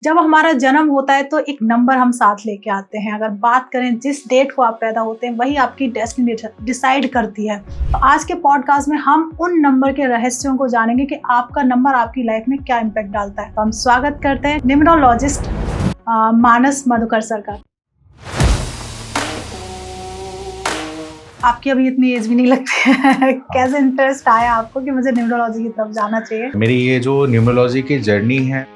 जब हमारा जन्म होता है तो एक नंबर हम साथ लेके आते हैं। अगर बात करें जिस डेट को आप पैदा होते हैं वही आपकी डेस्टिनी डिसाइड करती है। तो आज के पॉडकास्ट में हम उन नंबर के रहस्यों को जानेंगे कि आपका नंबर आपकी लाइफ में क्या इम्पैक्ट डालता है। तो हम स्वागत करते हैं न्यूमरोलॉजिस्ट मानस मधुकर सर का। आपकी अभी इतनी एज भी नहीं लगती है। कैसे इंटरेस्ट आया आपको कि मुझे न्यूमरोलॉजी की तरफ जाना चाहिए? मेरी ये जो न्यूमरोलॉजी की जर्नी है,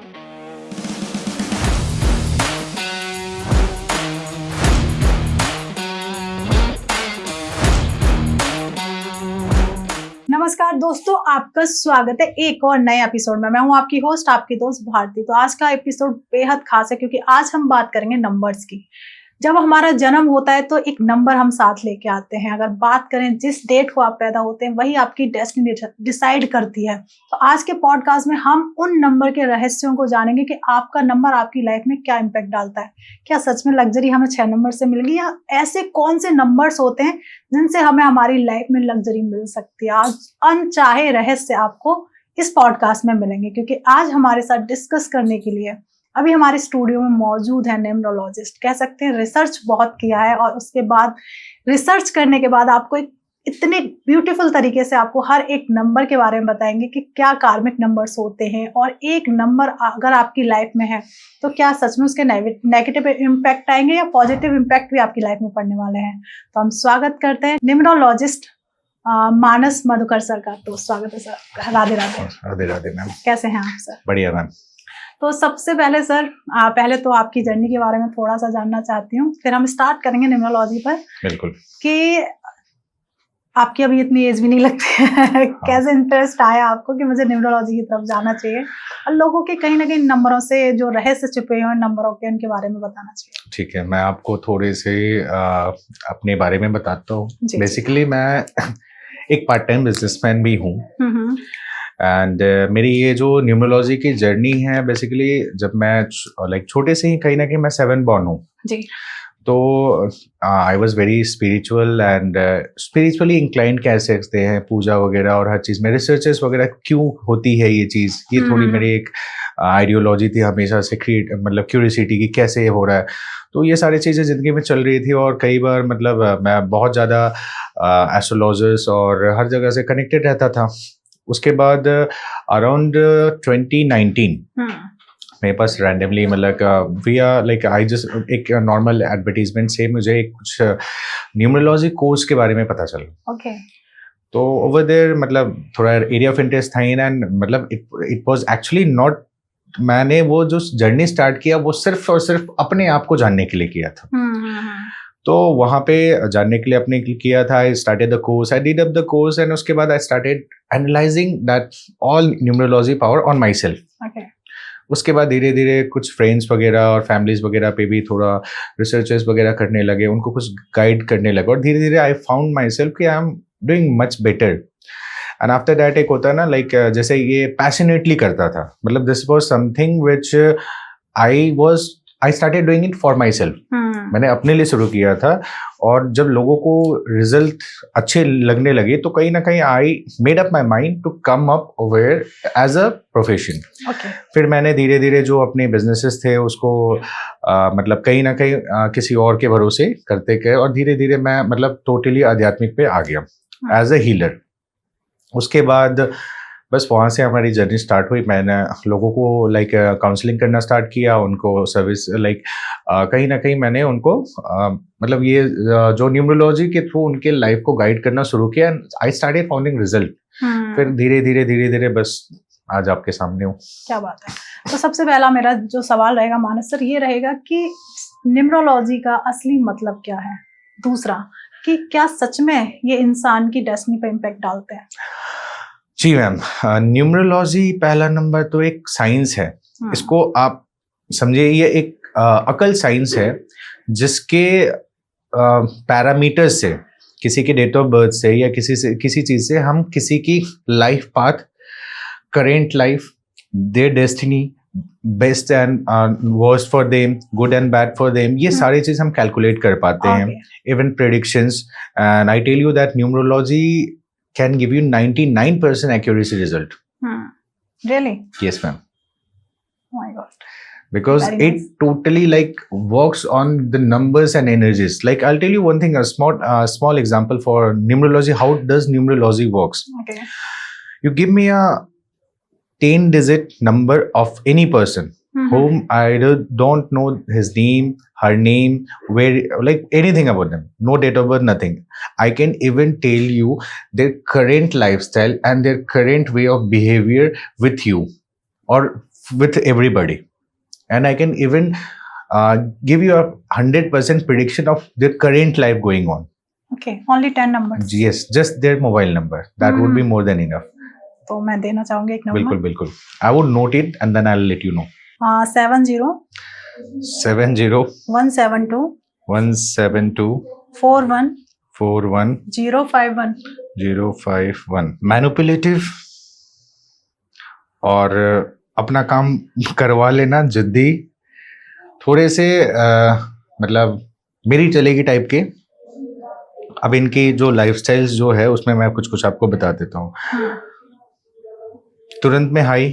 नमस्कार दोस्तों, आपका स्वागत है एक और नए एपिसोड में। मैं हूं आपकी होस्ट, आपकी दोस्त भारती। तो आज का एपिसोड बेहद खास है क्योंकि आज हम बात करेंगे नंबर्स की। जब हमारा जन्म होता है तो एक नंबर हम साथ लेके आते हैं। अगर बात करें जिस डेट को आप पैदा होते हैं वही आपकी डेस्टिनी डिसाइड करती है। तो आज के पॉडकास्ट में हम उन नंबर के रहस्यों को जानेंगे कि आपका नंबर आपकी लाइफ में क्या इम्पैक्ट डालता है। क्या सच में लग्जरी हमें 6 नंबर से मिलेगी, या ऐसे कौन से नंबर्स होते हैं जिनसे हमें हमारी लाइफ में लग्जरी मिल सकती है? आज अनचाहे रहस्य आपको इस पॉडकास्ट में मिलेंगे क्योंकि आज हमारे साथ डिस्कस करने के लिए अभी हमारे स्टूडियो में मौजूद है न्यूमरोलॉजिस्ट। कह सकते हैं रिसर्च बहुत किया है और उसके बाद रिसर्च करने के बाद आपको एक इतने ब्यूटीफुल तरीके से आपको हर एक नंबर के बारे में बताएंगे कि क्या कार्मिक नंबर्स होते हैं, और एक नंबर अगर आपकी लाइफ में है तो क्या सच में उसके नेगेटिव इम्पैक्ट आएंगे या पॉजिटिव इम्पैक्ट भी आपकी लाइफ में पड़ने वाले हैं। तो हम स्वागत करते हैं न्यूमरोलॉजिस्ट मानस मधुकर सर का। तो स्वागत है सर। राधे राधे। राधे राधे मैम। कैसे हैं आप सर? बढ़िया मैम। तो सबसे पहले सर, पहले तो आपकी जर्नी के बारे में थोड़ा सा जानना चाहती हूँ, फिर हम स्टार्ट करेंगे न्यूमरोलॉजी पर। बिल्कुल। कि आपकी अभी इतनी एज भी नहीं लगती है। कैसे इंटरेस्ट आया आपको कि मुझे न्यूमरोलॉजी की तरफ जाना चाहिए, और लोगों के कहीं ना कहीं नंबरों से जो रहस्य छुपे हुए नंबरों के उनके बारे में बताना चाहिए? ठीक है, मैं आपको थोड़े से अपने बारे में बताता हूँ। बेसिकली मैं एक पार्ट टाइम बिजनेसमैन भी हूँ, एंड मेरी ये जो न्यूमरोलॉजी की जर्नी है, बेसिकली जब मैं छोटे से ही कहीं ना कहीं मैं 7 बॉर्न हूँ जी। तो I was very spiritual and spiritually inclined कह सकते हैं, पूजा वगैरह और हर चीज़ में रिसर्चेस वगैरह क्यों होती है ये चीज़, ये थोड़ी मेरी एक आइडियोलॉजी थी हमेशा से, क्यूरियोसिटी की कैसे हो रहा है। तो ये सारी चीज़ें ज़िंदगी में चल रही थी, और कई बार मैं बहुत ज़्यादा एस्ट्रोलॉजर्स और हर जगह से कनेक्टेड रहता था। उसके बाद अराउंड 2019 मेरे पास रैंडमली आई जस्ट एक नॉर्मल एडवर्टीजमेंट से मुझे कुछ न्यूमरोलॉजी कोर्स के बारे में पता चला। तो ओवर देयर थोड़ा एरिया ऑफ इंटरेस्ट था, and it was actually not, मैंने वो जो जर्नी स्टार्ट किया वो सिर्फ और सिर्फ अपने आप को जानने के लिए किया था। तो वहाँ पे जानने के लिए अपने किया था। I started the course, I did up the course, and उसके बाद I started analysing that all numerology power on my self. उसके बाद धीरे धीरे कुछ फ्रेंड्स वगैरह और फैमिलीज वगैरह पे भी थोड़ा रिसर्चेस वगैरह करने लगे, उनको कुछ गाइड करने लगे, और धीरे धीरे आई फाउंड माई सेल्फ कि I am doing much better. And after that एक होता है ना, जैसे ये पैशनेटली करता था, this was something which I started doing it for my self. मैंने अपने लिए शुरू किया था, और जब लोगों को रिजल्ट अच्छे लगने लगे तो कहीं ना कहीं I made up my mind to come up over as a profession. फिर मैंने धीरे धीरे जो अपने बिजनेसेस थे उसको कहीं ना कहीं किसी और के भरोसे करते गए, और धीरे धीरे मैं टोटली आध्यात्मिक पे आ गया एज अ हीलर। उसके बाद बस वहाँ से हमारी जर्नी स्टार्ट हुई। मैंने लोगों को काउंसलिंग करना स्टार्ट किया, उनको सर्विस कहीं ना कहीं मैंने उनको ये जो न्यूमरोलॉजी के थ्रू उनके लाइफ को गाइड करना शुरू किया। I started founding result. फिर धीरे धीरे बस आज आपके सामने हूँ। क्या बात है। तो सबसे पहला मेरा जो सवाल रहेगा मानस सर, ये रहेगा कि न्यूमरोलॉजी का असली मतलब क्या है? दूसरा कि क्या सच में ये इंसान की डेस्टिनी पे इम्पैक्ट डालते हैं? जी मैम, न्यूमरोलॉजी पहला नंबर तो एक साइंस है। इसको आप समझिए, ये एक अकल साइंस है जिसके पैरामीटर्स से, किसी के डेट ऑफ बर्थ से या किसी चीज से हम किसी की life path, current life, their destiny, best and worst for them, good and bad for them, ये सारी चीज हम कैलकुलेट कर पाते हैं। Even predictions, and I tell you that numerology can give you 99% accuracy result. Really? Yes, ma'am. Oh my God. because Very it nice. totally like works on the numbers and energies. Like I'll tell you one thing, a small example for numerology. How does numerology works? Okay. You give me a 10-digit number of any person whom I don't know his name, her name, where, like anything about them, no date of birth, nothing. I can even tell you their current lifestyle and their current way of behavior with you or with everybody, and I can even give you a 100% prediction of their current life going on. Okay, only 10 numbers. Yes, just their mobile number. That would be more than enough. तो मैं देना चाहूंगी एक बिल्कुल number. बिल्कुल. I would note it and then I'll let you know. 70 70 172 172 41 41 051. 051. Manipulative और अपना काम करवा लेना, जिद्दी, थोड़े से मतलब मेरी चलेगी टाइप के. अब इनकी जो लाइफस्टाइल्स जो है उसमें मैं कुछ कुछ आपको बता देता हूँ. तुरंत में हाई,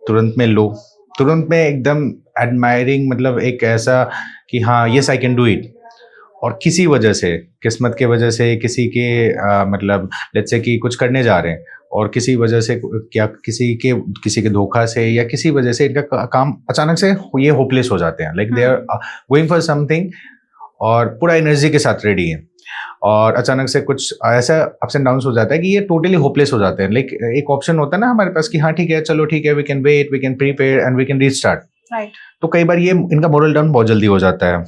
तुरंत में लो, तुरंत में एकदम एडमायरिंग, मतलब एक ऐसा कि हाँ yes I can do it. और किसी वजह से, किस्मत के वजह से, किसी के मतलब लेट्स से कि कुछ करने जा रहे हैं और किसी वजह से, क्या किसी के धोखा से या किसी वजह से इनका काम अचानक से ये होपलेस हो जाते हैं. Like they are going for something और पूरा एनर्जी के साथ रेडी है और अचानक से कुछ ऐसा अप्स एंड डाउन्स हो जाता है कि ये टोटली होपलेस हो जाते हैं. लाइक एक ऑप्शन होता है ना हमारे पास कि हाँ ठीक है, चलो ठीक है, we can wait, we can prepare and we can restart. Right. तो कई बार ये इनका मोरल डाउन बहुत जल्दी हो जाता है.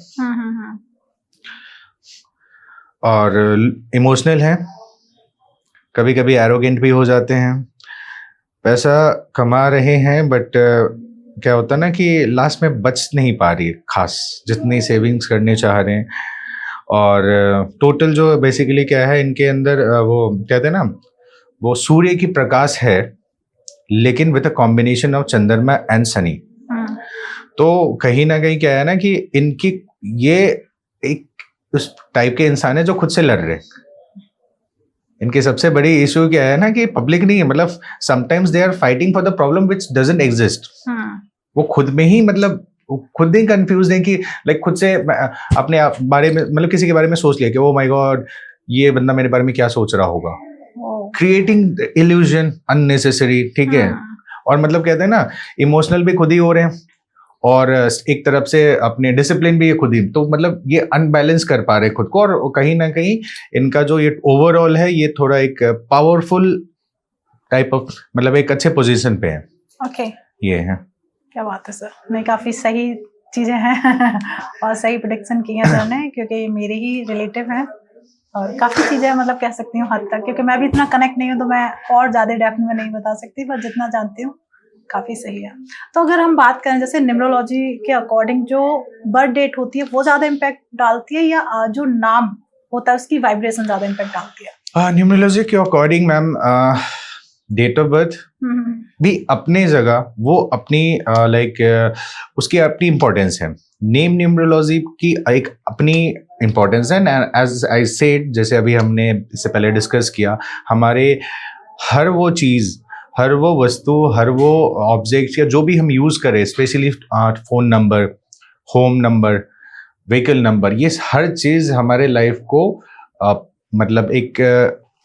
और इमोशनल है, कभी कभी एरोगेंट भी हो जाते हैं. पैसा कमा रहे हैं बट क्या होता है ना कि लास्ट में बच नहीं पा रही खास जितनी सेविंग्स करने चाह रहे हैं. और टोटल जो बेसिकली क्या है इनके अंदर, वो कहते हैं ना, वो सूर्य की प्रकाश है लेकिन विद अ कॉम्बिनेशन ऑफ चंद्रमा एंड शनि. तो कहीं ना कहीं क्या है ना कि इनकी ये एक उस टाइप के इंसान है जो खुद से लड़ रहे हैं. इनकी सबसे बड़ी इशू क्या है ना कि पब्लिक नहीं है, मतलब sometimes they are fighting for the problem which doesn't exist. वो खुद में ही, मतलब खुद ही कंफ्यूज है कि लाइक खुद से अपने बारे में, मतलब किसी के बारे में सोच लिया कि ओ माय गॉड ये बंदा मेरे बारे में क्या सोच रहा होगा. Creating illusion unnecessary. ठीक है. और मतलब कहते हैं ना, इमोशनल भी खुद ही हो रहे हैं और एक तरफ से अपने डिसिप्लिन भी ये खुद ही. तो मतलब ये अनबैलेंस कर पा रहे खुद को और कहीं ना कहीं इनका जो ये ओवरऑल है ये थोड़ा एक पावरफुल टाइप ऑफ, मतलब एक अच्छे पोजीशन पे है. ओके. ये है. क्या बात है सर, नहीं काफी सही चीजें हैं और सही प्रेडिक्शन की है सर ने, क्योंकि ये मेरे ही रिलेटिव हैं और काफी चीजें मतलब कह सकती हूँ हद तक, क्योंकि मैं भी इतना कनेक्ट नहीं हूँ तो मैं और ज्यादा डेप्थ में नहीं बता सकती, पर जितना जानती हूँ काफी सही है. तो अगर हम बात करें जैसे न्यूमरोलॉजी के अकॉर्डिंग जो बर्थ डेट होती है वो ज्यादा इम्पैक्ट डालती है या जो नाम होता है उसकी वाइब्रेशन ज्यादा इम्पैक्ट डालती है? न्यूमरोलॉजी के according ma'am date of birth भी अपने जगह, वो अपनी लाइक उसकी अपनी इम्पोर्टेंस है. नेम न्यूमरोलॉजी की एक अपनी इम्पोर्टेंस है. एज आई सेड, जैसे अभी हमने इससे पहले डिस्कस किया, हमारे हर वो चीज़, हर वो वस्तु, हर वो ऑब्जेक्ट या जो भी हम यूज़ करें, specially phone number, home number, vehicle number, ये हर चीज़ हमारे लाइफ को मतलब एक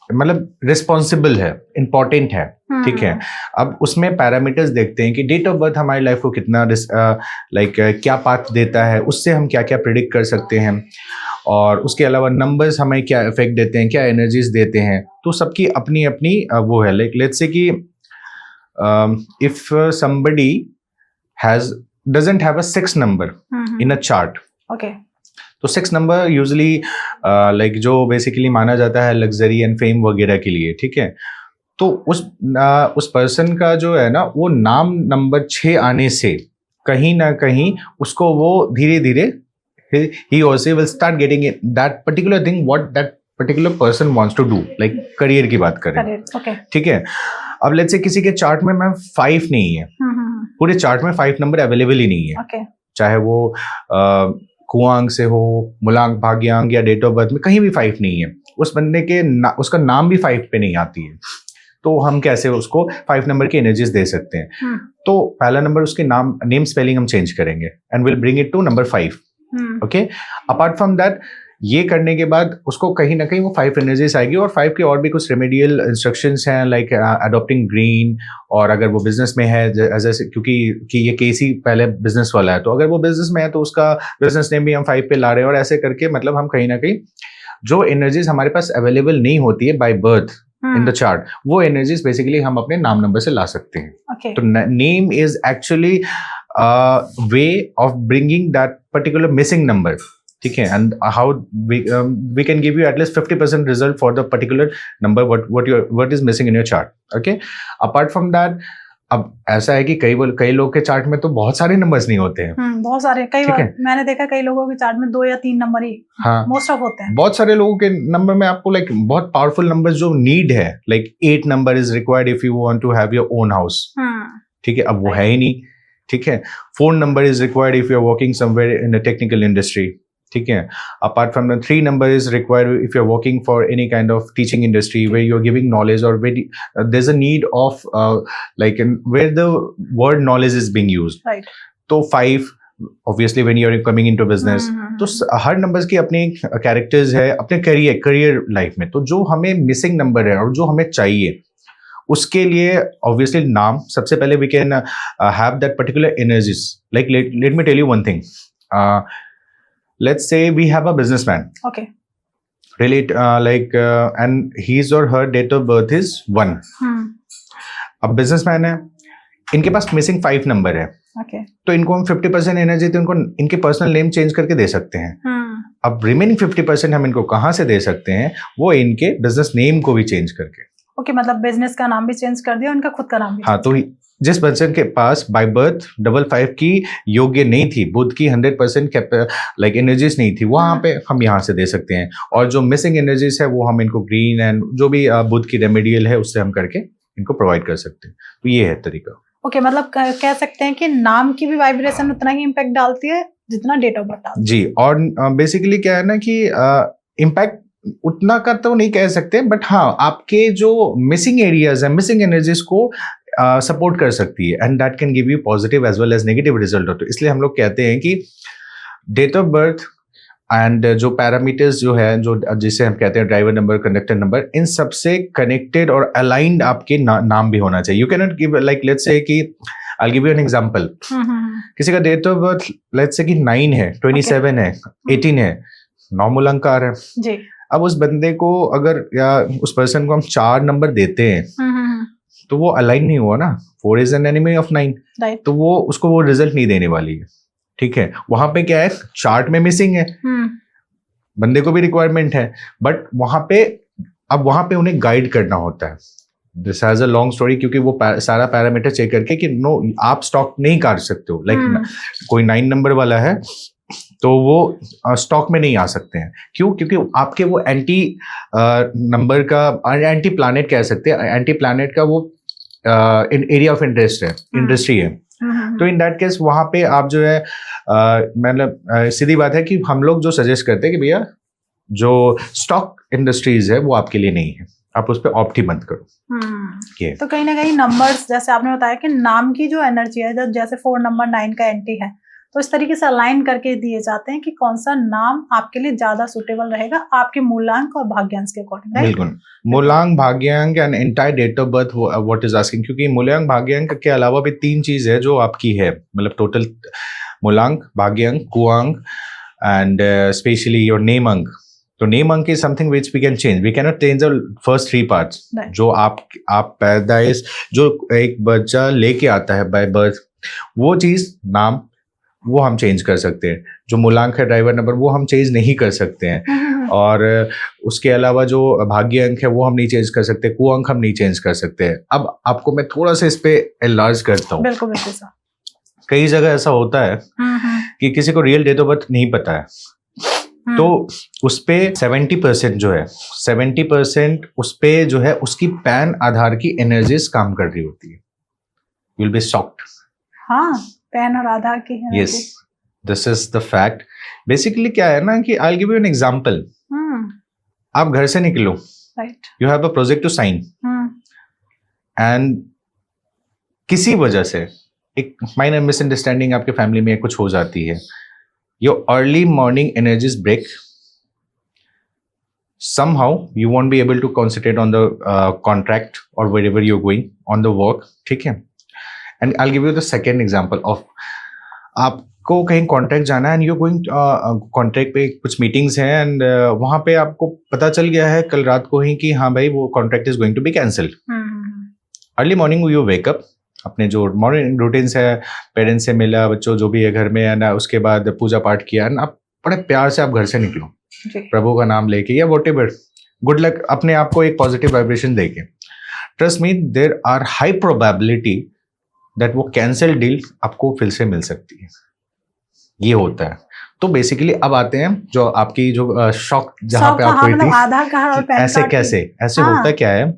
मतलब रिस्पॉन्सिबल है, इम्पॉर्टेंट है. ठीक है. अब उसमें पैरामीटर्स देखते हैं कि डेट ऑफ बर्थ हमारी लाइफ को कितना लाइक क्या पाथ देता है, उससे हम क्या क्या प्रिडिक्ट कर सकते हैं. और उसके अलावा नंबर्स हमें क्या इफेक्ट देते हैं, क्या एनर्जीज देते हैं. तो सबकी अपनी अपनी वो है. लाइक लेट्स से कि if somebody doesn't have a 6 number in a chart. Okay. तो 6 नंबर यूजली लाइक जो बेसिकली माना जाता है लग्जरी एंड फेम वगैरह के लिए. ठीक है. तो उस पर्सन का जो है ना, वो नाम नंबर 6 आने से कहीं ना कहीं उसको वो धीरे धीरे he or she will start getting it, that particular thing what that particular person wants to do. like career की बात करें. Okay. ठीक है. अब लेट्स से किसी के चार्ट में मैम 5 नहीं है, पूरे चार्ट में 5 नंबर अवेलेबल ही नहीं है. Okay. चाहे वो कुआंग से हो, मूलांक, भाग्यांक या डेट ऑफ बर्थ में कहीं भी 5 नहीं है. उस बंदे के उसका नाम भी 5 पे नहीं आती है. तो हम कैसे उसको 5 नंबर की एनर्जीज दे सकते हैं। तो पहला नंबर उसके नेम स्पेलिंग हम चेंज करेंगे and will bring it to number 5। Okay, apart from that ये करने के बाद उसको कहीं ना कहीं वो 5 एनर्जीज आएगी, और 5 की और भी कुछ रेमेडियल इंस्ट्रक्शंस हैं, लाइक अडॉप्टिंग ग्रीन, और अगर वो बिजनेस में है क्योंकि कि ये केसी पहले बिजनेस वाला है, तो अगर वो बिजनेस में है तो उसका बिजनेस नेम भी हम 5 पे ला रहे हैं, और ऐसे करके मतलब हम कहीं ना कहीं जो एनर्जीज हमारे पास अवेलेबल नहीं होती है by birth in the chart, वो एनर्जीज बेसिकली हम अपने नाम नंबर से ला सकते हैं। तो name is actually way of bringing that particular missing number, ठीक है, and how we can give you at least 50% result for the particular number what is missing in your chart. Okay, apart from that, अब ऐसा है कि कई लोग के chart में तो बहुत सारे नंबर्स नहीं होते हैं, बहुत सारे, कई बार मैंने देखा कई लोगों के चार्ट में 2 या 3 नंबर ही मोस्ट ऑफ होते हैं। बहुत सारे लोगों के नंबर में आपको लाइक बहुत पावरफुल नंबर्स जो नीड है, like 8 number is required if you want to have your own house, ठीक है, अब वो है ही नहीं, ठीक है। 4 number is required if you are working somewhere in a technical industry, ठीक है। Apart from the 3 number is required if you are working for any kind of teaching industry where you are giving knowledge, और there is a need of like where the word knowledge is being used, right. तो 5 obviously when you are coming into business, तो हर numbers की अपनी characters है अपने career life में। तो जो हमें मिसिंग नंबर है और जो हमें चाहिए, उसके लिए ऑब्वियसली नाम सबसे पहले we can have that particular energies, like let me tell you one thing, let's say we have a businessman, okay, really and his or her date of birth is 1. अब businessman है, इनके पास missing 5 number है, okay, तो इनको हम 50% energy तो इनको इनके पर्सनल नेम चेंज करके दे सकते हैं। अब रिमेनिंग 50% हम इनको कहाँ से दे सकते हैं, वो इनके बिजनेस नेम को भी चेंज करके। ओके, मतलब बिजनेस का नाम भी चेंज कर दिया, उनका खुद का नाम भी। हाँ, तो जिस पर्सन के पास बाय बर्थ 55 की योग्य नहीं थी, बुध की 100% लाइक एनर्जीज नहीं थी, वहां पे हम यहाँ से दे सकते हैं, और जो मिसिंग एनर्जीज है वो हम इनको ग्रीन एंड जो भी बुध की रेमेडियल है उससे हम करके इनको प्रोवाइड कर सकते हैं। तो ये है तरीका। ओके, मतलब कह सकते हैं कि नाम की भी वाइब्रेशन उतना ही इम्पैक्ट डालती है जितना डेट ऑफ बर्थ डालती है। जी, और बेसिकली क्या है ना कि इम्पैक्ट उतना का तो नहीं कह सकते, बट हाँ, आपके जो मिसिंग एरियाज है, मिसिंग एनर्जीज को सपोर्ट कर सकती है, and that can give you positive as well as negative result. तो इसलिए हम लोग कहते हैं कि डेट ऑफ बर्थ एंड जो पैरामीटर्स जो है, जो जिसे हम कहते हैं ड्राइवर नंबर, कंडक्टर नंबर, इन सबसे कनेक्टेड और अलाइंड आपके नाम भी होना चाहिए। You can not give like let's say कि I give you an example, किसी का date of birth let's say कि 9 है, 27 है, 18 है, 9 मूलांकार है जी। अब उस बंदे को अगर या उस पर्सन को हम 4 नंबर देते हैं तो वो अलाइन नहीं हुआ ना, 4 is an enemy of 9, right. तो वो उसको वो रिजल्ट नहीं देने वाली है, ठीक है। वहां पे क्या है, चार्ट में मिसिंग है, बंदे को भी रिक्वायरमेंट है, बट वहां पे उन्हें गाइड करना होता है। This has a long story, क्योंकि वो सारा पैरामीटर चेक करके कि नो आप स्टॉक नहीं काट सकते हो, लाइक कोई 9 नंबर वाला है तो वो स्टॉक में नहीं आ सकते हैं। क्यों? क्योंकि आपके वो एंटी नंबर का, एंटी प्लैनेट कह सकते हैं, एंटी प्लैनेट का वो एरिया ऑफ इंटरेस्ट है, इंडस्ट्री है। तो इन दैट केस वहां पे आप जो है मतलब सीधी बात है कि हम लोग जो सजेस्ट करते हैं कि भैया जो स्टॉक इंडस्ट्रीज है वो आपके लिए नहीं है, आप उस पर ऑप्ट ही मत करो। तो कहीं ना कहीं नंबर्स, जैसे आपने बताया कि नाम की जो एनर्जी है, जैसे 4 नंबर 9 का एंटी है, तो इस तरीके से अलाइन करके दिए जाते हैं कि कौन सा नाम आपके लिए ज्यादा सुटेबल रहेगा आपके मूलांक और भाग्यांश के अकॉर्डिंग, राइट? बिल्कुल, मूलांक, भाग्यांक and entire date of birth what is asking, क्योंकि मूलांक भाग्यांक के अलावा भी 3 चीज है जो आपकी है, मतलब टोटल मूलांक, भाग्यांक, कुआंक एंड स्पेशली योर नेम अंक। तो नेम अंक is something which we can change, we can not change the first 3 parts, जो आप पैदाइश जो एक बच्चा लेके आता है बाय बर्थ, वो चीज नाम वो हम चेंज कर सकते हैं। जो मूलांक है, ड्राइवर नंबर, वो हम चेंज नहीं कर सकते हैं, और उसके अलावा जो भाग्य अंक है वो हम नहीं चेंज कर सकते, कुअंक हम नहीं चेंज कर सकते हैं। अब आपको मैं थोड़ा सा इस पे एनलार्ज करता हूँ। बिल्कुल बिल्कुल सर। कई जगह ऐसा होता है कि किसी को रियल डेट ऑफ बर्थ नहीं पता है, तो उस पे 70% जो है, 70% उस पे जो है उसकी पैन आधार की एनर्जीज काम कर रही होती है। You will be shocked. हाँ, पैन और आधार की है। Yes, this is the fact. Basically क्या है ना कि I will give you an example. आप घर से निकलो, right, you have a project to sign, and किसी वजह से एक माइनर मिसअंडरस्टैंडिंग आपके फैमिली में कुछ हो जाती है, your early morning energies break, somehow you won't be able to concentrate on the contract or wherever you're going on the work, ठीक है. And I'll give you the second example of आपको कहीं contract जाना है and you going contract पे कुछ meetings हैं and वहाँ पे आपको पता चल गया है कल रात को ही कि हाँ भाई वो contract is going to be cancelled. Early morning you wake up, अपने जो मॉर्निंग रूटीन्स है, पेरेंट्स से मिला, बच्चों जो भी है घर में, एंड उसके बाद पूजा पाठ किया एंड आप बड़े प्यार से आप घर से निकलो प्रभु का नाम लेके या व्हाटएवर, गुड लक, अपने आप को एक पॉजिटिव वाइब्रेशन देके. Trust me, there are high probability that वो कैंसिल डील आपको फिर से मिल सकती है. ये होता है. तो बेसिकली अब आते हैं जो आपकी जो शॉक जहां पे आप हुई थी, ऐसे कैसे ऐसे होता क्या है,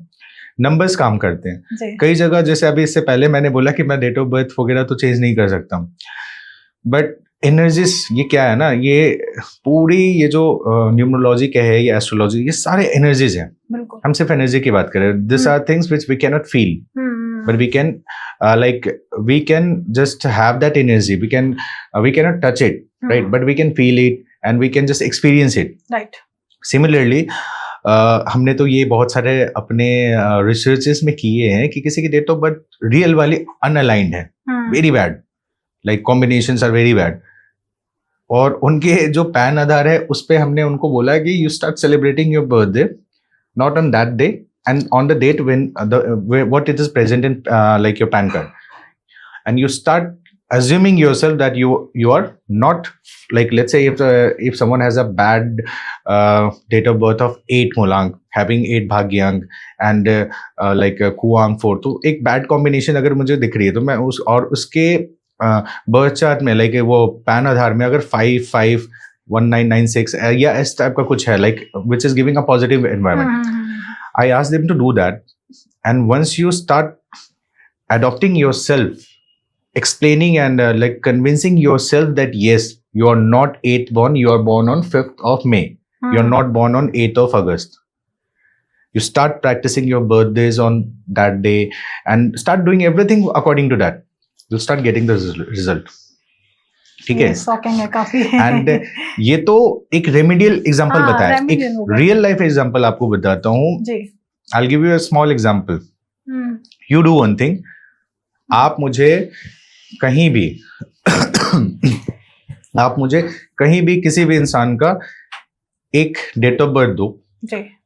नंबर्स काम करते हैं कई जगह. जैसे अभी इससे पहले मैंने बोला कि मैं डेट ऑफ बर्थ वगैरह तो चेंज नहीं कर सकता, बट एनर्जीज ये क्या है ना, ये पूरी ये जो न्यूमरोलॉजी क्या है, ये एस्ट्रोलॉजी, ये सारे एनर्जीज हैं. हम सिर्फ एनर्जी की बात करें, this are things which we can not feel, but we can we can just have that energy, we can not touch it, right, but we can feel it and we can just experience it, right. Similarly हमने तो ये बहुत सारे अपने researches में किए हैं कि किसी की डेट ऑफ बर्थ रियल वाली अनअलाइंड है, very bad, like combinations are very bad, और उनके जो पैन आधार है उस पे हमने उनको बोला कि you start celebrating your birthday not on that day and on the date when what it is present in like your PAN card, and you start assuming yourself that you are not, like let's say if someone has a bad date of birth of 8 Mulang having 8 Bhagyang and like Kuang 4, तो एक bad combination अगर मुझे दिख रही है तो मैं उस और उसके बर्थ चार्ट में लाइक वो पैन आधार में अगर 551996 या इस टाइप का कुछ है, like which is giving a positive environment, I ask them to do that, and once you start adopting yourself, explaining and like convincing yourself that yes, you are not 8th born, you are born on 5th of May, you are not born on 8th of August. You start practicing your birthdays on that day and start doing everything according to that. You'll start getting the result. ठीक है, shocking है काफी. And ये तो एक remedial example बताया, एक real life example आपको बताता हूँ. I'll give you a small example. You do one thing. आप मुझे कहीं भी किसी भी इंसान का एक डेट ऑफ बर्थ दो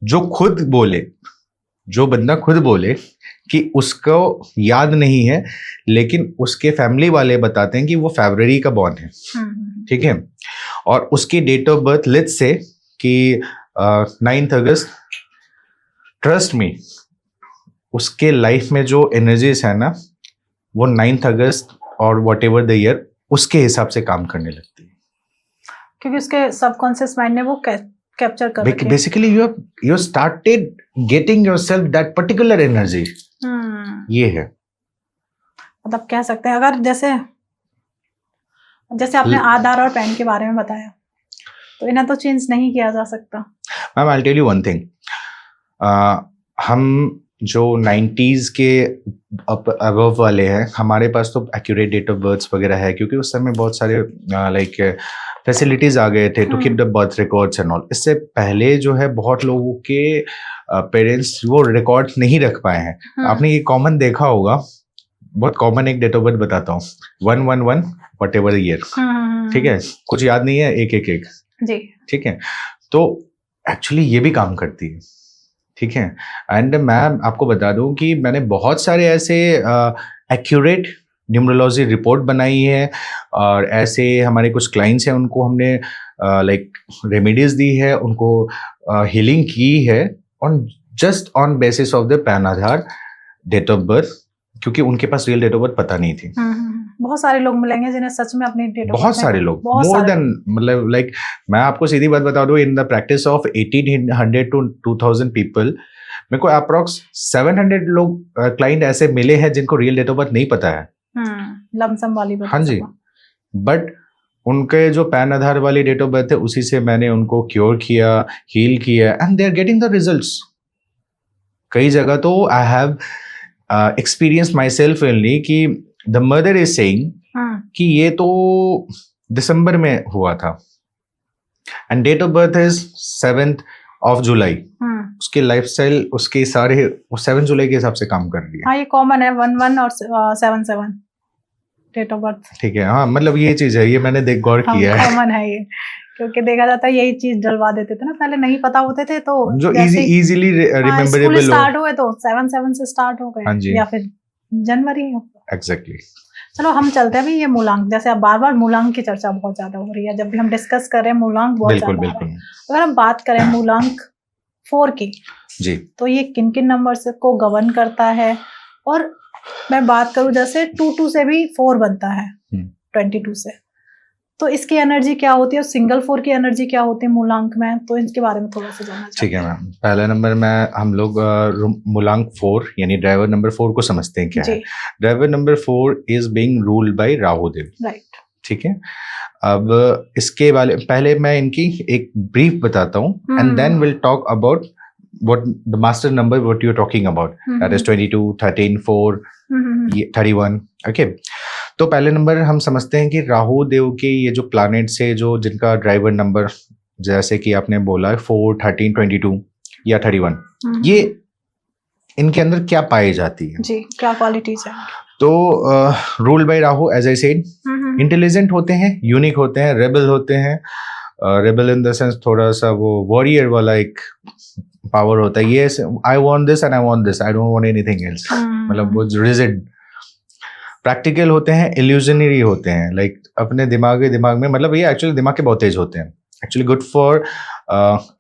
जो खुद बोले, जो बंदा खुद बोले कि उसको याद नहीं है, लेकिन उसके फैमिली वाले बताते हैं कि वो फरवरी का बॉर्न है, ठीक है, और उसकी date of birth let's say कि 9th अगस्त. ट्रस्ट मी, उसके लाइफ में जो एनर्जीज है ना, वो 9th अगस्त और वॉट एवर द ईयर उसके हिसाब से काम करने लगती है, क्योंकि उसके सबकॉन्शियस माइंड ने वो कैप्चर कर रखी है. Basically you started getting yourself that particular energy. ये है, मतलब कह सकते हैं, अगर जैसे आपने आधार और पैन के बारे में बताया, तो इन्हें तो चेंज नहीं किया जा सकता. Ma'am I will tell you one thing, हम जो 90s के अबव वाले हैं, हमारे पास तो एक्यूरेट डेट ऑफ बर्थ वगैरह है, क्योंकि उस समय बहुत सारे लाइक फैसिलिटीज आ गए थे to keep the birth records and all. इससे पहले जो है बहुत लोगों के पेरेंट्स वो रिकॉर्ड नहीं रख पाए हैं. आपने ये कॉमन देखा होगा, बहुत कॉमन एक डेट ऑफ बर्थ बताता हूँ, 111 वट एवर ईयर, ठीक है, कुछ याद नहीं है, एक जी, ठीक है. तो एक्चुअली ये भी काम करती है, ठीक है. एंड मैं आपको बता दूं कि मैंने बहुत सारे ऐसे एक्यूरेट न्यूमरोलॉजी रिपोर्ट बनाई है, और ऐसे हमारे कुछ क्लाइंट्स हैं, उनको हमने लाइक रेमेडीज दी है, उनको हीलिंग की है on just on basis of the PAN Aadhaar date of birth, क्योंकि उनके पास रियल डेट ऑफ बर्थ पता नहीं थी. बहुत सारे लोग मिलेंगे जिन्हें सच में अपनी डेट ऑफ, बहुत सारे लोग, मोर देन, मतलब लाइक मैं आपको सीधी बात बता दूं, in the practice of 1800 to 2000 people, मेरे को अप्रॉक्स 700 लोग क्लाइंट ऐसे मिले हैं जिनको रियल डेट ऑफ बर्थ नहीं पता है. लमसम वाली बात. हाँ जी, बट उनके जो पैन आधार वाली डेट ऑफ बर्थ है उसी से मैंने उनको क्योर किया, हील किया, and they are getting the results. कई जगह तो I have experienced myself only कि the mother is saying कि ये तो दिसंबर में हुआ था and date of birth is 7th of July. उसके लाइफस्टाइल उसके सारे 7 जुलाई के हिसाब से काम कर रही है. हाँ, ये कॉमन है 11 और 77 डेट ऑफ बर्थ. ठीक है, हाँ मतलब ये चीज है, ये मैंने गौर किया है. कॉमन है ये, क्योंकि देखा जाता है यही चीज डलवा देते थे ना पहले, नहीं पता होते थे तो जो इजीली रिमेम्बरेबल हो. स्टार्ट हुए तो 77 से स्टार्ट हो गए या फिर जनवरी. एग्जैक्टली. चलो हम चलते हैं अभी ये मूलांक, जैसे अब बार बार मूलांक की चर्चा बहुत ज्यादा हो रही है, जब भी हम डिस्कस कर रहे हैं मूलांक बहुत ज्यादा. बिल्कुल. अगर हम बात करें मूलांक 4 की जी, तो ये किन किन नंबर्स को गवर्न करता है, और मैं बात करूं जैसे 22 से भी 4 बनता है 22 से, तो इसकी एनर्जी क्या होती है और सिंगल 4 की एनर्जी क्या होती है मूलांक में, तो इसके बारे में थोड़ा सा जानना चाहते हैं. ठीक है मैम. पहला नंबर में हम लोग मूलांक 4 यानी ड्राइवर नंबर 4 को समझते हैं क्या है. Driver number 4 is being ruled by Rahu Dev. Right. ठीक है. अब इसके वाले पहले मैं इनकी एक ब्रीफ बताता हूँ and then will talk about what the master number what you're talking about, that is 22, 13, 4, 31. okay, तो पहले नंबर हम समझते हैं कि राहु देव के ये जो प्लैनेट्स है जो जिनका ड्राइवर नंबर जैसे कि आपने बोला 4, 13, 22 या 31, ये इनके अंदर क्या पाई जाती है जी, क्या क्वालिटीज है. तो ruled by Rahu as I said, intelligent होते हैं, यूनिक होते हैं, रेबल होते हैं. रेबल इन द सेंस थोड़ा सा वो वॉरियर वाला एक पावर होता है. ये I want this and I want this, I don't want anything else. मतलब वो रिजिड. प्रैक्टिकल होते हैं, इल्यूजनरी होते हैं, लाइक अपने दिमाग में मतलब ये एक्चुअली दिमाग के बहुत तेज होते हैं. Actually good for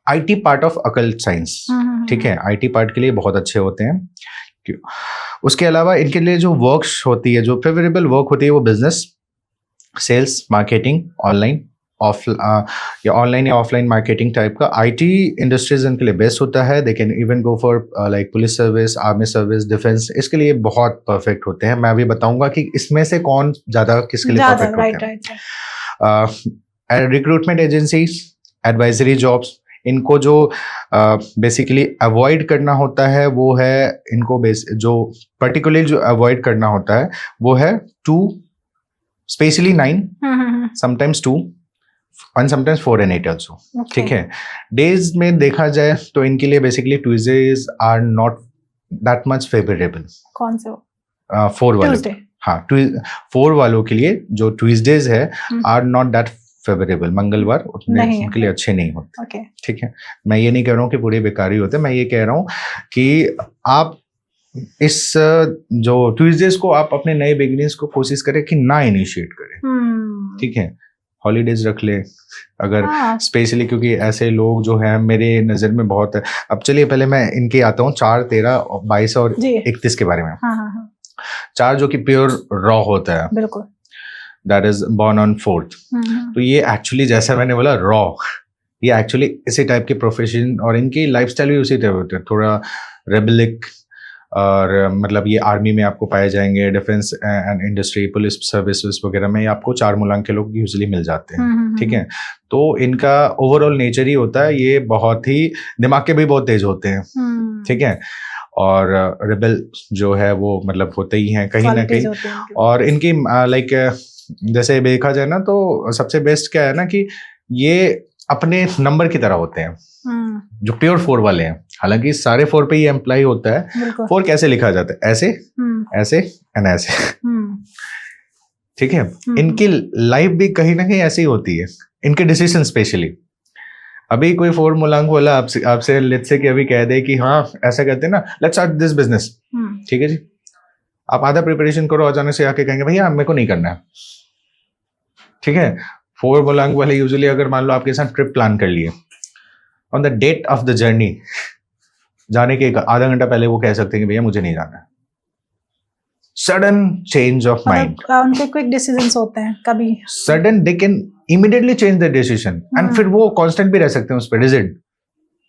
IT part of occult science. ठीक है, आईटी पार्ट के लिए बहुत अच्छे होते हैं. उसके अलावा इनके लिए जो वर्क्स होती है, जो फेवरेबल वर्क होती है, वो बिजनेस, सेल्स, मार्केटिंग, ऑनलाइन या ऑनलाइन या ऑफलाइन मार्केटिंग टाइप का. आईटी इंडस्ट्रीज इनके लिए बेस्ट होता है. They can even go for like police service, army service, defence, इसके लिए बहुत परफेक्ट होते हैं. मैं अभी बताऊंगा कि इसमें से कौन ज्यादा किसके लिए परफेक्ट होते हैं. रिक्रूटमेंट एजेंसीज, एडवाइजरी जॉब्स, इनको जो बेसिकली अवॉइड करना होता है वो है इनको जो पर्टिकुलरली जो अवॉइड करना होता है वो है 2, specially 9, sometimes 2 and sometimes 4 and 8 also. ठीक है. डेज में देखा जाए तो इनके लिए basically Tuesdays are not that much favourable. कौन से? 4 वालों. हाँ, 4 वालों के लिए जो ट्यूजडेज है आर नॉट दैट फेवरेबल. मंगलवार उतने उनके लिए अच्छे नहीं होते. ठीक है. मैं ये नहीं कह रहा हूँ कि पूरे बेकारी होते, मैं ये कह रहा हूँ कि आप इस जो ट्यूजडेज को आप अपने नए बिगिनिंग्स को कोशिश करें कि ना इनिशिएट करें. ठीक है. हॉलीडेज रख ले अगर स्पेशली, क्योंकि ऐसे लोग जो हैं मेरे नज़र में बहुत है. अब चलिए पहले मैं इनके आता हूँ 4, 13, 22 और 31 के बारे में. 4 जो कि प्योर रॉ होता है, बिल्कुल, that is born on 4th. तो ये एक्चुअली जैसा मैंने बोला रॉ, ये एक्चुअली इसी टाइप के प्रोफेशन और इनकी लाइफस्टाइल भी उसी टाइप होता है, थोड़ा रेबलिक. और मतलब ये आर्मी में आपको पाए जाएंगे, defence and industry, police services वगैरह में आपको 4 मूलांक के लोग यूजुअली मिल जाते हैं. ठीक है. तो इनका ओवरऑल नेचर ही होता है, ये बहुत ही दिमाग के भी बहुत तेज होते हैं. ठीक है. और रिबल जो है वो मतलब होते ही हैं कहीं ना कहीं. और इनकी लाइक जैसे देखा जाए ना तो सबसे बेस्ट क्या है ना कि ये अपने नंबर की तरह होते हैं, जो प्योर 4 वाले हैं. हालांकि सारे 4 पे ही एम्प्लाई होता है. 4 कैसे लिखा जाता है? ऐसे, ऐसे एंड ऐसे. ठीक है. इनकी लाइफ भी कहीं ना कहीं ऐसी ही होती है, इनके डिसीजन स्पेशली. अभी कोई 4 मूलांक वाला आपसे लेट्स से कि अभी कह दे कि हाँ ऐसा कहते हैं ना, लेट्स स्टार्ट दिस बिजनेस. ठीक है जी, आप आधा प्रिपरेशन करो, अचानक से आके कहेंगे भैया मेरे को नहीं करना है. ठीक है. 4 मूलांक वाले यूजुअली अगर मान लो आपके साथ ट्रिप प्लान कर लिए, on the date of the journey जाने के आधा घंटा पहले वो कह सकते हैं कि भैया मुझे नहीं जाना है. Sudden change of mind. उनके क्विक डिसीजंस होते हैं, कभी sudden they can immediately change the decision and फिर वो कांस्टेंट भी रह सकते हैं उस पर. रिजिड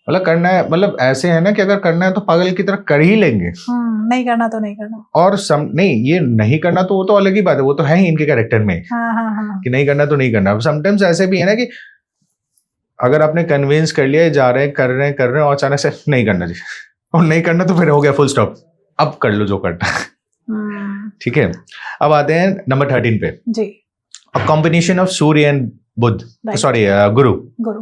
मतलब करना है, मतलब ऐसे है ना कि अगर करना है तो पागल की तरह कर ही लेंगे. नहीं करना तो नहीं करना. और नहीं, ये नहीं करना तो वो तो अलग ही बात है, वो तो है ही इनके कैरेक्टर में. कि नहीं करना तो नहीं करना. समटाइम्स ऐसे भी है ना कि अगर आपने कन्विंस कर लिया, जा रहे हैं, कर रहे हैं और अचानक से नहीं करना जी, और नहीं करना तो फिर हो गया फुल स्टॉप. अब कर लो जो करना है। ठीक है, अब आते हैं नंबर 13 पे जी। अ कॉम्बिनेशन ऑफ सूर्य एंड बुध, सॉरी गुरु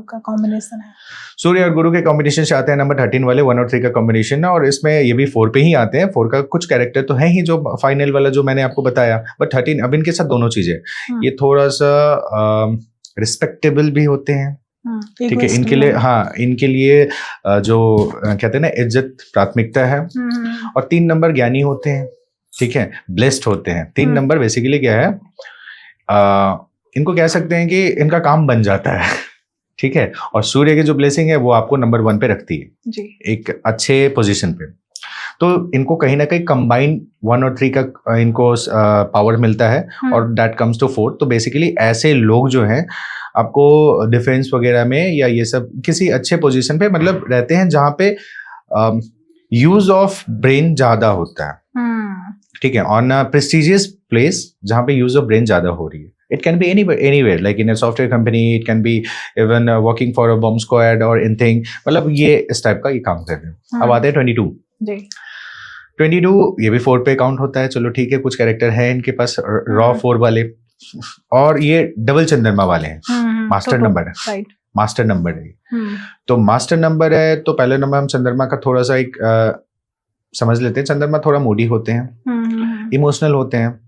का कॉम्बिनेशन है। सूर्य और गुरु के कॉम्बिनेशन से आते हैं नंबर 13 वाले, 1 और 3 का कॉम्बिनेशन है, और इसमें ये भी 4 पे ही आते हैं। 4 का कुछ कैरेक्टर तो है ही जो फाइनल वाला जो मैंने आपको बताया, बट 13 अब इनके साथ दोनों चीजें, ये थोड़ा सा रिस्पेक्टेबल भी होते हैं। ठीक है, इनके लिए, हाँ, इनके लिए जो कहते हैं ना इज्जत प्राथमिकता है। और 3 नंबर ज्ञानी होते हैं, ठीक है, ब्लेस्ड होते हैं। 3 नंबर बेसिकली क्या है, इनको कह सकते हैं कि इनका काम बन जाता है। ठीक है, और सूर्य की जो ब्लेसिंग है वो आपको नंबर 1 पे रखती है जी, एक अच्छे पोजीशन पे। तो इनको कहीं ना कहीं कंबाइन 1 और 3 का इनको पावर मिलता है, और दैट कम्स टू 4। तो बेसिकली ऐसे लोग जो हैं आपको डिफेंस वगैरह में या ये सब किसी अच्छे पोजीशन पे मतलब रहते हैं जहाँ पे यूज ऑफ ब्रेन ज्यादा होता है। ठीक है, ऑन अ प्रेस्टिजियस प्लेस जहाँ पे यूज ऑफ ब्रेन ज्यादा हो रही है। It can be anywhere, like in a software company, it can be even working for a bomb squad or anything. मतलब ये इस टाइप का ये काम करते हैं। अब आते हैं 22 जी। 22 ये भी 4 पे काउंट होता है। चलो ठीक है, कुछ कैरेक्टर है इनके पास रॉ 4 वाले, और ये डबल चंद्रमा वाले हैं। मास्टर नंबर है, राइट, मास्टर नंबर है। तो मास्टर नंबर है तो पहले नंबर हम चंद्रमा का थोड़ा सा एक समझ लेते हैं। चंद्रमा थोड़ा मूडी होते हैं, इमोशनल होते हैं,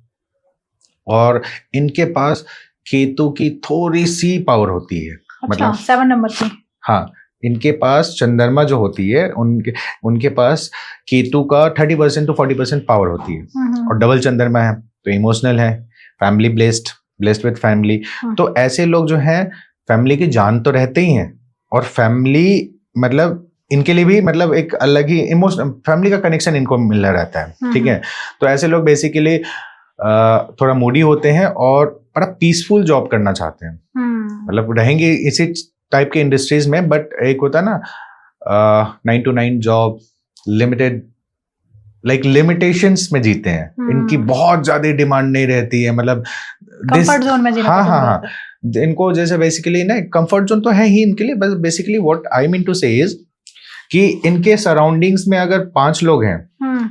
और इनके पास केतु की थोड़ी सी पावर होती है। अच्छा, मतलब 7 नंबर की, हाँ, इनके पास चंद्रमा जो होती है उनके पास केतु का 30% to 40% पावर होती है, और डबल चंद्रमा है तो इमोशनल है, फैमिली ब्लेस्ड विद फैमिली। तो ऐसे लोग जो हैं फैमिली की जान तो रहते ही हैं, और फैमिली मतलब इनके लिए भी मतलब एक अलग ही इमोशनल फैमिली का कनेक्शन इनको मिलना रहता है। ठीक है, तो ऐसे लोग बेसिकली थोड़ा मूडी होते हैं और बड़ा पीसफुल जॉब करना चाहते हैं। मतलब रहेंगे इसी टाइप के इंडस्ट्रीज में, बट एक होता है ना 9 to 9 job, limited like limitations में जीते हैं। इनकी बहुत ज्यादा डिमांड नहीं रहती है, मतलब कंफर्ट जोन में जीना। हाँ, इनको जैसे बेसिकली ना कंफर्ट जोन तो है ही इनके लिए, बस basically what I mean to say is कि इनके सराउंडिंग्स में अगर 5 लोग हैं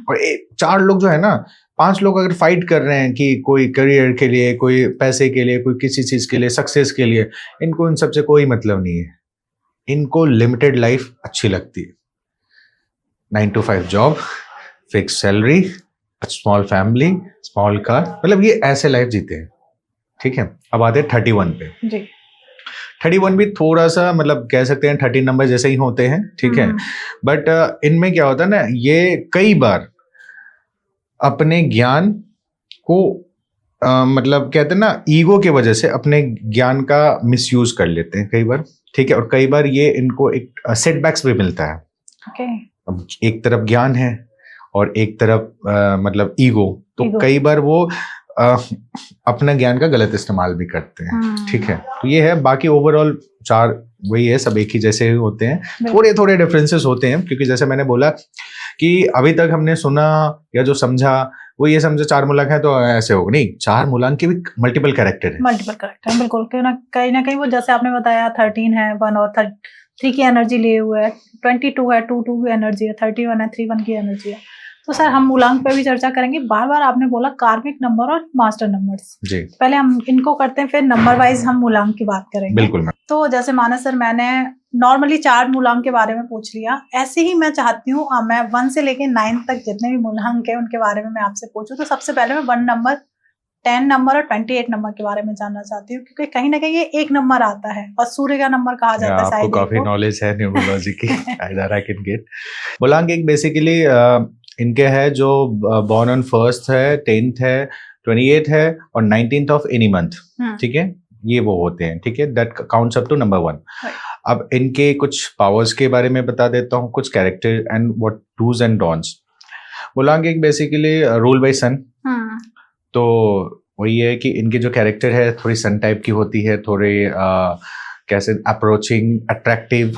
और 4 लोग जो है ना, 5 लोग अगर फाइट कर रहे हैं कि कोई करियर के लिए, कोई पैसे के लिए, कोई किसी चीज के लिए, सक्सेस के लिए, इनको इन सबसे कोई मतलब नहीं है। इनको लिमिटेड लाइफ अच्छी लगती है। 9 to 5 job, fix salary, small family, small car, मतलब ये ऐसे लाइफ जीते हैं। ठीक है, अब आते हैं 31 पे जी। 31 भी थोड़ा सा मतलब कह सकते हैं 13 नंबर जैसे ही होते हैं। ठीक है, बट इनमें क्या होता है ना, ये कई बार अपने ज्ञान को मतलब कहते हैं ना ईगो के वजह से अपने ज्ञान का मिसयूज कर लेते हैं कई बार। ठीक है, और कई बार ये इनको एक सेटबैक्स भी मिलता है। अब एक तरफ ज्ञान है और एक तरफ मतलब ईगो, तो कई बार वो अपना ज्ञान का गलत इस्तेमाल भी करते हैं। ठीक है, तो ये है। बाकी ओवरऑल 4 वही है, सब एक ही जैसे होते हैं। थोड़े थोड़े डिफरेंसेस होते हैं, क्योंकि जैसे मैंने बोला कि अभी तक हमने सुना या जो समझा वो ये समझा 4 मूलांक है तो ऐसे होगा, नहीं, 4 मूलांक के भी मल्टीपल कैरेक्टर है। बिल्कुल, कहीं ना कहीं वो जैसे आपने बताया 13 है, 1 और 3 की एनर्जी लिए हुए है, 22 है, 2 की एनर्जी है, 31 है, 3 1 की एनर्जी है। तो सर हम मूलांक पे भी चर्चा करेंगे। बार बार आपने बोला कार्मिक नंबर और मास्टर नंबर्स जी, पहले हम इनको करते हैं, फिर नंबर वाइज हम मूलांक की बात करेंगे। बिल्कुल। तो जैसे माना सर, मैंने नॉर्मली 4 मूलांक के बारे में पूछ लिया, ऐसे ही मैं चाहती हूँ मैं 1 से लेके 9 तक जितने भी मूलांक है उनके बारे में मैं आपसे पूछूं। तो सबसे पहले मैं 1 नंबर, 10 नंबर और 28 नंबर के बारे में जानना चाहती हूँ, क्योंकि कहीं ना कहीं ये एक नंबर आता है और सूर्य का नंबर कहा जाता है। आपको काफी नॉलेज है न्यूमरोलॉजी की। I can get. मूलांक एक बेसिकली इनके है जो बॉर्न ऑन 1st है, 10th है, 28th है और 19th ऑफ एनी मंथ। ठीक है, ये वो होते हैं। ठीक है, that counts up to number 1। अब इनके कुछ पावर्स के बारे में बता देता हूँ, कुछ character and what dos and don'ts. मूलांक एक बेसिकली रूल बाय सन। तो वही है कि इनके जो कैरेक्टर है थोड़ी सन टाइप की होती है, थोड़े कैसे अप्रोचिंग, अट्रैक्टिव,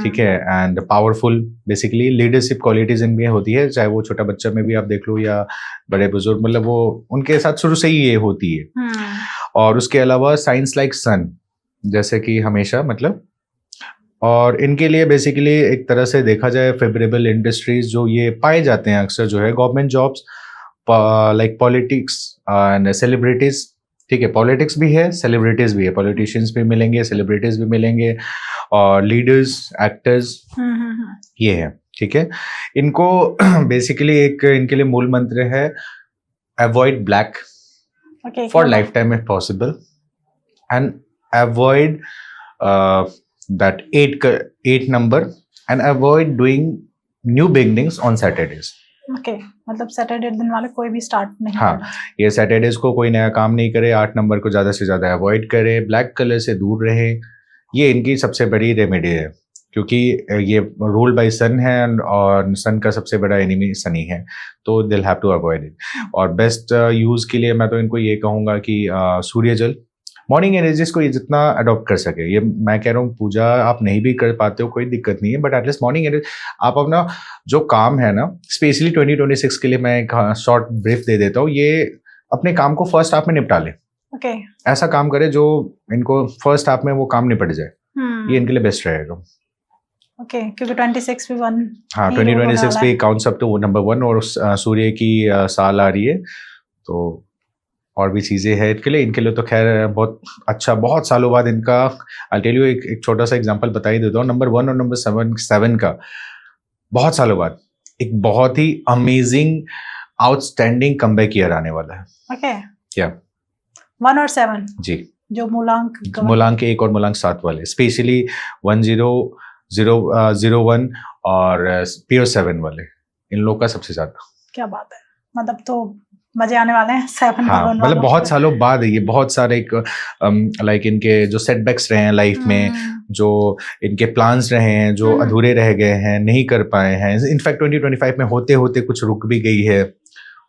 ठीक है, and powerful. Basically leadership qualities इनमें होती है, चाहे वो छोटा बच्चा में भी आप देख लो या बड़े बुजुर्ग, मतलब वो उनके साथ शुरू से ही ये होती है। और उसके अलावा साइंस लाइक सन, जैसे कि हमेशा मतलब और इनके लिए बेसिकली एक तरह से देखा जाए फेवरेबल इंडस्ट्रीज जो ये पाए जाते हैं अक्सर जो है government jobs, like politics and celebrities. ठीक है, पॉलिटिक्स भी है, सेलिब्रिटीज भी है, पॉलिटिशियंस भी मिलेंगे, सेलिब्रिटीज भी मिलेंगे, और लीडर्स, एक्टर्स, ये है। ठीक है, इनको बेसिकली एक इनके लिए मूल मंत्र है avoid black for life time if possible, and avoid that 8 number, and avoid doing new beginnings on Saturdays. Okay, मतलब सैटरडे दिन वाले कोई भी स्टार्ट नहीं हाँ, ये सैटरडेज को कोई नया काम नहीं करे, 8 नंबर को ज़्यादा से ज़्यादा अवॉइड करे, ब्लैक कलर से दूर रहे। ये इनकी सबसे बड़ी रेमेडी है, क्योंकि ये रूल बाय सन है और सन का सबसे बड़ा एनिमी सनी है, तो दिल हैव टू अवॉइड इट। और बेस्ट यूज़ के लिए मैं तो इनको ये कहूँगा कि सूर्य जल, मॉर्निंग एनर्जीज को ये जितना अडॉप्ट कर सके। ये मैं कह रहा हूँ पूजा आप नहीं भी कर पाते हो कोई दिक्कत नहीं है, बट एटलीस्ट मॉर्निंग एनर्जी आप अपना जो काम है ना, स्पेशली 2026 के लिए मैं एक शॉर्ट ब्रीफ दे देता हूँ, ये अपने काम को फर्स्ट हाफ में निपटा ले। ओके, ऐसा काम करे जो इनको फर्स्ट हाफ में वो काम निपट जाए, ये इनके लिए बेस्ट रहेगा। ओके, क्योंकि 26 भी 1, हाँ 2026 भी काउंट्स अप टू नंबर 1, और सूर्य की साल आ रही है, तो और भी चीज़ें हैं इनके लिए तो खैर बहुत अच्छा, बहुत सालों बाद इनका आई टेल यू एक छोटा सा एग्जांपल बता ही देता हूँ। नंबर 1 और नंबर 7 का बहुत सालों बाद एक बहुत ही अमेजिंग आउटस्टैंडिंग कमबैक ईयर आने वाला है। ओके, क्या 1 और 7 जी, जो मूलांक 1 और मूलांक 7 वाले, स्पेशली 1001 और प्योर 7 वाले, इन लोग का सबसे ज्यादा। क्या बात है, मतलब तो मजे आने वाले हैं 7। हाँ, मतलब बहुत सालों बाद ये बहुत सारे लाइक इनके जो सेटबैक्स रहे हैं लाइफ में, जो इनके प्लान्स रहे हैं जो अधूरे रह गए हैं, नहीं कर पाए हैं, इनफैक्ट 2025 में होते होते कुछ रुक भी गई है,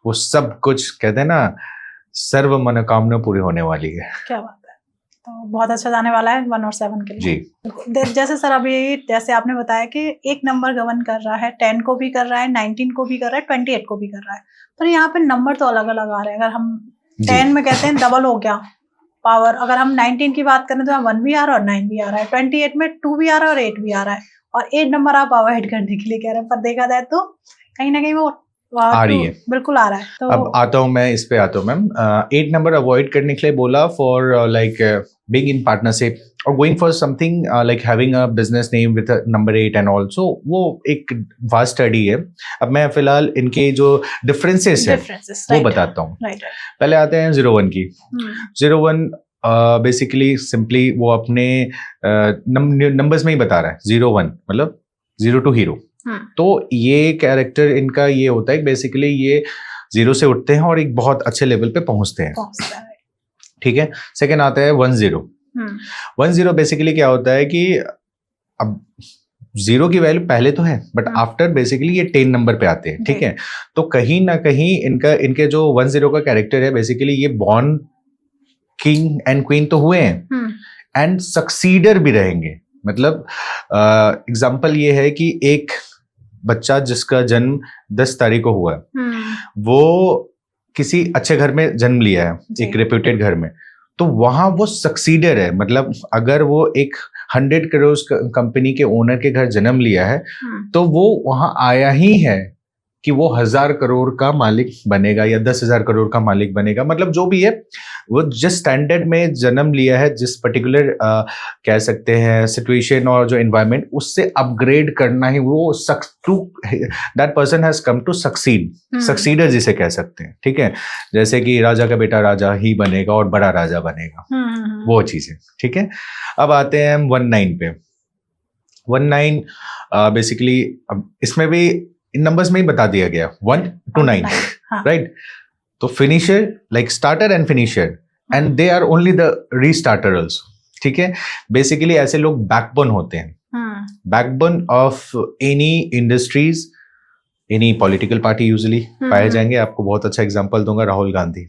वो सब कुछ कहते हैं ना सर्व मनोकामना पूरी होने वाली है। क्या बात है, तो बहुत अच्छा जाने वाला है 1 और 7 के लिए जी। जैसे सर अभी जैसे आपने बताया कि एक नंबर गवर्न कर रहा है, 10 को भी कर रहा है, 19 को भी कर रहा है, 28 को भी कर रहा है, पर यहाँ पे नंबर तो अलग अलग आ रहे हैं। अगर हम 10 में कहते हैं डबल हो गया पावर, अगर हम 19 की बात करें तो 1 भी आ रहा है और 9 भी आ रहा है, 28 में 2 भी आ रहा है और 8 भी आ रहा है, और 8 नंबर आप अवॉइड करने के लिए कह रहे हैं, पर देखा जाए तो कहीं ना कहीं वो आ रही है, बिल्कुल आ रहा है। तो अब आता हूँ मैं इस पे आता हूँ मैम। 8 नंबर अवॉइड करने के लिए बोला for like being in partnership और going for something like having a business name with number 8 and also, वो एक वास्ट स्टडी है। अब मैं फिलहाल इनके जो डिफरेंसेस है वो बताता हूँ। पहले आते हैं 01 की। 01 बेसिकली सिंपली वो अपने नंबर्स में ही बता रहा है, 01 मतलब 0 to हीरो। तो ये कैरेक्टर इनका ये होता है बेसिकली ये 0 से उठते हैं और एक बहुत अच्छे लेवल पे पहुंचते हैं। ठीक है, सेकंड आता है 10। 10 बेसिकली क्या होता है कि अब 0 की वैल्यू पहले तो है, बट आफ्टर बेसिकली ये 10 नंबर पे आते हैं। ठीक है, तो कहीं ना कहीं इनके जो 10 का कैरेक्टर है बेसिकली ये बॉर्न किंग एंड क्वीन तो हुए हैं एंड सक्सीडर भी रहेंगे। मतलब एग्जाम्पल ये है कि एक बच्चा जिसका जन्म 10 तारीख को हुआ है, वो किसी अच्छे घर में जन्म लिया है, एक रेप्यूटेड घर में, तो वहां वो सक्सीडर है। मतलब अगर वो एक 100 करोड़ कंपनी के ओनर के घर जन्म लिया है तो वो वहां आया ही है कि वो 1000 करोड़ का मालिक बनेगा या 10,000 करोड़ का मालिक बनेगा। मतलब जो भी है वो जिस स्टैंडर्ड में जन्म लिया है, जिस पर्टिकुलर कह सकते हैं सिचुएशन और जो एनवायरनमेंट, उससे अपग्रेड करना ही वो that person has come to succeed, succeeder जिसे कह सकते हैं। ठीक है, जैसे कि राजा का बेटा राजा ही बनेगा और बड़ा राजा बनेगा, वो चीजें। ठीक है, अब आते हैं हम 19 पे। 19 बेसिकली अब इसमें भी इन नंबर्स में ही बता दिया गया 1 to 9, राइट। तो finisher like starter and finisher, and they are only the restarter also. ठीक है, बेसिकली ऐसे लोग बैकबोन होते हैं, backbone of any industries, any political party usually पाए जाएंगे। आपको बहुत अच्छा एग्जांपल दूंगा, Rahul Gandhi,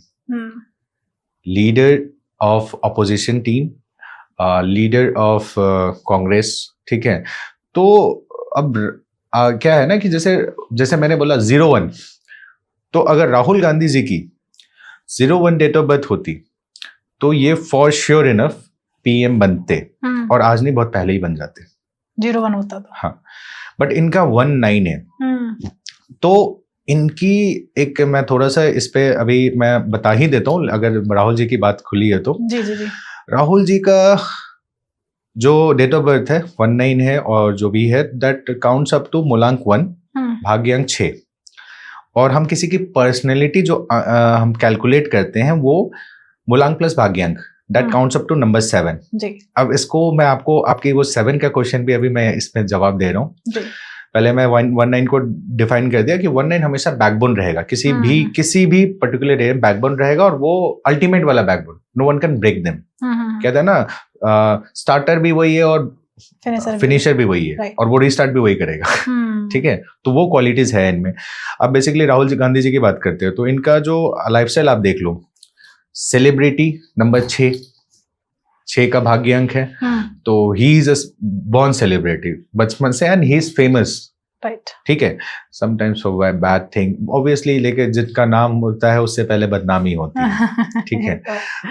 leader of opposition team, leader of Congress. ठीक है, तो अब क्या है ना कि जैसे मैंने बोला 01, तो अगर राहुल गांधी जी की 01 डेट ऑफ बर्थ होती तो ये फॉर श्योर इनफ पीएम बनते, और आज नहीं बहुत पहले ही बन जाते। 0-1 होता था। हाँ, बट इनका 1-9 है। तो इनकी एक, मैं थोड़ा सा इस पे अभी मैं बता ही देता हूँ, अगर राहुल जी की बात खुली है तो। जी जी जी। राहुल जी का जो डेट ऑफ बर्थ है 1-9 है, और जो भी है दैट काउंट्स अप टू मूलांक 1, भाग्यांक 6। और हम किसी की पर्सनैलिटी जो हम कैलकुलेट करते हैं वो मूलांक प्लस भाग्यांक, that counts up to number 7 जी। अब इसको मैं आपको, आपकी वो 7 का क्वेश्चन भी अभी मैं इसमें जवाब दे रहा हूँ। पहले मैं 1-9 को डिफाइन कर दिया कि 1-9 हमेशा बैकबोन रहेगा, किसी भी पर्टिकुलर एरिया में बैकबोन रहेगा, और वो अल्टीमेट वाला backbone, no one can break them. कहते हैं ना, स्टार्टर भी वही है और फिनिशर भी वही है, और वो रिस्टार्ट भी वही करेगा। ठीक है, तो वो क्वालिटीज है इनमें। अब बेसिकली राहुल जी गांधी जी की बात करते हैं तो इनका जो लाइफस्टाइल आप देख लो, सेलिब्रिटी नंबर 6 का भाग्य अंक है। तो he is a born celebrity बचपन से, and he is famous, right. ठीक है, sometimes for bad thing obviously, लेकिन जिसका नाम होता है उससे पहले बदनामी होती है। ठीक है,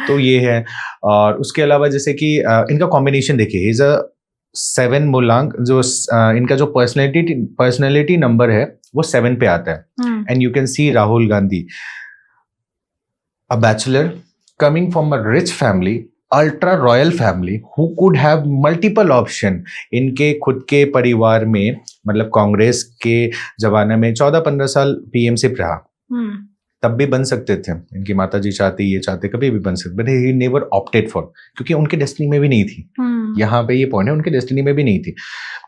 तो ये है। और उसके अलावा जैसे कि इनका कॉम्बिनेशन देखिए, इज अ 7 मूलांक, जो इनका जो पर्सनैलिटी नंबर है वो 7 पे आता है। And you can see Rahul Gandhi, a bachelor coming from a rich family, ultra royal family, who could have multiple option. इनके खुद के परिवार में, मतलब कांग्रेस के जमाने में 14-15 साल पीएमसी रहा, तब भी बन सकते थे। इनकी माता जी चाहती, ये चाहते, कभी भी बन सकते, but he never opted for, क्योंकि उनके डेस्टिनी में भी नहीं थी। यहाँ पे ये पॉइंट है, उनके डेस्टिनी में भी नहीं थी।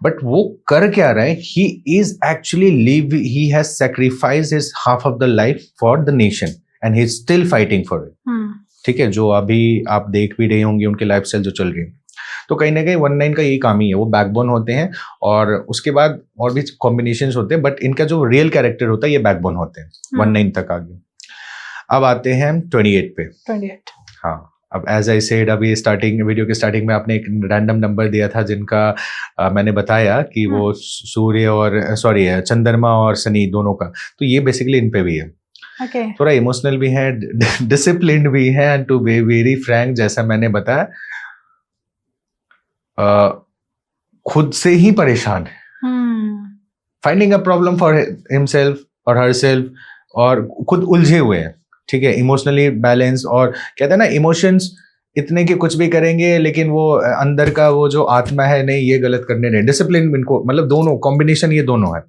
बट वो कर क्या रहे, he is actually live, he has sacrificed his half of the life for the nation, and he is still fighting for it. ठीक है, जो अभी आप देख भी रहे होंगे उनके लाइफस्टाइल जो चल रही है। तो कहीं ना कहीं 1-9 का यही काम ही है, वो बैकबोन होते हैं, और उसके बाद और भी कॉम्बिनेशंस होते हैं, बट इनका जो रियल कैरेक्टर होता है ये बैकबोन होते हैं 1-9 तक आगे। अब आते हैं 28 पे। 28, हाँ। अब एज आई सेड, अभी वीडियो के स्टार्टिंग में आपने एक रैंडम नंबर दिया था जिनका मैंने बताया कि वो सूर्य और चंद्रमा और शनि दोनों का, तो ये बेसिकली इन पे भी है। Okay. थोड़ा इमोशनल भी है, डिसिप्लिन्ड भी है, and to be very frank, जैसा मैंने बताया, खुद से ही परेशान है, finding a problem for himself और हरसेल्फ, और खुद उलझे हुए हैं। ठीक है, इमोशनली बैलेंस, और कहते हैं ना, इमोशंस इतने कि कुछ भी करेंगे, लेकिन वो अंदर का वो जो आत्मा है, नहीं ये गलत करने नहीं। डिसिप्लिन इनको, मतलब दोनों कॉम्बिनेशन, ये दोनों है।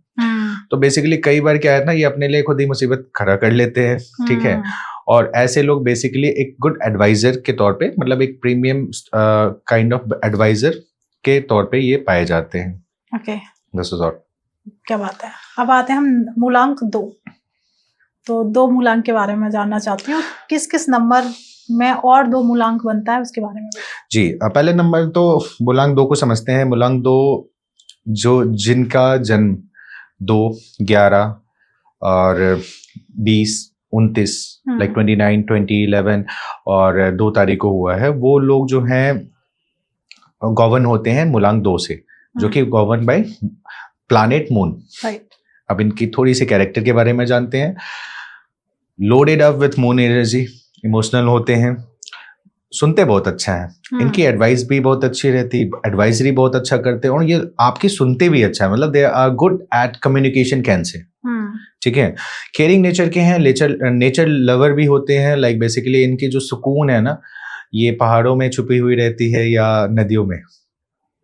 तो बेसिकली कई बार क्या है ना, ये अपने लिए खुद ही मुसीबत खड़ा कर लेते हैं। ठीक है, और ऐसे लोग बेसिकली एक गुड एडवाइजर के तौर पे, मतलब एक प्रीमियम काइंड ऑफ एडवाइजर के तौर पे ये पाए जाते हैं। Okay, this is all. क्या बात है। अब आते हैं हम मूलांक 2। तो 2 मूलांक के बारे में जानना चाहती हूँ, किस किस नंबर में और 2 मूलांक बनता है, उसके बारे में। जी, पहले नंबर तो मूलांक 2 को समझते हैं। मूलांक 2 जो जिनका जन्म 2, 11 और 20, 29, लाइक 29, 20, 11 और 2 तारीख को हुआ है, वो लोग जो हैं गवर्न होते हैं मूलांक 2 से, जो कि govern by planet moon. Right. अब इनकी थोड़ी सी कैरेक्टर के बारे में जानते हैं। Loaded up with moon energy, emotional होते हैं, सुनते बहुत अच्छा है, इनकी एडवाइस भी बहुत अच्छी रहती, एडवाइजरी बहुत अच्छा करते हैं, और ये आपकी सुनते भी अच्छा है, मतलब they are good at communication can say. ठीक है, केयरिंग नेचर के हैं, नेचर लवर भी होते हैं। लाइक बेसिकली इनकी जो सुकून है ना, ये पहाड़ों में छुपी हुई रहती है या नदियों में।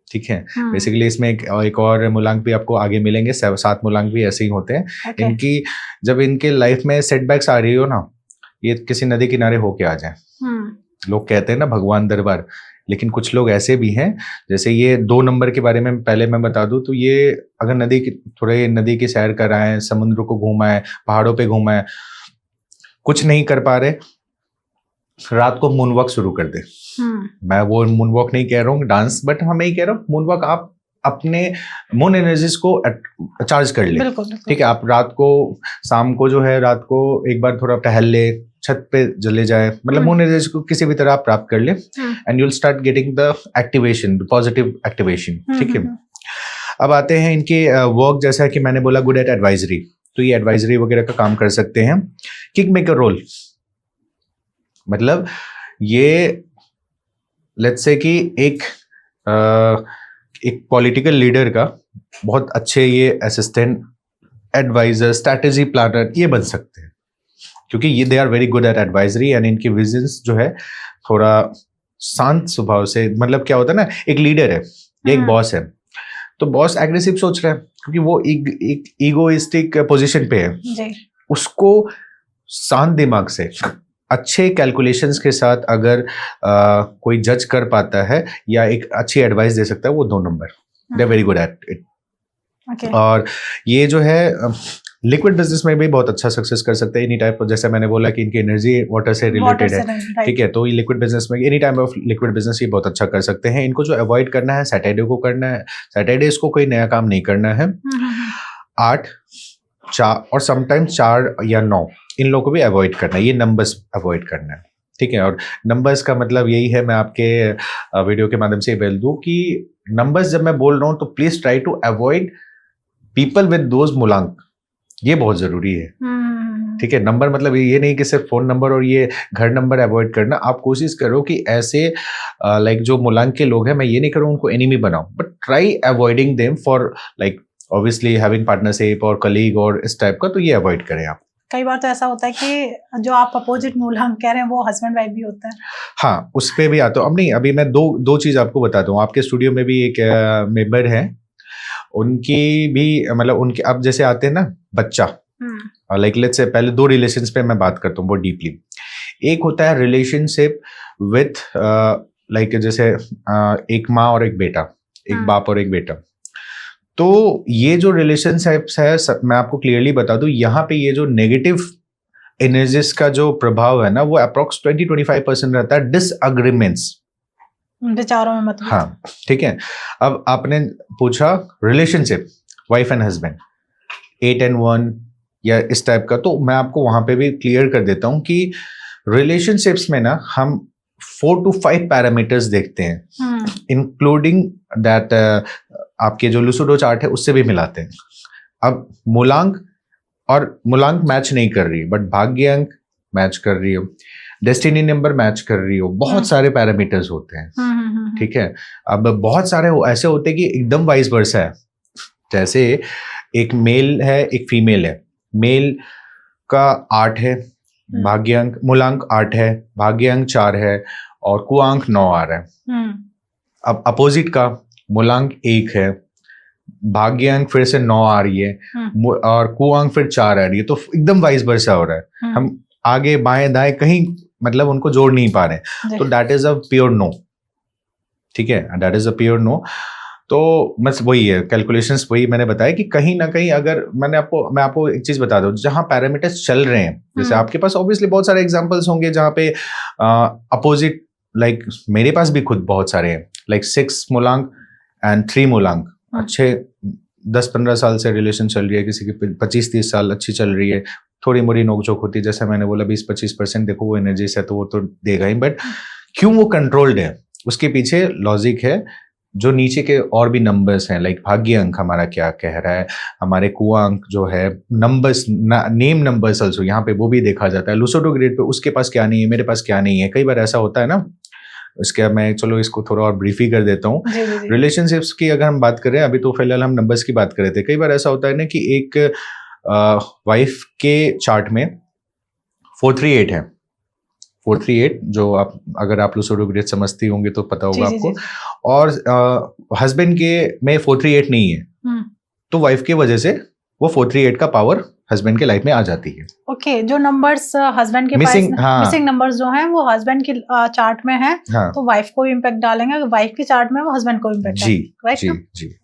ठीक है, बेसिकली इसमें एक और मूलांक भी आपको आगे मिलेंगे, 7 मूलांक भी ऐसे ही होते हैं। Okay. इनकी जब इनके लाइफ में सेटबैक्स आ रही हो ना, ये किसी नदी किनारे होके आ जाए। लोग कहते हैं ना भगवान दरबार, लेकिन कुछ लोग ऐसे भी हैं, जैसे ये 2 नंबर के बारे में पहले मैं बता दूं, तो ये अगर नदी की सैर कराएं, समुद्र को घुमाएं, पहाड़ों पे घुमाएं, कुछ नहीं कर पा रहे, रात को मून वॉक शुरू कर दे। मैं वो मून वॉक नहीं कह रहा हूँ डांस, बट मैं ही कह रहा हूँ मून वॉक, आप अपने मून एनर्जीज को चार्ज कर ले। ठीक है, आप रात को, शाम को जो है, रात को एक बार थोड़ा टहल ले, छत पे चले जाए, मतलब मून एनर्जी को किसी भी तरह आप प्राप्त कर ले, and you will start getting the activation, the positive activation. ठीक है, अब आते हैं इनके वर्क, जैसा कि मैंने बोला गुड एट एडवाइजरी, तो ये एडवाइजरी वगैरह का काम कर सकते हैं। किक मेकर रोल, मतलब ये लेट्स से कि एक पॉलिटिकल लीडर का बहुत अच्छे ये असिस्टेंट, एडवाइजर, स्ट्रैटेजी प्लानर ये बन सकते हैं, क्योंकि ये they are very good at advisory and इनके विजन्स जो है थोड़ा शांत स्वभाव से, मतलब क्या होता है ना, एक लीडर है या एक बॉस है, तो बॉस एग्रेसिव सोच रहा है क्योंकि वो एक ईगोइस्टिक पोजीशन पे है जी। उसको शांत दिमाग से अच्छे कैलकुलेशंस के साथ अगर कोई जज कर पाता है या एक अच्छी एडवाइस दे सकता है, वो 2 number, they are very good at it. और ये जो है लिक्विड बिजनेस में भी बहुत अच्छा सक्सेस कर सकते हैं एनी टाइप ऑफ, जैसे मैंने बोला कि इनकी एनर्जी वाटर से रिलेटेड है, ठीक है, तो ये लिक्विड बिजनेस में any type of liquid business ये बहुत अच्छा कर सकते हैं। इनको जो अवॉइड करना है, सैटरडे को करना है, सैटरडे इसको कोई नया काम नहीं करना है। 8, 4 और समटाइम्स 4 या 9 इन लोगों को भी अवॉइड करना है, ये नंबर्स अवॉइड करना है, ठीक है। और नंबर्स का मतलब यही है, मैं आपके वीडियो के माध्यम से बोल दूं कि नंबर्स जब मैं बोल रहा हूं तो please try to avoid people with those मूलांक, ये बहुत जरूरी है, ठीक है। नंबर मतलब ये नहीं कि सिर्फ फोन नंबर और ये घर नंबर अवॉइड करना, आप कोशिश करो कि ऐसे लाइक जो मूलांक के लोग हैं, मैं ये नहीं करूँ उनको एनिमी बनाओ, but try avoiding them for like obviously having partnership और कलीग और इस टाइप का, तो ये अवॉइड करें आप। कई बार तो ऐसा होता है कि जो आप अपोजिट मूलांक कह रहे हैं वो हस्बैंड वाइफ भी होते हैं। हाँ, उस पे भी आता हूँ। अब नहीं, अभी मैं दो चीज आपको बताता हूँ। आपके स्टूडियो में भी एक मेंबर है, उनकी भी मतलब उनके अब जैसे आते हैं ना बच्चा, लाइक लेट्स से पहले 2 रिलेशंस पे मैं बात करता हूँ बहुत डीपली। एक होता है रिलेशनशिप विथ लाइक जैसे एक माँ और एक बेटा, एक बाप और एक बेटा। तो ये जो रिलेशनशिप्स है, मैं आपको क्लियरली बता दूं, यहाँ पे ये जो नेगेटिव एनर्जीज का जो प्रभाव है ना, वो अप्रोक्स 20-25% रहता है डिसएग्रीमेंट्स, विचारों में मतलब। हाँ, ठीक है। अब आपने पूछा relationship wife and husband 8 and 1 या इस टाइप का, तो मैं आपको वहां पे भी क्लियर कर देता हूं कि रिलेशनशिप्स में ना हम 4 to 5 पैरामीटर्स देखते हैं, इंक्लूडिंग दैट आपके जो लुसोडो चार्ट है उससे भी मिलाते हैं। अब मूलांक और मूलांक मैच नहीं कर रही, बट भाग्य अंक मैच कर रही हो, डेस्टिनी नंबर मैच कर रही हो, बहुत सारे पैरामीटर्स होते हैं, ठीक है। अब बहुत सारे ऐसे होते हैं कि एकदम वाइस वर्सा है, जैसे एक मेल है एक फीमेल है, मेल का 8 है, भाग्य अंक मूलांक 8 है, भाग्य अंक 4 है और कुआंक 9 आ रहा है। अब अपोजिट का मूलांक 1 है, भाग्य अंक फिर से 9 आ रही है और कुआंक फिर 4 आ रही है, तो एकदम वाइस वर्सा हो रहा है। हम आगे बाएं दाएं कहीं मतलब उनको जोड़ नहीं पा रहे, तो that is a pure no, ठीक है, that is a pure no. तो बस वही है, कैलकुलेशंस वही मैंने बताया कि कहीं ना कहीं अगर मैं आपको एक चीज बता दूं, जहां पैरामीटर्स चल रहे हैं, जैसे आपके पास ऑब्वियसली बहुत सारे एग्जांपल्स होंगे जहां पे अपोजिट, लाइक मेरे पास भी खुद बहुत सारे हैं, लाइक 6 मूलांक एंड 3 मूलांक, अच्छे 10-15 साल से रिलेशन चल रही है, किसी की 25-30 साल अच्छी चल रही है, थोड़ी मोड़ी नोकझोंक होती है, जैसे मैंने बोला 20-25% देखो वो एनर्जी से तो वो तो देगा ही, बट क्यों वो कंट्रोल्ड है, उसके पीछे लॉजिक है। जो नीचे के और भी नंबर्स हैं, लाइक भाग्य अंक हमारा क्या कह रहा है, हमारे कुआंक जो है, नंबर्स नेम नंबर्स ऑल्सो यहाँ पे वो भी देखा जाता है। लुसोडो ग्रेड पे उसके पास क्या नहीं है, मेरे पास क्या नहीं है, कई बार ऐसा होता है ना। इसके मैं चलो इसको थोड़ा और ब्रीफ ही कर देता हूँ। रिलेशनशिप्स की अगर हम बात करें, अभी तो फिलहाल हम नंबर्स की बात कर रहे थे, कई बार ऐसा होता है ना कि एक वाइफ के चार्ट में 438 है, 438 जो आप अगर आप लुसोडो ग्रेड समझती होंगे तो पता होगा आपको, और हस्बैंड के में 438 नहीं है, तो वाइफ की वजह से वो 438 का पावर हस्बैंड के लाइफ में आ जाती है। ओके, जो नंबर्स हस्बैंड के पास मिसिंग नंबर्स जो हैं वो हस्बैंड के चार्ट में हैं, तो वाइफ को इम्पैक्ट डालेंगे, वाइफ के चार्ट में वो हस्बैंड को इम्पैक्ट डालेंगे, राइट? जी,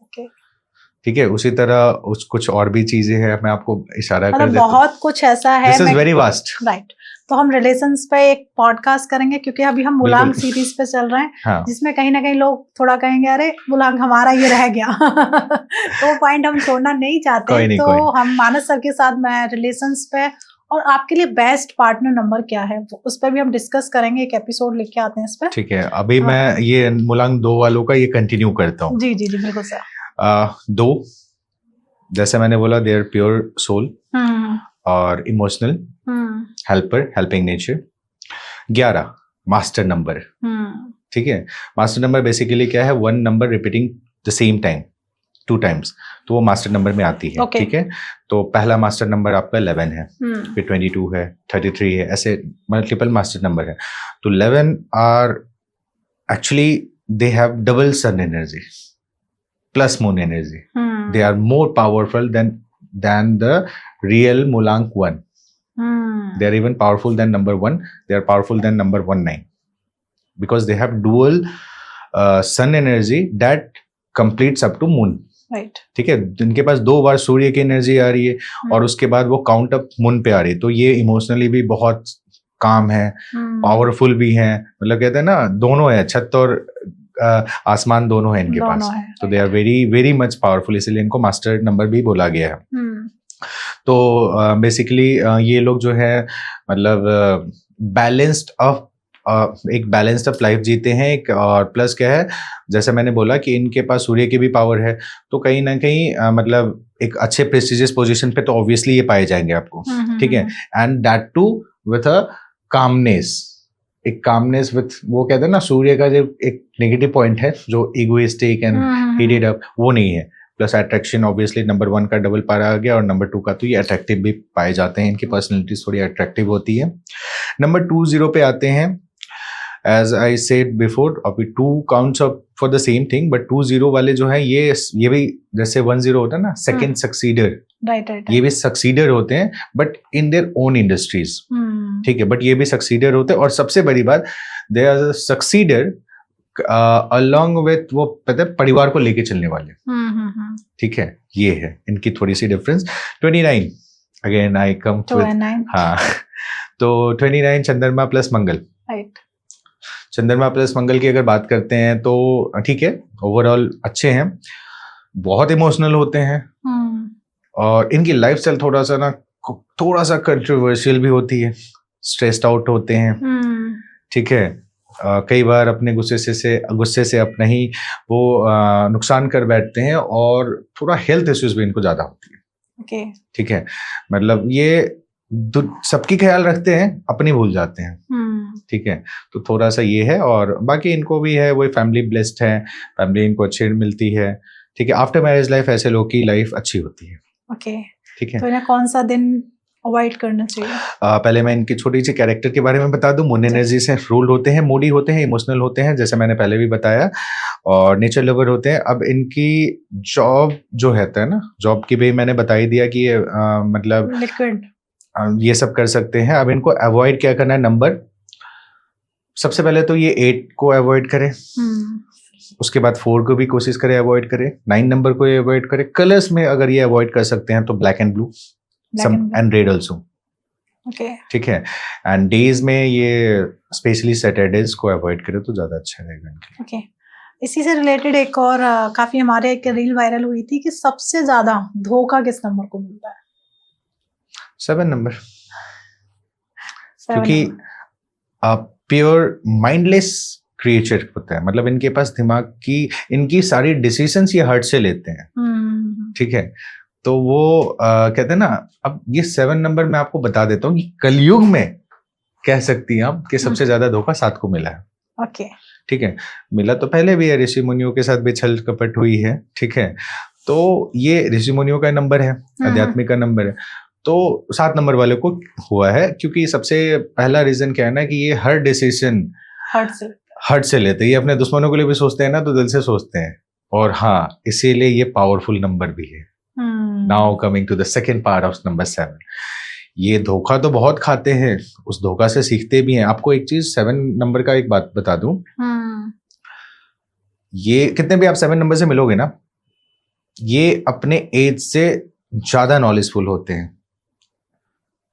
ठीक है। उसी तरह कुछ और भी चीजें हैं, मैं आपको इशारा कर देता हूं, बहुत कुछ ऐसा है, this is very vast, right. तो हम रिलेशंस पे एक पॉडकास्ट करेंगे, क्योंकि अभी हम मूलांक सीरीज पे चल रहे हैं, हाँ। जिसमें कहीं ना कहीं लोग थोड़ा कहेंगे अरे मूलांक हमारा ये रह गया तो पॉइंट हम छोड़ना नहीं चाहते, तो हम मानस सर के साथ मैं रिलेशंस पे और आपके लिए बेस्ट पार्टनर नंबर क्या है उस पर भी हम डिस्कस करेंगे, एक एपिसोड लिख के आते हैं इस पे, ठीक है। अभी मैं ये मूलांक 2 वालों का ये कंटिन्यू करता हूँ। जी जी जी, बिल्कुल सर। 2 जैसे मैंने बोला, दे आर प्योर सोल और emotional, helper, helping nature. 11 master number, ठीक है। मास्टर नंबर बेसिकली क्या है, 1 number repeating the same time 2 times, तो वो मास्टर नंबर में आती है. ठीक है, तो पहला मास्टर नंबर आपका 11 है, फिर 22 है, 33 है, ऐसे मल्टीपल मास्टर नंबर है. तो 11 are actually they have double sun energy plus moon energy. They are more powerful than the real Mulank 1. They are even powerful than number 1. They are powerful than number 19 because they have dual sun energy that completes up to moon. Right. ठीक है, इनके पास 2 बार सूर्य की energy आ रही है और उसके बाद वो काउंट अप मून पे आ रही है. तो ये इमोशनली भी बहुत काम है, पावरफुल भी है. मतलब कहते हैं ना, दोनों है, छत और आसमान दोनों है इनके पास. तो they are very very much powerful, इसलिए इनको मास्टर नंबर भी बोला गया है. तो बेसिकली ये लोग जो है मतलब बैलेंस्ड ऑफ एक बैलेंस्ड ऑफ लाइफ जीते हैं. एक और प्लस क्या है, जैसे मैंने बोला कि इनके पास सूर्य की भी पावर है, तो कहीं ना कहीं मतलब एक अच्छे प्रेस्टिजियस पोजीशन पे तो ऑब्वियसली ये पाए जाएंगे आपको. ठीक है, and that too with a calmness. एक कामनेस विथ, वो कहते हैं ना, सूर्य का जो एक नेगेटिव पॉइंट है जो इगोइस्टिक एंड हीटेड अप, वो नहीं है. प्लस अट्रैक्शन, ऑब्वियसली नंबर 1 का डबल पारा आ गया, और नंबर 2 का तो ये अट्रैक्टिव भी पाए जाते हैं. इनकी पर्सनैलिटीज थोड़ी अट्रैक्टिव होती है. नंबर 20 पे आते हैं. As I said before, अभी 2 counts up for the same thing, but 20 वाले जो है ये भी जैसे 10 होता है ना, सेकेंड सक्सीडर, राइट, ये भी सक्सीडर होते हैं but in their own industries. ठीक है, बट ये भी सक्सीडर होते हैं. और सबसे बड़ी बात, दे आर सक्सीडर अलॉन्ग विथ, वो पता है, परिवार को लेके चलने वाले. ठीक है, ये है इनकी थोड़ी सी difference. 29 again I come with, हाँ, तो 29 चंद्रमा प्लस मंगल. राइट, चंद्रमा प्लस मंगल की अगर बात करते हैं तो ठीक है, ओवरऑल अच्छे हैं, बहुत इमोशनल होते हैं. और इनकी लाइफस्टाइल थोड़ा सा कंट्रोवर्शियल भी होती है. स्ट्रेस्ड आउट होते हैं. ठीक है, कई बार अपने गुस्से से अपना ही वो नुकसान कर बैठते हैं, और थोड़ा हेल्थ इश्यूज भी इनको ज्यादा होती है. ठीक है, मतलब ये सबकी ख्याल रखते हैं, अपनी भूल जाते हैं. ठीक है, तो थोड़ा सा ये है. और बाकी इनको भी है, वही फैमिली ब्लेस्ड है, फैमिली इनको अच्छी मिलती है. ठीक है, आफ्टर मैरिज लाइफ ऐसे लोग की लाइफ अच्छी होती है. ठीक है, तो इन्हें कौन सा दिन अवॉइड करना चाहिए? पहले मैं इनकी छोटी सी कैरेक्टर के बारे में बता दूं. मून एनर्जी से रूल होते हैं, मूडी होते हैं, इमोशनल होते हैं, जैसे मैंने पहले भी बताया, और नेचर लवर होते हैं. अब इनकी जॉब जो रहता है ना, जॉब की भी मैंने बता ही दिया कि ये मतलब लिक्विड ये सब कर सकते हैं. अब इनको अवॉइड क्या करना है, नंबर सबसे पहले तो ये 8 को अवॉइड करें. उसके बाद 4 को भी कोशिश करें अवॉइड करें. 9 नंबर को अवॉइड करें. कलर्स में अगर ये अवॉइड कर सकते हैं तो black and blue and red also. ठीक है, एंड डेज में ये स्पेशली सैटरडेज को अवॉइड करें तो ज्यादा अच्छा रहेगा. इसी से रिलेटेड एक और काफी हमारे एक रील वायरल हुई थी कि सबसे ज्यादा धोखा किस नंबर को मिलता है? 7 नंबर. क्योंकि प्योर माइंडलेस क्रिएचर होता है, मतलब इनके पास दिमाग की, इनकी सारी डिसीजंस ये हार्ट से लेते हैं. ठीक है, तो वो कहते हैं ना, अब ये 7 नंबर मैं आपको बता देता हूँ कि कलयुग में कह सकती हैं आप कि सबसे ज्यादा धोखा 7 को मिला है. ठीक है, मिला तो पहले भी है, ऋषि मुनियों के साथ भी छल कपट हुई है. ठीक है, तो ये ऋषि मुनियों का नंबर है, आध्यात्मिक का नंबर है. तो 7 नंबर वाले को हुआ है, क्योंकि सबसे पहला रीजन क्या है ना, कि ये हर डिसीजन हार्ट से लेते हैं. ये अपने दुश्मनों के लिए भी सोचते हैं ना, तो दिल से सोचते हैं. और हाँ, इसीलिए ये पावरफुल नंबर भी है. Now coming to the second part of number 7. ये धोखा तो बहुत खाते हैं, उस धोखा से सीखते भी हैं. आपको एक चीज 7 नंबर का एक बात बता दूं, ये कितने भी आप 7 नंबर से मिलोगे ना, ये अपने एज से ज्यादा नॉलेजफुल होते हैं.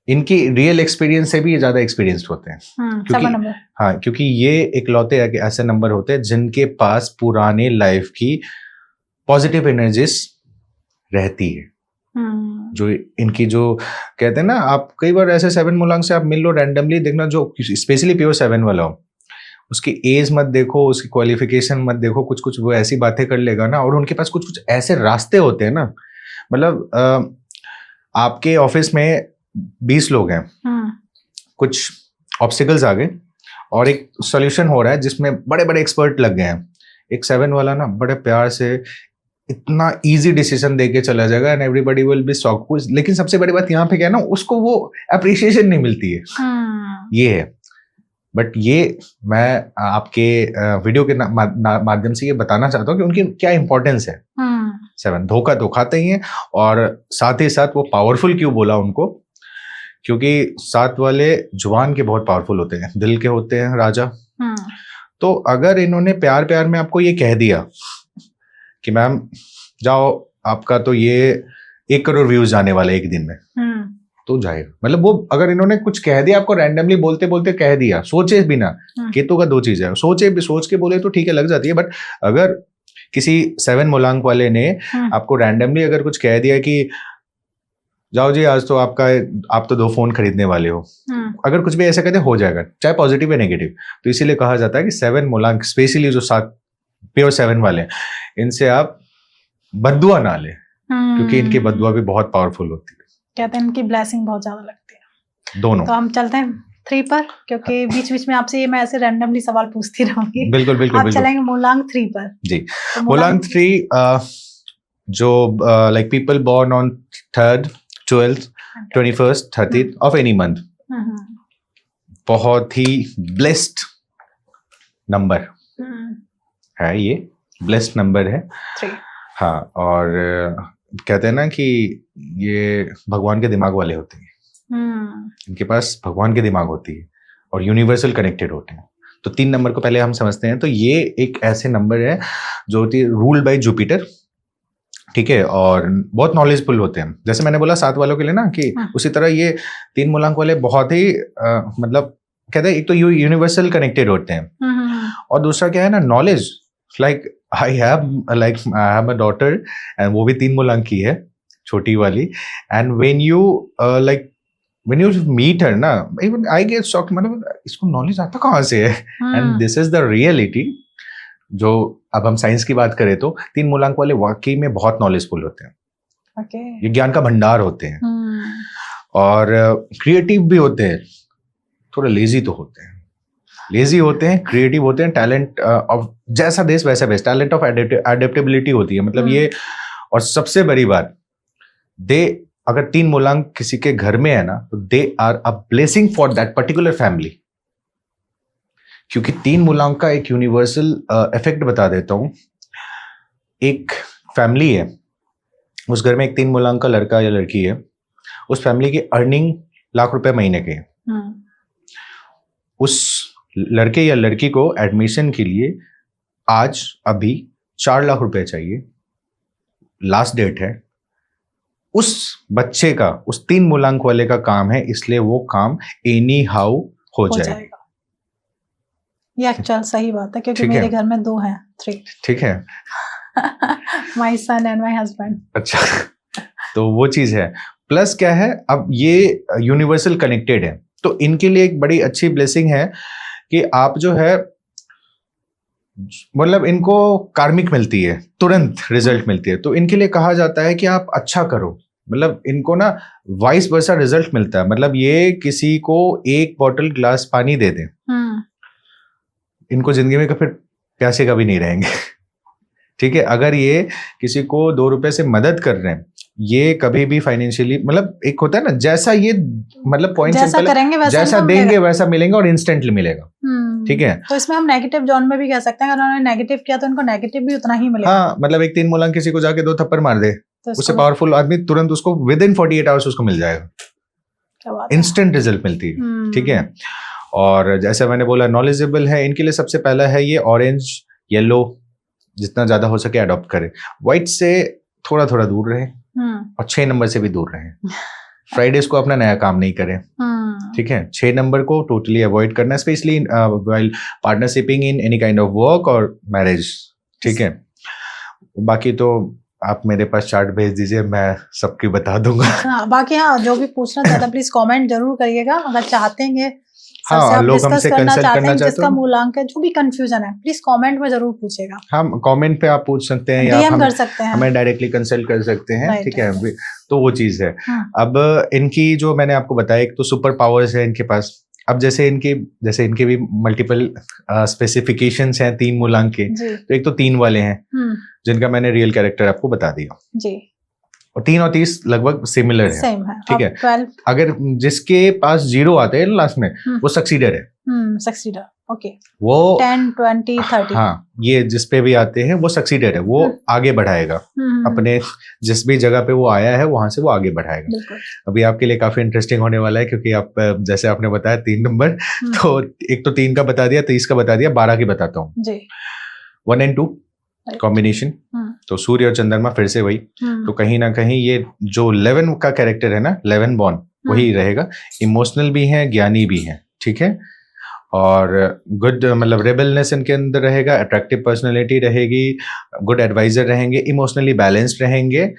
इनकी रियल एक्सपीरियंस से भी ये ज्यादा एक्सपीरियंस्ड होते हैं. क्योंकि हाँ, क्योंकि ये इकलौते ऐसे नंबर होते हैं जिनके पास पुराने लाइफ की पॉजिटिव एनर्जीज रहती है. जो इनकी जो कहते हैं ना, आप कई बार ऐसे 7 मूलांक से आप मिल लो रैंडमली, देखना जो स्पेशली प्योर 7 वाला हो, उसकी एज मत देखो, उसकी क्वालिफिकेशन मत देखो, कुछ कुछ वो ऐसी बातें कर लेगा ना. और उनके पास कुछ कुछ ऐसे रास्ते होते हैं ना, मतलब आपके ऑफिस में 20 लोग हैं, कुछ ऑब्स्टिकल्स आ गए और एक सॉल्यूशन हो रहा है जिसमें बड़े बड़े एक्सपर्ट लग गए हैं. एक 7 वाला ना बड़े प्यार से इतना इजी डिसीजन दे के चला जाएगा and everybody will be shocked. लेकिन सबसे बड़ी बात यहाँ पे क्या है ना, उसको वो अप्रिशिएशन नहीं मिलती है। ये है। बट ये मैं आपके वीडियो के माध्यम से ये बताना चाहता हूँ कि उनकी क्या इंपॉर्टेंस है। 7 धोखा तो खाते ही हैं, और साथ ही साथ वो पावरफुल क्यों बोला उनको, क्योंकि 7 वाले जुबान के बहुत पावरफुल होते हैं, दिल के होते हैं राजा। तो अगर इन्होंने प्यार प्यार में आपको ये कह दिया कि मैम जाओ, आपका तो ये 1 करोड़ व्यूज जाने वाले एक दिन में, तो जाएगा। मतलब वो अगर इन्होंने कुछ कह दिया आपको, रैंडमली बोलते बोलते कह दिया, सोचे बिना, केतु का 2 चीज है, सोच के बोले तो ठीक है, लग जाती है। बट अगर किसी 7 मूलांक वाले ने आपको रैंडमली अगर कुछ कह दिया कि जाओ जी आज तो आप तो 2 फोन खरीदने वाले हो, अगर कुछ भी ऐसा कहते हो जाएगा, चाहे पॉजिटिव या नेगेटिव। तो इसीलिए कहा जाता है कि 7 मूलांक, स्पेशली जो 7 प्योर 7 वाले हैं, इनसे आप बद्दुआ ना ले, क्योंकि इनकी बद्दुआ भी बहुत पावरफुल होती है। कहते हैं इनकी ब्लेसिंग बहुत ज्यादा लगती है दोनों। तो हम चलते हैं 3 पर, क्योंकि बीच बीच में आपसे ये मैं ऐसे रैंडमली सवाल पूछती रहूंगी। बिल्कुल बिल्कुल आप बिल्कुल। चलेंगे मूलांक 3 पर जी। तो मूलांक 3 जो like people born on 3rd, 12th, 21st, 30th of any month, बहुत ही ब्लेस्ड नंबर है, ये ब्लेस्ड नंबर है। 3 हाँ, और कहते हैं ना कि ये भगवान के दिमाग वाले होते हैं, इनके पास भगवान के दिमाग होती है और यूनिवर्सल कनेक्टेड होते हैं। तो 3 नंबर को पहले हम समझते हैं। तो ये एक ऐसे नंबर है जो होती है रूल्ड बाय जुपिटर, ठीक है, और बहुत नॉलेजफुल होते हैं। जैसे मैंने बोला 7 वालों के लिए ना, कि उसी तरह ये 3 मूलांक वाले बहुत ही मतलब कहते हैं, एक तो यूनिवर्सल कनेक्टेड होते हैं, और दूसरा क्या है ना, knowledge. Like I have a daughter, and वो भी 3 मूलांक की है, छोटी वाली। And when you meet her ना, इवन आई गेट शॉक्ड, मतलब इसको नॉलेज आता कहाँ से है। And this is the reality. जो अब हम साइंस की बात करें तो 3 मूलांक वाले वाकई में बहुत नॉलेजफुल होते हैं। ये ज्ञान का भंडार होते हैं, और क्रिएटिव भी होते हैं। थोड़ा लेजी तो होते हैं, क्रिएटिव होते हैं, टैलेंट ऑफ जैसा देश वैसा बेस्ट, टैलेंट ऑफ एडेप्टेबिलिटी होती है। मतलब ये, और सबसे बड़ी बात, अगर 3 मूलांक किसी के घर में है ना, तो they are a blessing for that particular family. क्योंकि 3 मूलांक का एक यूनिवर्सल इफेक्ट बता देता हूं। एक फैमिली है, उस घर में एक 3 मूलांक का लड़का या लड़की है, उस फैमिली की अर्निंग लाख रुपए महीने के। उस लड़के या लड़की को एडमिशन के लिए आज अभी 4 लाख रुपए चाहिए, लास्ट डेट है। उस बच्चे का, उस 3 मूलांक वाले का काम है, इसलिए वो काम एनी हाउ हो जाएगा। ये एक्चुअल सही बात है, क्योंकि मेरे घर में 2 हैं, 3। ठीक है। My son and my husband. अच्छा, तो वो चीज है। प्लस क्या है, अब ये यूनिवर्सल कनेक्टेड है, तो इनके लिए एक बड़ी अच्छी ब्लेसिंग है कि आप जो है, मतलब इनको कार्मिक मिलती है, तुरंत रिजल्ट मिलती है। तो इनके लिए कहा जाता है कि आप अच्छा करो, मतलब इनको ना वाइस वर्सा रिजल्ट मिलता है। मतलब ये किसी को 1 बॉटल ग्लास पानी दे दें, इनको जिंदगी में फिर प्यासे कभी नहीं रहेंगे। ठीक है। अगर ये किसी को 2 रुपए से मदद कर रहे हैं, ये कभी भी फाइनेंशियली, मतलब एक होता है ना, जैसा ये मतलब पॉइंट जैसा करेंगे वैसा जैसा देंगे वैसा मिलेगा, और इंस्टेंटली मिलेगा। ठीक है। तो इसमें हम नेगेटिव जोन में भी कह सकते हैं, अगर उन्होंने नेगेटिव किया तो उनको नेगेटिव भी उतना ही मिलेगा। हाँ, मतलब एक 3 मूलांक किसी को जाके 2 थप्पड़ मार दे, तो उससे पावरफुल आदमी तुरंत उसको विद इन 48 आवर्स उसको मिल जाएगा, इंस्टेंट रिजल्ट मिलती है। ठीक है। और जैसे मैंने बोला नॉलेजेबल है, इनके लिए सबसे पहला है ये ऑरेंज येलो जितना ज्यादा हो सके अडॉप्ट करें, व्हाइट से थोड़ा थोड़ा दूर रहे, और 6 नंबर से भी दूर रहे। फ्राइडेज को अपना नया काम नहीं करें। ठीक है। 6 नंबर को टोटली अवॉइड करना, specially while partnershipping in any kind of work और मैरिज। ठीक है। बाकी तो आप मेरे पास चार्ट भेज दीजिए, मैं सबकी बता दूंगा। हाँ, बाकी हाँ, जो भी पूछना चाहता है प्लीज कमेंट जरूर करिएगा। अगर चाहते हैं हाँ, लोग हमसे कंसल्ट करना चाहते जिसका मूलांक है, जो भी कंफ्यूजन है, प्लीज कमेंट में जरूर पूछेगा। हम कमेंट पे आप पूछ सकते हैं, या डीएम कर सकते हैं, हमें डायरेक्टली कंसल्ट कर सकते हैं। ठीक है। तो वो चीज है। अब इनकी जो मैंने आपको बताया, एक तो सुपर पावर्स है इनके पास, अब जैसे इनके भी मल्टीपल स्पेसिफिकेशंस हैं 3 मूलांक के, तो एक तो 3 वाले हैं जिनका मैंने रियल कैरेक्टर आपको बता दिया जी, और 3 और 30 लगभग सिमिलर है, सेम है, ठीक है। 12 अगर जिसके पास 0 आते हैं लास्ट में वो सक्सीडर है, सक्सीडर, ओके, वो 10 20 30, हाँ, ये जिस पे भी आते हैं वो सक्सीडर है, वो आगे बढ़ाएगा अपने जिस भी जगह पे वो आया है वहां से वो आगे बढ़ाएगा। अभी आपके लिए काफी इंटरेस्टिंग होने वाला है, क्योंकि आप जैसे आपने बताया 3 नंबर, तो एक तो 3 का बता दिया, 30 का बता दिया, 12 की बताता हूँ। 1 and 2 कॉम्बिनेशन, तो सूर्य और चंद्रमा फिर से वही, तो कहीं ना कहीं ये जो 11 का कैरेक्टर है ना, 11 बॉर्न, वही रहेगा। इमोशनल भी है, ज्ञानी भी है, ठीक है, और गुड मतलब रेबलनेस इनके अंदर रहेगा, अट्रैक्टिव पर्सनैलिटी रहेगी, गुड एडवाइजर रहेंगे, इमोशनली बैलेंस्ड रहेंगे,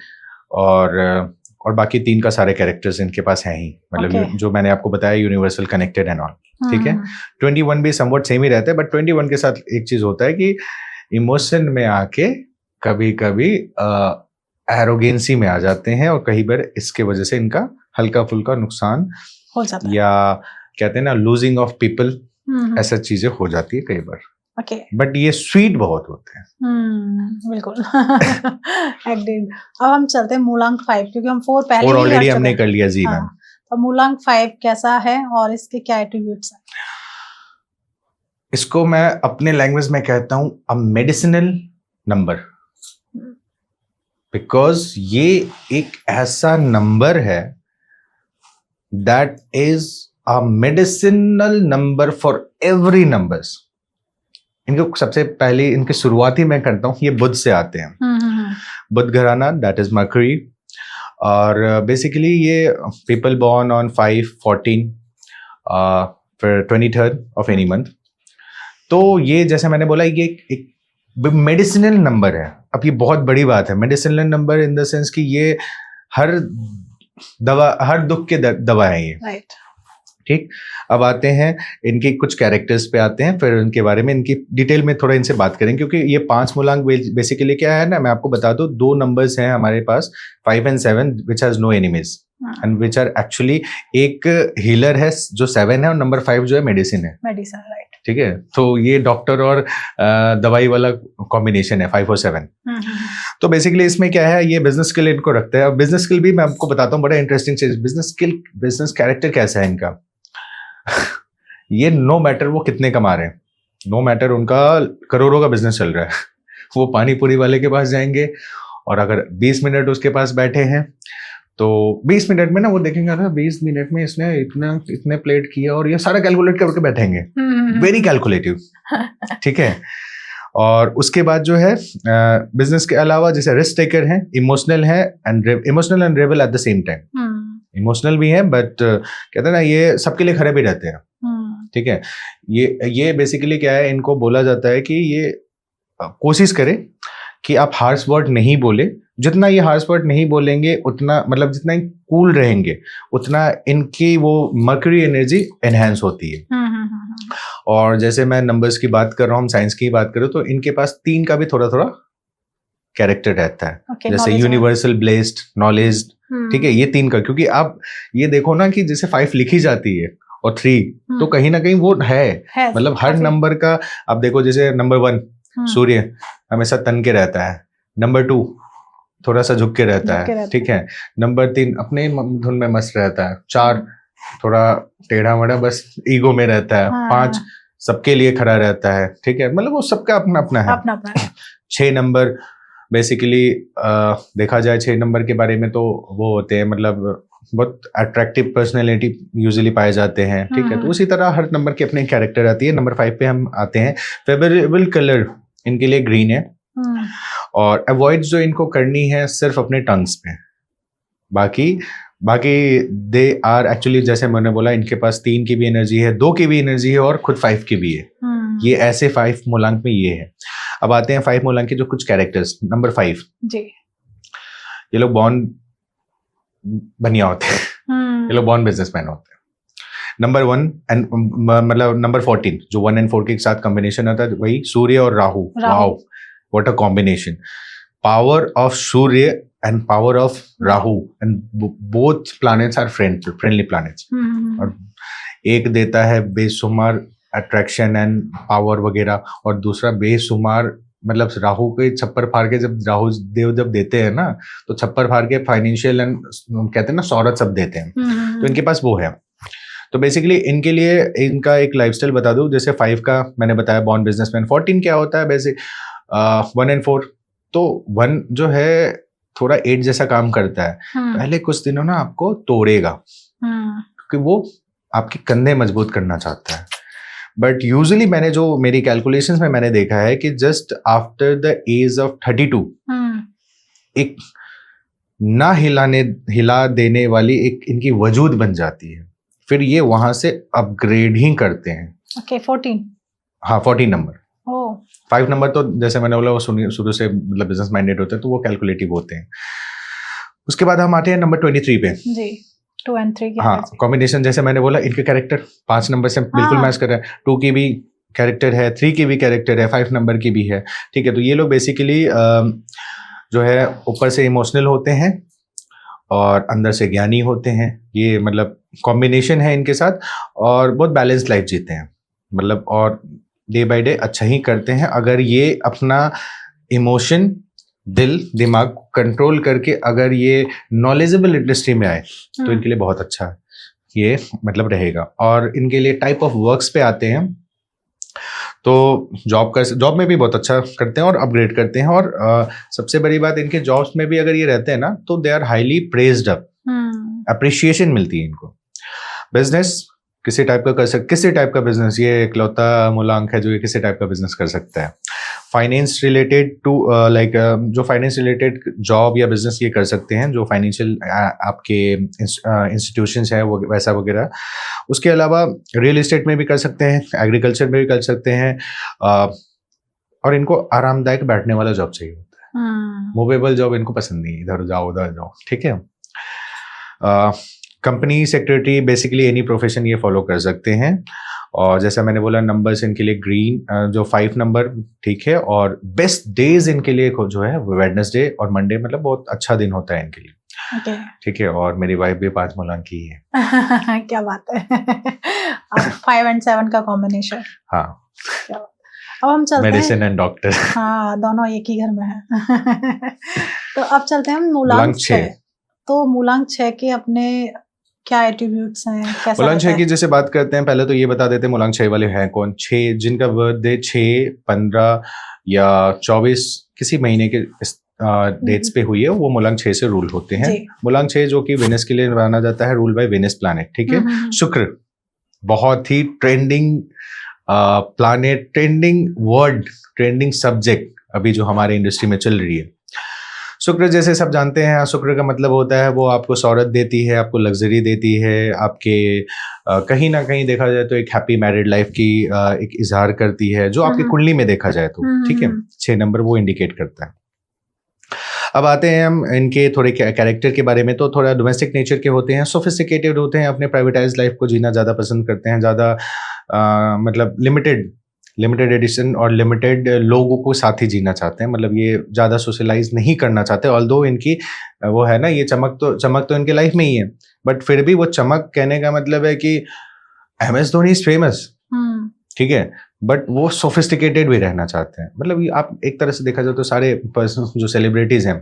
और बाकी 3 का सारे कैरेक्टर्स इनके पास हैं ही, मतलब जो मैंने आपको बताया यूनिवर्सल कनेक्टेड एंड ऑल, ठीक है। 21 भी समवट सेम ही रहता है, बट 21 के साथ एक चीज होता है कि इमोशन में आके कभी कभी एरोगेंसी में आ जाते हैं, और कई बार इसके वजह से इनका हल्का फुल्का नुकसान हो जाता है, या कहते हैं ना लूजिंग ऑफ पीपल, ऐसा चीजें हो जाती है कई बार, बट ये स्वीट बहुत होते हैं। बिल्कुल। एग्रीड। अब हम चलते हैं मूलांक 5, क्योंकि हम 4 पहले और ऑलरेडी हमने कर लिया जी मैम। तो मूलांक 5 कैसा है और इसके क्या एट्रीब्यूट्स हैं? इसको मैं अपने लैंग्वेज में कहता हूं अ मेडिसिनल नंबर, बिकॉज ये एक ऐसा नंबर है that is a medicinal number for every numbers. इनको सबसे पहले इनकी शुरुआती मैं करता हूं, ये बुध से आते हैं, बुध घराना, दैट इज मर्करी, और बेसिकली ये पीपल बॉर्न ऑन 5, 14 फिर 23rd ऑफ एनी मंथ। तो ये जैसे मैंने बोला ये एक मेडिसिनल नंबर है। अब ये बहुत बड़ी बात है, medicinal number in the sense कि ये हर दुख के दवा है ये, राइट, ठीक। अब आते हैं इनके कुछ कैरेक्टर्स पे आते हैं, फिर उनके बारे में इनकी डिटेल में थोड़ा इनसे बात करें, क्योंकि ये 5 मूलांक बेसिकली क्या है ना, मैं आपको बता दूं, 2 नंबर्स हैं हमारे पास 5 and 7 which has no enemies and which are actually, एक हीलर है जो 7 है और नंबर 5 जो है मेडिसिन है, राइट, ठीक है। तो ये डॉक्टर और दवाई वाला कॉम्बिनेशन है 5 और 7। तो बेसिकली इसमें क्या है, ये बिजनेस स्किल इनको रखता है। बिजनेस स्किल भी मैं आपको बताता हूँ, बड़ा इंटरेस्टिंग चीज, बिजनेस स्किल, बिजनेस कैरेक्टर कैसा है इनका। ये नो मैटर वो कितने कमा रहे हैं, नो मैटर उनका करोड़ों का बिजनेस चल रहा है, वो पानी पूरी वाले के पास जाएंगे, और अगर 20 मिनट उसके पास बैठे हैं तो 20 मिनट में ना वो देखेंगे ना 20 मिनट में इसने इतने प्लेट किया, और ये सारा कैलकुलेट करके बैठेंगे, वेरी कैलकुलेटिव, ठीक है। और उसके बाद जो है बिजनेस के अलावा जैसे रिस्क टेकर हैं, इमोशनल है and rebel at the same time. Emotional भी है बट कहते हैं ना ये सबके लिए खड़े भी रहते हैं, ठीक है। ये बेसिकली क्या है, इनको बोला जाता है कि ये कोशिश करें कि आप हार्श वर्ड नहीं बोले, जितना ये हार्श वर्ड नहीं बोलेंगे उतना, मतलब जितना ही कूल रहेंगे उतना इनकी वो मर्करी एनर्जी एनहेंस होती है। और जैसे मैं नंबर्स की बात कर रहा हूँ, साइंस की बात करूँ, तो इनके पास 3 का भी थोड़ा थोड़ा कैरेक्टर रहता है, जैसे यूनिवर्सल ब्लेस्ड, नॉलेज, ठीक है, ये 3 का, क्योंकि आप ये देखो ना कि जैसे 5 लिखी जाती है और 3 तो कहीं ना कहीं वो है मतलब हर नंबर का। आप देखो जैसे नंबर 1 सूर्य हमेशा तन के रहता है, नंबर 2 थोड़ा सा झुक के रहता है, ठीक है, नंबर 3 अपने धुन में मस्त रहता है, 4 थोड़ा टेढ़ा मेढ़ा बस ईगो में रहता है, 5 सबके लिए खड़ा रहता है, ठीक है, मतलब वो सबका अपना अपना है। 6 नंबर बेसिकली देखा जाए 6 नंबर के बारे में तो वो होते हैं, मतलब बहुत अट्रैक्टिव पर्सनैलिटी यूजुअली पाए जाते हैं, ठीक है। तो उसी तरह हर नंबर की अपनी कैरेक्टर आती है। नंबर 5 पे हम आते हैं, फेवरेबल कलर इनके लिए ग्रीन है, और अवॉइड जो इनको करनी है सिर्फ अपने टंग्स पे, बाकी दे आर एक्चुअली, जैसे मैंने बोला, इनके पास 3 की भी एनर्जी है, 2 की भी एनर्जी है और खुद 5 की भी है। ये ऐसे 5 मूलांक में ये है। अब आते हैं 5 मूलांक के जो कुछ कैरेक्टर्स। नंबर 5 जी, ये लोग बॉर्न बनिया होते हैं, ये लोग बॉर्न बिजनेसमैन होते हैं। नंबर 1 एंड मतलब नंबर 14 जो 1 and 4 के साथ कॉम्बिनेशन आता है, वही सूर्य और Rahu. Wow, what a combination, power of Surya and power of Rahu, and both planets are friendly planets। और एक देता है बेशुमार अट्रैक्शन एंड पावर वगैरह, और दूसरा बेशुमार मतलब राहु के छप्पर फाड़ के, जब राहु देव जब देते हैं ना तो छप्पर फाड़ के फाइनेंशियल एंड कहते हैं ना शौहरत सब देते हैं, तो इनके पास वो है। तो बेसिकली इनके लिए इनका एक लाइफस्टाइल बता दूं, जैसे 5 का मैंने बताया बॉर्न बिजनेसमैन, 14 क्या होता है बेसिक 1 and 4, तो 1 जो है थोड़ा 8 जैसा काम करता है, पहले कुछ दिनों ना आपको तोड़ेगा क्योंकि वो आपके कंधे मजबूत करना चाहता है, बट यूजुअली मैंने जो मेरी कैलकुलेशंस में मैंने देखा है कि just after the age of 32 एक ना हिला देने वाली एक इनकी वजूद बन जाती है, फिर ये वहां से अपग्रेड ही करते हैं। ओके 14, हाँ 14 नंबर। 5 नंबर तो जैसे मैंने बोला वो शुरू से मतलब बिजनेस माइंडेड होते हैं, तो वो कैलकुलेटिव होते हैं। उसके बाद हम आते हैं नंबर 23 पे जी, 2 and 3 हाँ कॉम्बिनेशन, जैसे मैंने बोला इनके कैरेक्टर 5 नंबर से बिल्कुल मैच कर रहा है, 2 की भी कैरेक्टर है, 3 की भी कैरेक्टर है, 5 नंबर की भी है, ठीक है। तो ये लोग बेसिकली जो है ऊपर से इमोशनल होते हैं और अंदर से ज्ञानी होते हैं, ये मतलब कॉम्बिनेशन है इनके साथ, और बहुत बैलेंस लाइफ जीते हैं मतलब, और डे बाय डे अच्छा ही करते हैं अगर ये अपना इमोशन दिल दिमाग कंट्रोल करके अगर ये नॉलेजेबल इंडस्ट्री में आए तो इनके लिए बहुत अच्छा ये मतलब रहेगा। और इनके लिए टाइप ऑफ वर्क्स पे आते हैं तो जॉब में भी बहुत अच्छा करते हैं और अपग्रेड करते हैं, और सबसे बड़ी बात इनके जॉब्स में भी अगर ये रहते हैं ना तो they are highly praised up, appreciation मिलती है इनको। बिजनेस किसी टाइप का बिजनेस, ये इकलौता मूलांक है जो ये किसी टाइप का बिजनेस कर सकता है। फाइनेंस रिलेटेड टू लाइक जो फाइनेंस रिलेटेड जॉब या बिजनेस ये कर सकते हैं, जो फाइनेंशियल आपके इंस्टीट्यूशंस है वो वैसा वगैरह। उसके अलावा रियल एस्टेट में भी कर सकते हैं, एग्रीकल्चर में भी कर सकते हैं, और इनको आरामदायक बैठने वाला जॉब चाहिए होता है, मूवेबल जॉब इनको पसंद नहीं, इधर जाओ उधर जाओ, ठीक है। Company secretary basically any profession ये फॉलो कर सकते हैं, और जैसा मैंने बोला नंबर्स इनके लिए ग्रीन जो 5 नंबर ठीक है, और बेस्ट डेज इनके लिए जो है वेडनेसडे और मंडे, मतलब बहुत अच्छा दिन होता है इनके लिए, ठीक है। और मेरी वाइफ भी 5 मूलांक की है। क्या बात है। 5 and 7 का कॉम्बिनेशन, हाँ। अब हम चलते हैं मेडिसिन एंड डॉक्टर, हाँ दोनों एक ही घर में है। तो अब चलते हैं हम मूलांक 6। तो मूलांक 6 के अपने क्या एट्रीब्यूट्स हैं, कैसा मूलांक 6 की जैसे बात करते हैं, पहले तो ये बता देते हैं मूलांक 6 वाले हैं कौन। 6 जिनका बर्थडे 6, 15 या 24 किसी महीने के डेट्स पे हुई है वो मूलांक 6 से रूल होते हैं। मूलांक 6 जो कि वेनस के लिए माना जाता है, रूल बाय वेनस प्लैनेट, ठीक है। शुक्र बहुत ही trending planet, trending word, trending subject अभी जो हमारे इंडस्ट्री में चल रही है। शुक्र जैसे सब जानते हैं, शुक्र का मतलब होता है वो आपको शौहरत देती है, आपको लग्जरी देती है, आपके कहीं ना कहीं देखा जाए तो एक हैप्पी मैरिड लाइफ की एक इजहार करती है, जो आपकी कुंडली में देखा जाए तो, ठीक है। 6 नंबर वो इंडिकेट करता है। अब आते हैं हम इनके थोड़े कैरेक्टर के बारे में, तो थोड़ा डोमेस्टिक नेचर के होते हैं, सोफिस्टिकेटेड होते हैं, अपने प्राइवेटाइज लाइफ को जीना ज़्यादा पसंद करते हैं, ज़्यादा मतलब लिमिटेड एडिशन और लिमिटेड लोगों को साथ ही जीना चाहते हैं, मतलब ये ज़्यादा सोशलाइज नहीं करना चाहते। ऑल्दो इनकी वो है ना, ये चमक तो इनके लाइफ में ही है, बट फिर भी वो चमक कहने का मतलब है कि MS धोनी इज फेमस, ठीक है, बट वो सोफिस्टिकेटेड भी रहना चाहते हैं। मतलब ये आप एक तरह से देखा जाए तो सारे पर्सन जो सेलिब्रिटीज हैं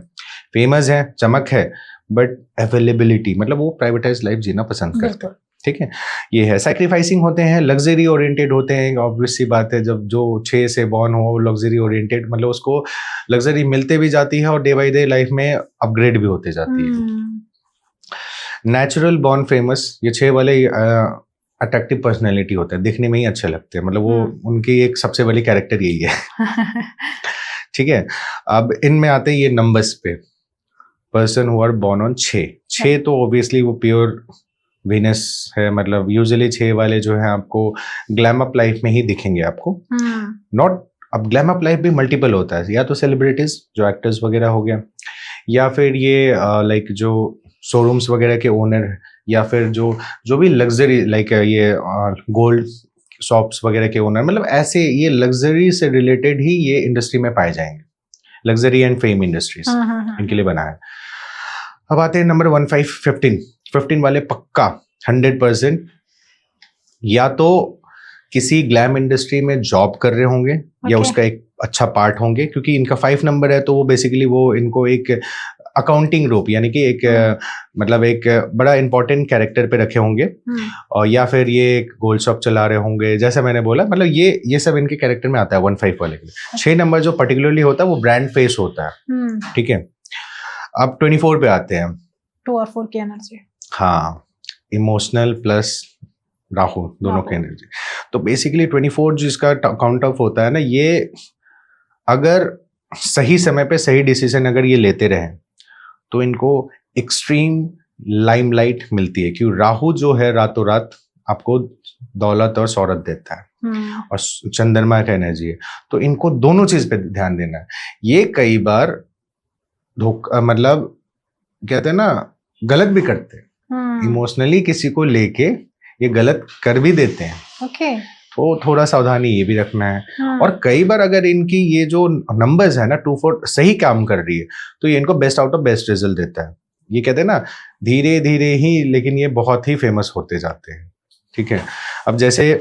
फेमस हैं, चमक है, बट अवेलेबिलिटी मतलब वो प्राइवेटाइज लाइफ जीना पसंद करते हैं, ठीक है। ये है सैक्रिफाइसिंग होते हैं, लग्जरी ओरिएंटेड होते हैं, ऑब्वियस सी बात है, जब जो 6 से बॉर्न हो लग्जरी ओरिएंटेड, मतलब उसको लग्जरी मिलते भी जाती है और डे बाय डे लाइफ में अपग्रेड भी होते जाती है। नेचुरल बॉर्न फेमस, ये 6 वाले अट्रैक्टिव पर्सनैलिटी होते हैं, दिखने में ही अच्छे लगते हैं, मतलब वो उनकी एक सबसे बड़ी कैरेक्टर यही है। ठीक है। अब इनमें आते हैं ये नंबर्स पे, person who are born on 6 तो ऑब्वियसली वो प्योर वीनस है, मतलब यूजुअली 6 वाले जो है आपको ग्लैम अप लाइफ में ही दिखेंगे आपको। नॉट, अब ग्लैम अप लाइफ भी मल्टीपल होता है, या तो सेलिब्रिटीज जो एक्टर्स वगैरह हो गया, या फिर ये लाइक जो शोरूम्स वगैरह के ओनर, या फिर जो भी लग्जरी लाइक ये गोल्ड शॉप्स वगैरह के ओनर, मतलब ऐसे ये लग्जरी से रिलेटेड ही ये इंडस्ट्री में पाए जाएंगे, लग्जरी एंड फेम इंडस्ट्रीज इनके लिए बना है। अब आते हैं नंबर 15 वाले, पक्का 100% या तो किसी ग्लैम इंडस्ट्री में जॉब कर रहे होंगे या उसका एक अच्छा पार्ट होंगे, क्योंकि इनका 5 नंबर है, तो वो बेसिकली वो इनको एक अकाउंटिंग रोप यानी कि एक मतलब एक बड़ा इंपॉर्टेंट कैरेक्टर पे रखे होंगे, और या फिर ये एक गोल्ड शॉप चला रहे होंगे, जैसा मैंने बोला, मतलब ये सब इनके कैरेक्टर में आता है 1-5 वाले के लिए। 6 नंबर जो पर्टिकुलरली होता है वो ब्रांड फेस होता है, ठीक है। अब 24 पे आते हैं, 2 और 4 की एनर्जी। हाँ, इमोशनल प्लस राहु दोनों की एनर्जी। तो बेसिकली 24 जिसका काउंट ऑफ होता है ना, ये अगर सही समय पे सही डिसीजन अगर ये लेते रहे तो इनको एक्सट्रीम लाइमलाइट मिलती है, क्योंकि राहु जो है रातों रात आपको दौलत और शौहरत देता है, और चंद्रमा का एनर्जी है, तो इनको दोनों चीज पे ध्यान देना है। ये कई बार धोखा, मतलब कहते हैं ना, गलत भी करते हैं, इमोशनली किसी को लेके ये गलत कर भी देते हैं। तो थोड़ा सावधानी ये भी रखना है। और कई बार अगर इनकी ये जो नंबर्स है ना 2-4 सही काम कर रही है, तो ये इनको best out of best result देता है। ये कहते हैं ना, धीरे धीरे ही लेकिन ये बहुत ही फेमस होते जाते हैं, ठीक है। अब जैसे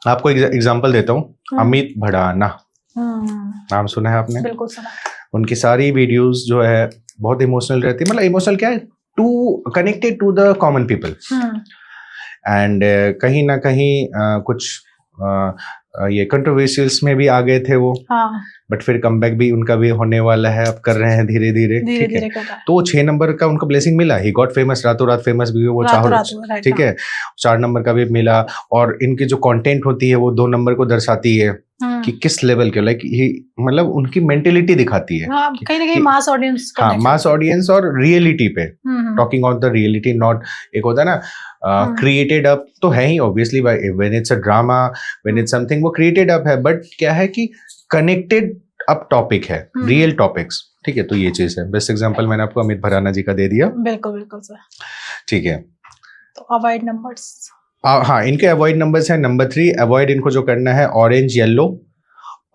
आपको एग्जांपल देता हूँ, अमित भड़ाना, नाम सुना है आपने? बिल्कुल सुना। उनकी सारी वीडियोस जो है बहुत इमोशनल रहती है, मतलब इमोशनल क्या है, too connected to the common people, and कहीं ना कहीं कुछ ये कंट्रोवर्शियल्स में भी आ गए थे वो, बट फिर कमबैक भी उनका भी होने वाला है, अब कर रहे हैं धीरे धीरे, ठीक है। तो 6 नंबर का उनको ब्लेसिंग मिला, ही गॉट फेमस, रातों रात फेमस भी वो चाहो, ठीक है। 4 नंबर का भी मिला, और इनकी जो कंटेंट होती है वो 2 नंबर को दर्शाती है कि किस लेवल के, लाइक मतलब उनकी मेंटेलिटी दिखाती है, कहीं ना कहीं मास ऑडियंस, हाँ, मास ऑडियंस और रियलिटी पे, talking on the reality, not एक होता है ना क्रिएटेड अप, तो है ही obviously, when it's a drama, when it's something वो क्रिएटेड अप है, बट क्या है कि कनेक्टेड अप टॉपिक है, रियल टॉपिक्स, ठीक है। तो ये चीज है। बेस्ट एग्जांपल मैंने आपको अमित भड़ाना जी का दे दिया। बिल्कुल बिल्कुल सर, ठीक है। तो अवॉइड नंबर्स, हाँ, इनके अवॉइड नंबर्स हैं। नंबर 3 अवॉइड इनको जो करना है, ऑरेंज, येलो,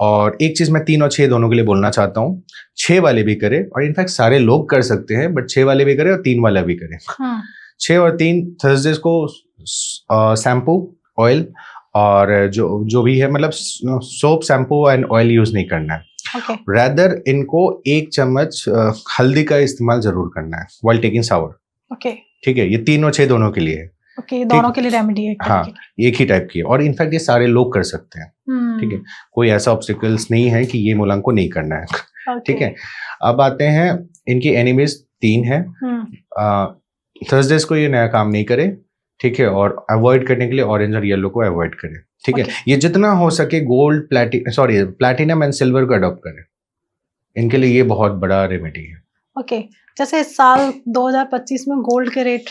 और एक चीज मैं 3 और 6 दोनों के लिए बोलना चाहता हूँ, 6 वाले भी करें, और इनफैक्ट सारे लोग कर सकते हैं, बट 6 वाले भी करें और 3 वाला भी करें। 6 और 3 थर्सडेज को शैम्पू, ऑयल और जो भी है, मतलब soap, shampoo and oil use नहीं करना है। रैदर इनको 1 चम्मच हल्दी का इस्तेमाल जरूर करना है व्हाइल टेकिंग शावर, ठीक है। ये 3 और 6 दोनों के लिए है, दोनों के लिए रेमेडी है, हाँ, एक ही टाइप की है, और इनफैक्ट ये सारे लोग कर सकते हैं, ठीक है। कोई ऐसा ऑब्स्टिकल्स नहीं है कि ये मुलांग को नहीं करना है, ठीक है। अब आते हैं, इनकी एनिमीज 3 है। थर्सडेज को ये नया काम नहीं करे, ठीक है, और अवॉइड करने के लिए ऑरेंज और येलो को अवॉइड करें, ठीक है। ये जितना हो सके गोल्ड, प्लैटिनम एंड सिल्वर को अडॉप्ट करें, इनके लिए ये बहुत बड़ा रेमेडी है। जैसे इस साल 2025 में गोल्ड के रेट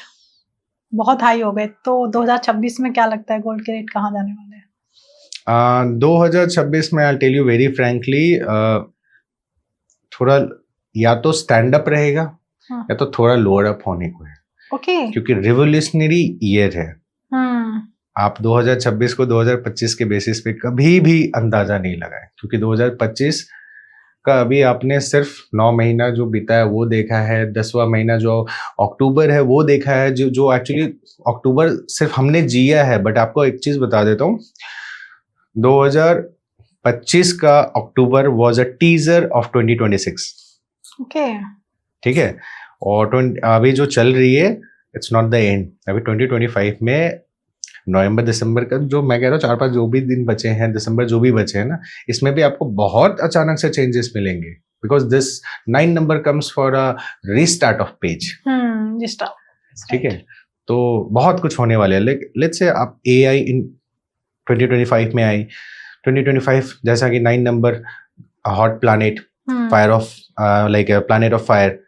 बहुत हाई हो गए, तो 2026 में क्या लगता है गोल्ड के रेट कहाँ जाने वाले हैं? 2026 में I tell you very frankly, थोड़ा या तो स्टैंड अप रहेगा, या तो थोड़ा लोअर अप होने को है, क्योंकि रिवोल्यूशनरी ईयर है। आप 2026 को 2025 के बेसिस पे कभी भी अंदाजा नहीं लगाए, क्योंकि 2025 का अभी आपने सिर्फ 9 महीना जो बीता है वो देखा है, 10वां महीना जो अक्टूबर है वो देखा है, जो एक्चुअली अक्टूबर सिर्फ हमने जिया है। बट आपको एक चीज बता देता हूँ, 2025 का अक्टूबर वॉज अ टीजर ऑफ 2026, ठीक है। और अभी जो चल रही है, इट्स नॉट द एंड। अभी 2025 में नवंबर दिसंबर का जो मैं कह रहा हूँ 4-5 जो भी दिन बचे हैं, दिसंबर जो भी बचे हैं ना, इसमें भी आपको बहुत अचानक से चेंजेस मिलेंगे, because this 9 number comes for a restart of page, ठीक है। तो बहुत कुछ होने वाले है। लेट्स से आप AI इन 2025 में आई, 2025 जैसा कि 9 number hot planet, fire of like planet of fire,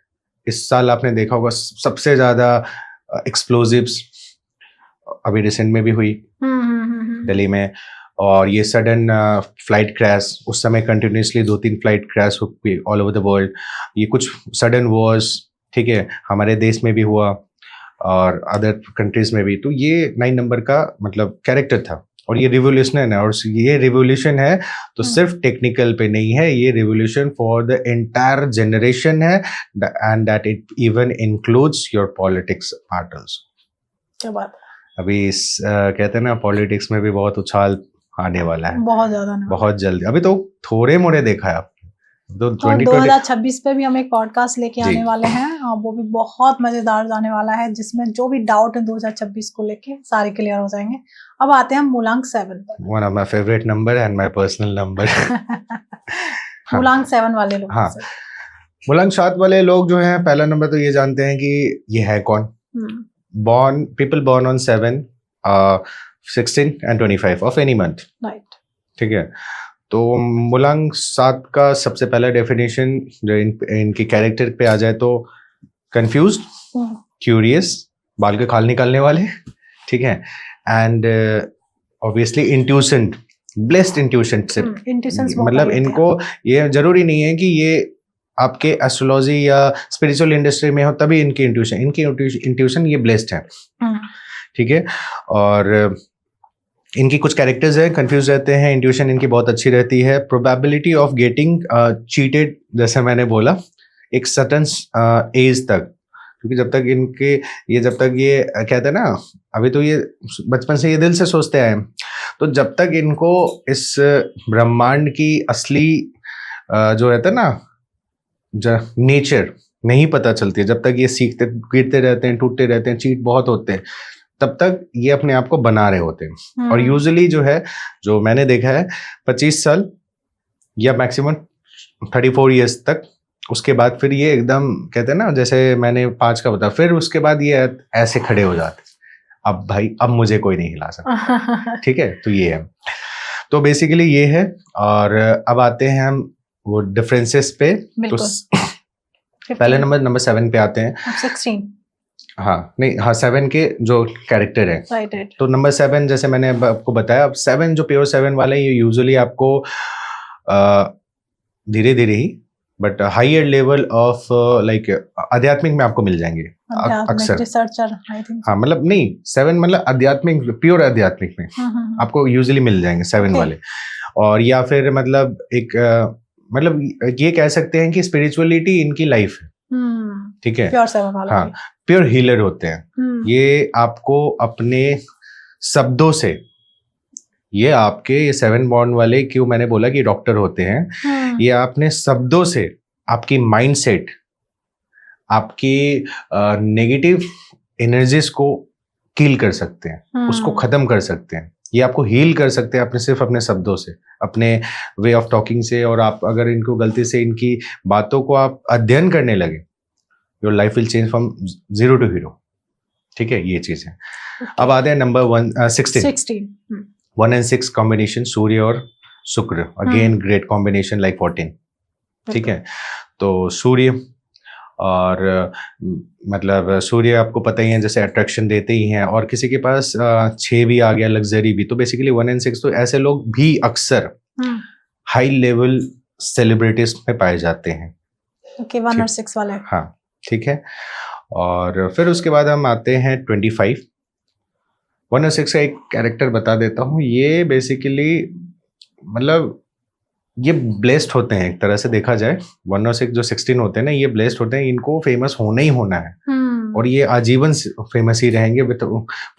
इस साल आपने देखा होगा सबसे ज्यादा एक्सप्लोजिव्स अभी रिसेंट में भी हुई दिल्ली में, और ये सडन फ्लाइट क्रैश, उस समय कंटिन्यूसली 2-3 फ्लाइट क्रैश हुई ऑल ओवर द वर्ल्ड। ये कुछ सडन वॉर्स, ठीक है, हमारे देश में भी हुआ और अदर कंट्रीज में भी। तो ये 9 नंबर का मतलब कैरेक्टर था, और ये रिवोल्यूशन है, और ये रिवोल्यूशन है तो सिर्फ टेक्निकल पे नहीं है, ये revolution for the entire generation है, and that it even includes your politics part also. क्या बात अभी इस कहते हैं ना पॉलिटिक्स में भी बहुत उछाल आने वाला है, बहुत ज्यादा ना, बहुत जल्दी। अभी तो थोड़े मोड़े देखा है आपने तो 2026 पे भी हम एक पॉडकास्ट लेके आने वाले हैं और वो भी बहुत मजेदार जाने वाला है, जिसमें जो भी डाउट है 2026 को लेके सारे क्लियर हो जाएंगे। अब आते हैं मूलांक 7 पर। One of my favourite number and my personal number. मूलांक 7 वाले लोग। हाँ, मूलांक 7 वाले लोग जो हैं, पहला नंबर तो ये जानते हैं कि ये है कौन। People born on 7, 16 and 25 of any month, right. ठीक है। तो मूलांक 7 का सबसे पहला डेफिनेशन जो इनके कैरेक्टर पे आ जाए तो कंफ्यूज्ड, क्यूरियस, बाल के खाल निकालने वाले, ठीक है, and obviously intuition, blessed intuition से, मतलब इनको ये जरूरी नहीं है कि ये आपके एस्ट्रोलॉजी या स्पिरिचुअल इंडस्ट्री में हो तभी इनकी इंट्यूशन ये ब्लेस्ड है, ठीक है। और इनकी कुछ कैरेक्टर्स हैं, कंफ्यूज रहते हैं, इंट्यूशन इनकी बहुत अच्छी रहती है, प्रोबेबिलिटी ऑफ गेटिंग चीटेड, जैसे मैंने बोला, एक सर्टेन एज तक, क्योंकि जब तक ये कहते हैं ना, अभी तो ये बचपन से ये दिल से सोचते आए, तो जब तक इनको इस ब्रह्मांड की असली जो रहता है ना नेचर नहीं पता चलती है, जब तक ये सीखते, गिरते रहते हैं, टूटते रहते हैं, चीट बहुत होते हैं, तब तक ये अपने आप को बना रहे होते हैं। और यूजुअली जो है, जो मैंने देखा है, 25 साल या मैक्सिमम 34 इयर्स तक, उसके बाद फिर ये एकदम कहते हैं ना, जैसे मैंने 5 का बताया, फिर उसके बाद ये ऐसे खड़े हो जाते, अब भाई अब मुझे कोई नहीं हिला सकता, ठीक है। तो ये है, तो बेसिकली ये है। और अब आते हैं हम वो डिफरेंसेस पे। तो पहले नंबर 7 पे आते हैं। 16, हाँ नहीं, हाँ 7 के जो कैरेक्टर है, राइट। तो नंबर 7 जैसे मैंने आपको बताया, अब 7 जो प्योर 7 वाले, ये यूजुअली आपको धीरे धीरे ही but higher level of like आध्यात्मिक में आपको मिल जाएंगे अक्सर, रिसर्चर आई थिंक। हाँ मतलब नहीं, 7 मतलब आध्यात्मिक, प्योर आध्यात्मिक में आपको यूजुअली मिल जाएंगे 7 वाले। और या फिर मतलब एक मतलब ये कह सकते हैं कि स्पिरिचुअलिटी इनकी लाइफ है, ठीक है। प्योर 7 वाला, हाँ, प्योर हीलर होते हैं। ये आपको अपने शब्दों से, ये आपके ये 7 बॉन्ड वाले, क्यों मैंने बोला कि डॉक्टर होते हैं, ये अपने शब्दों से आपकी माइंडसेट, आपकी नेगेटिव एनर्जीज को किल कर सकते हैं, उसको खत्म कर सकते हैं। ये आपको हील कर सकते हैं अपने सिर्फ अपने शब्दों से, अपने वे ऑफ टॉकिंग से। और आप अगर इनको गलती से इनकी बातों को आप अध्ययन करने लगे, your life will change from 0 to hero, ठीक है, ये चीज है। अब आते हैं नंबर 16। 1 and 6 कॉम्बिनेशन, सूर्य और शुक्र, अगेन ग्रेट कॉम्बिनेशन लाइक 14, ठीक है। तो सूर्य और मतलब सूर्य आपको पता ही है, जैसे अट्रैक्शन देते ही हैं, और किसी के पास 6 भी आ गया, लग्जरी भी, तो बेसिकली 1 and 6 तो ऐसे लोग भी अक्सर हाई लेवल सेलिब्रिटीज में पाए जाते हैं। ओके, 1 और 6 वाले, हाँ ठीक है। और फिर उसके बाद हम आते हैं 25। 1 और 6 का एक कैरेक्टर बता देता हूँ। ये बेसिकली मतलब ये ब्लेस्ड होते हैं, एक तरह से देखा जाए। 1 और 6 जो 16 होते हैं ना, ये ब्लेस्ड होते हैं, इनको फेमस होना ही होना है, और ये आजीवन फेमस ही रहेंगे, with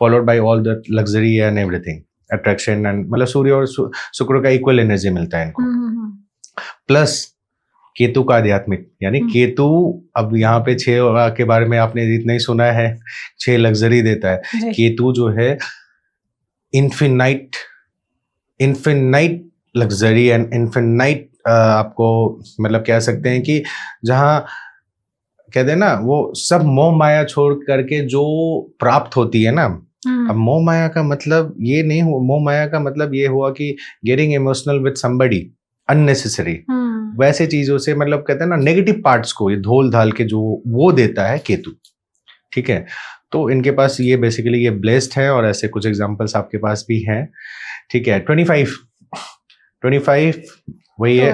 followed by all the luxury and everything, attraction and मतलब सूर्य और शुक्र का इक्वल एनर्जी मिलता है इनको। प्लस केतु का आध्यात्मिक, यानी केतु, अब यहाँ पे 6 के बारे में आपने इतना ही सुना है, 6 लग्जरी देता है। केतु जो है इन्फिनाइट लग्जरी एंड इन्फिनाइट, आपको मतलब कह सकते हैं कि जहाँ कहते हैं ना, वो सब मोह माया छोड़ करके जो प्राप्त होती है ना। अब मोह माया का मतलब ये नहीं हुआ, मोह माया का मतलब ये हुआ कि getting emotional with somebody unnecessary, वैसे चीजों से, मतलब कहते हैं ना नेगेटिव पार्ट्स को ये धोल धाल के जो वो देता है केतु, ठीक है। तो इनके पास ये बेसिकली ये ब्लेस्ड है, और ऐसे कुछ एग्जांपल्स आपके पास भी हैं, ठीक है। 25 वही है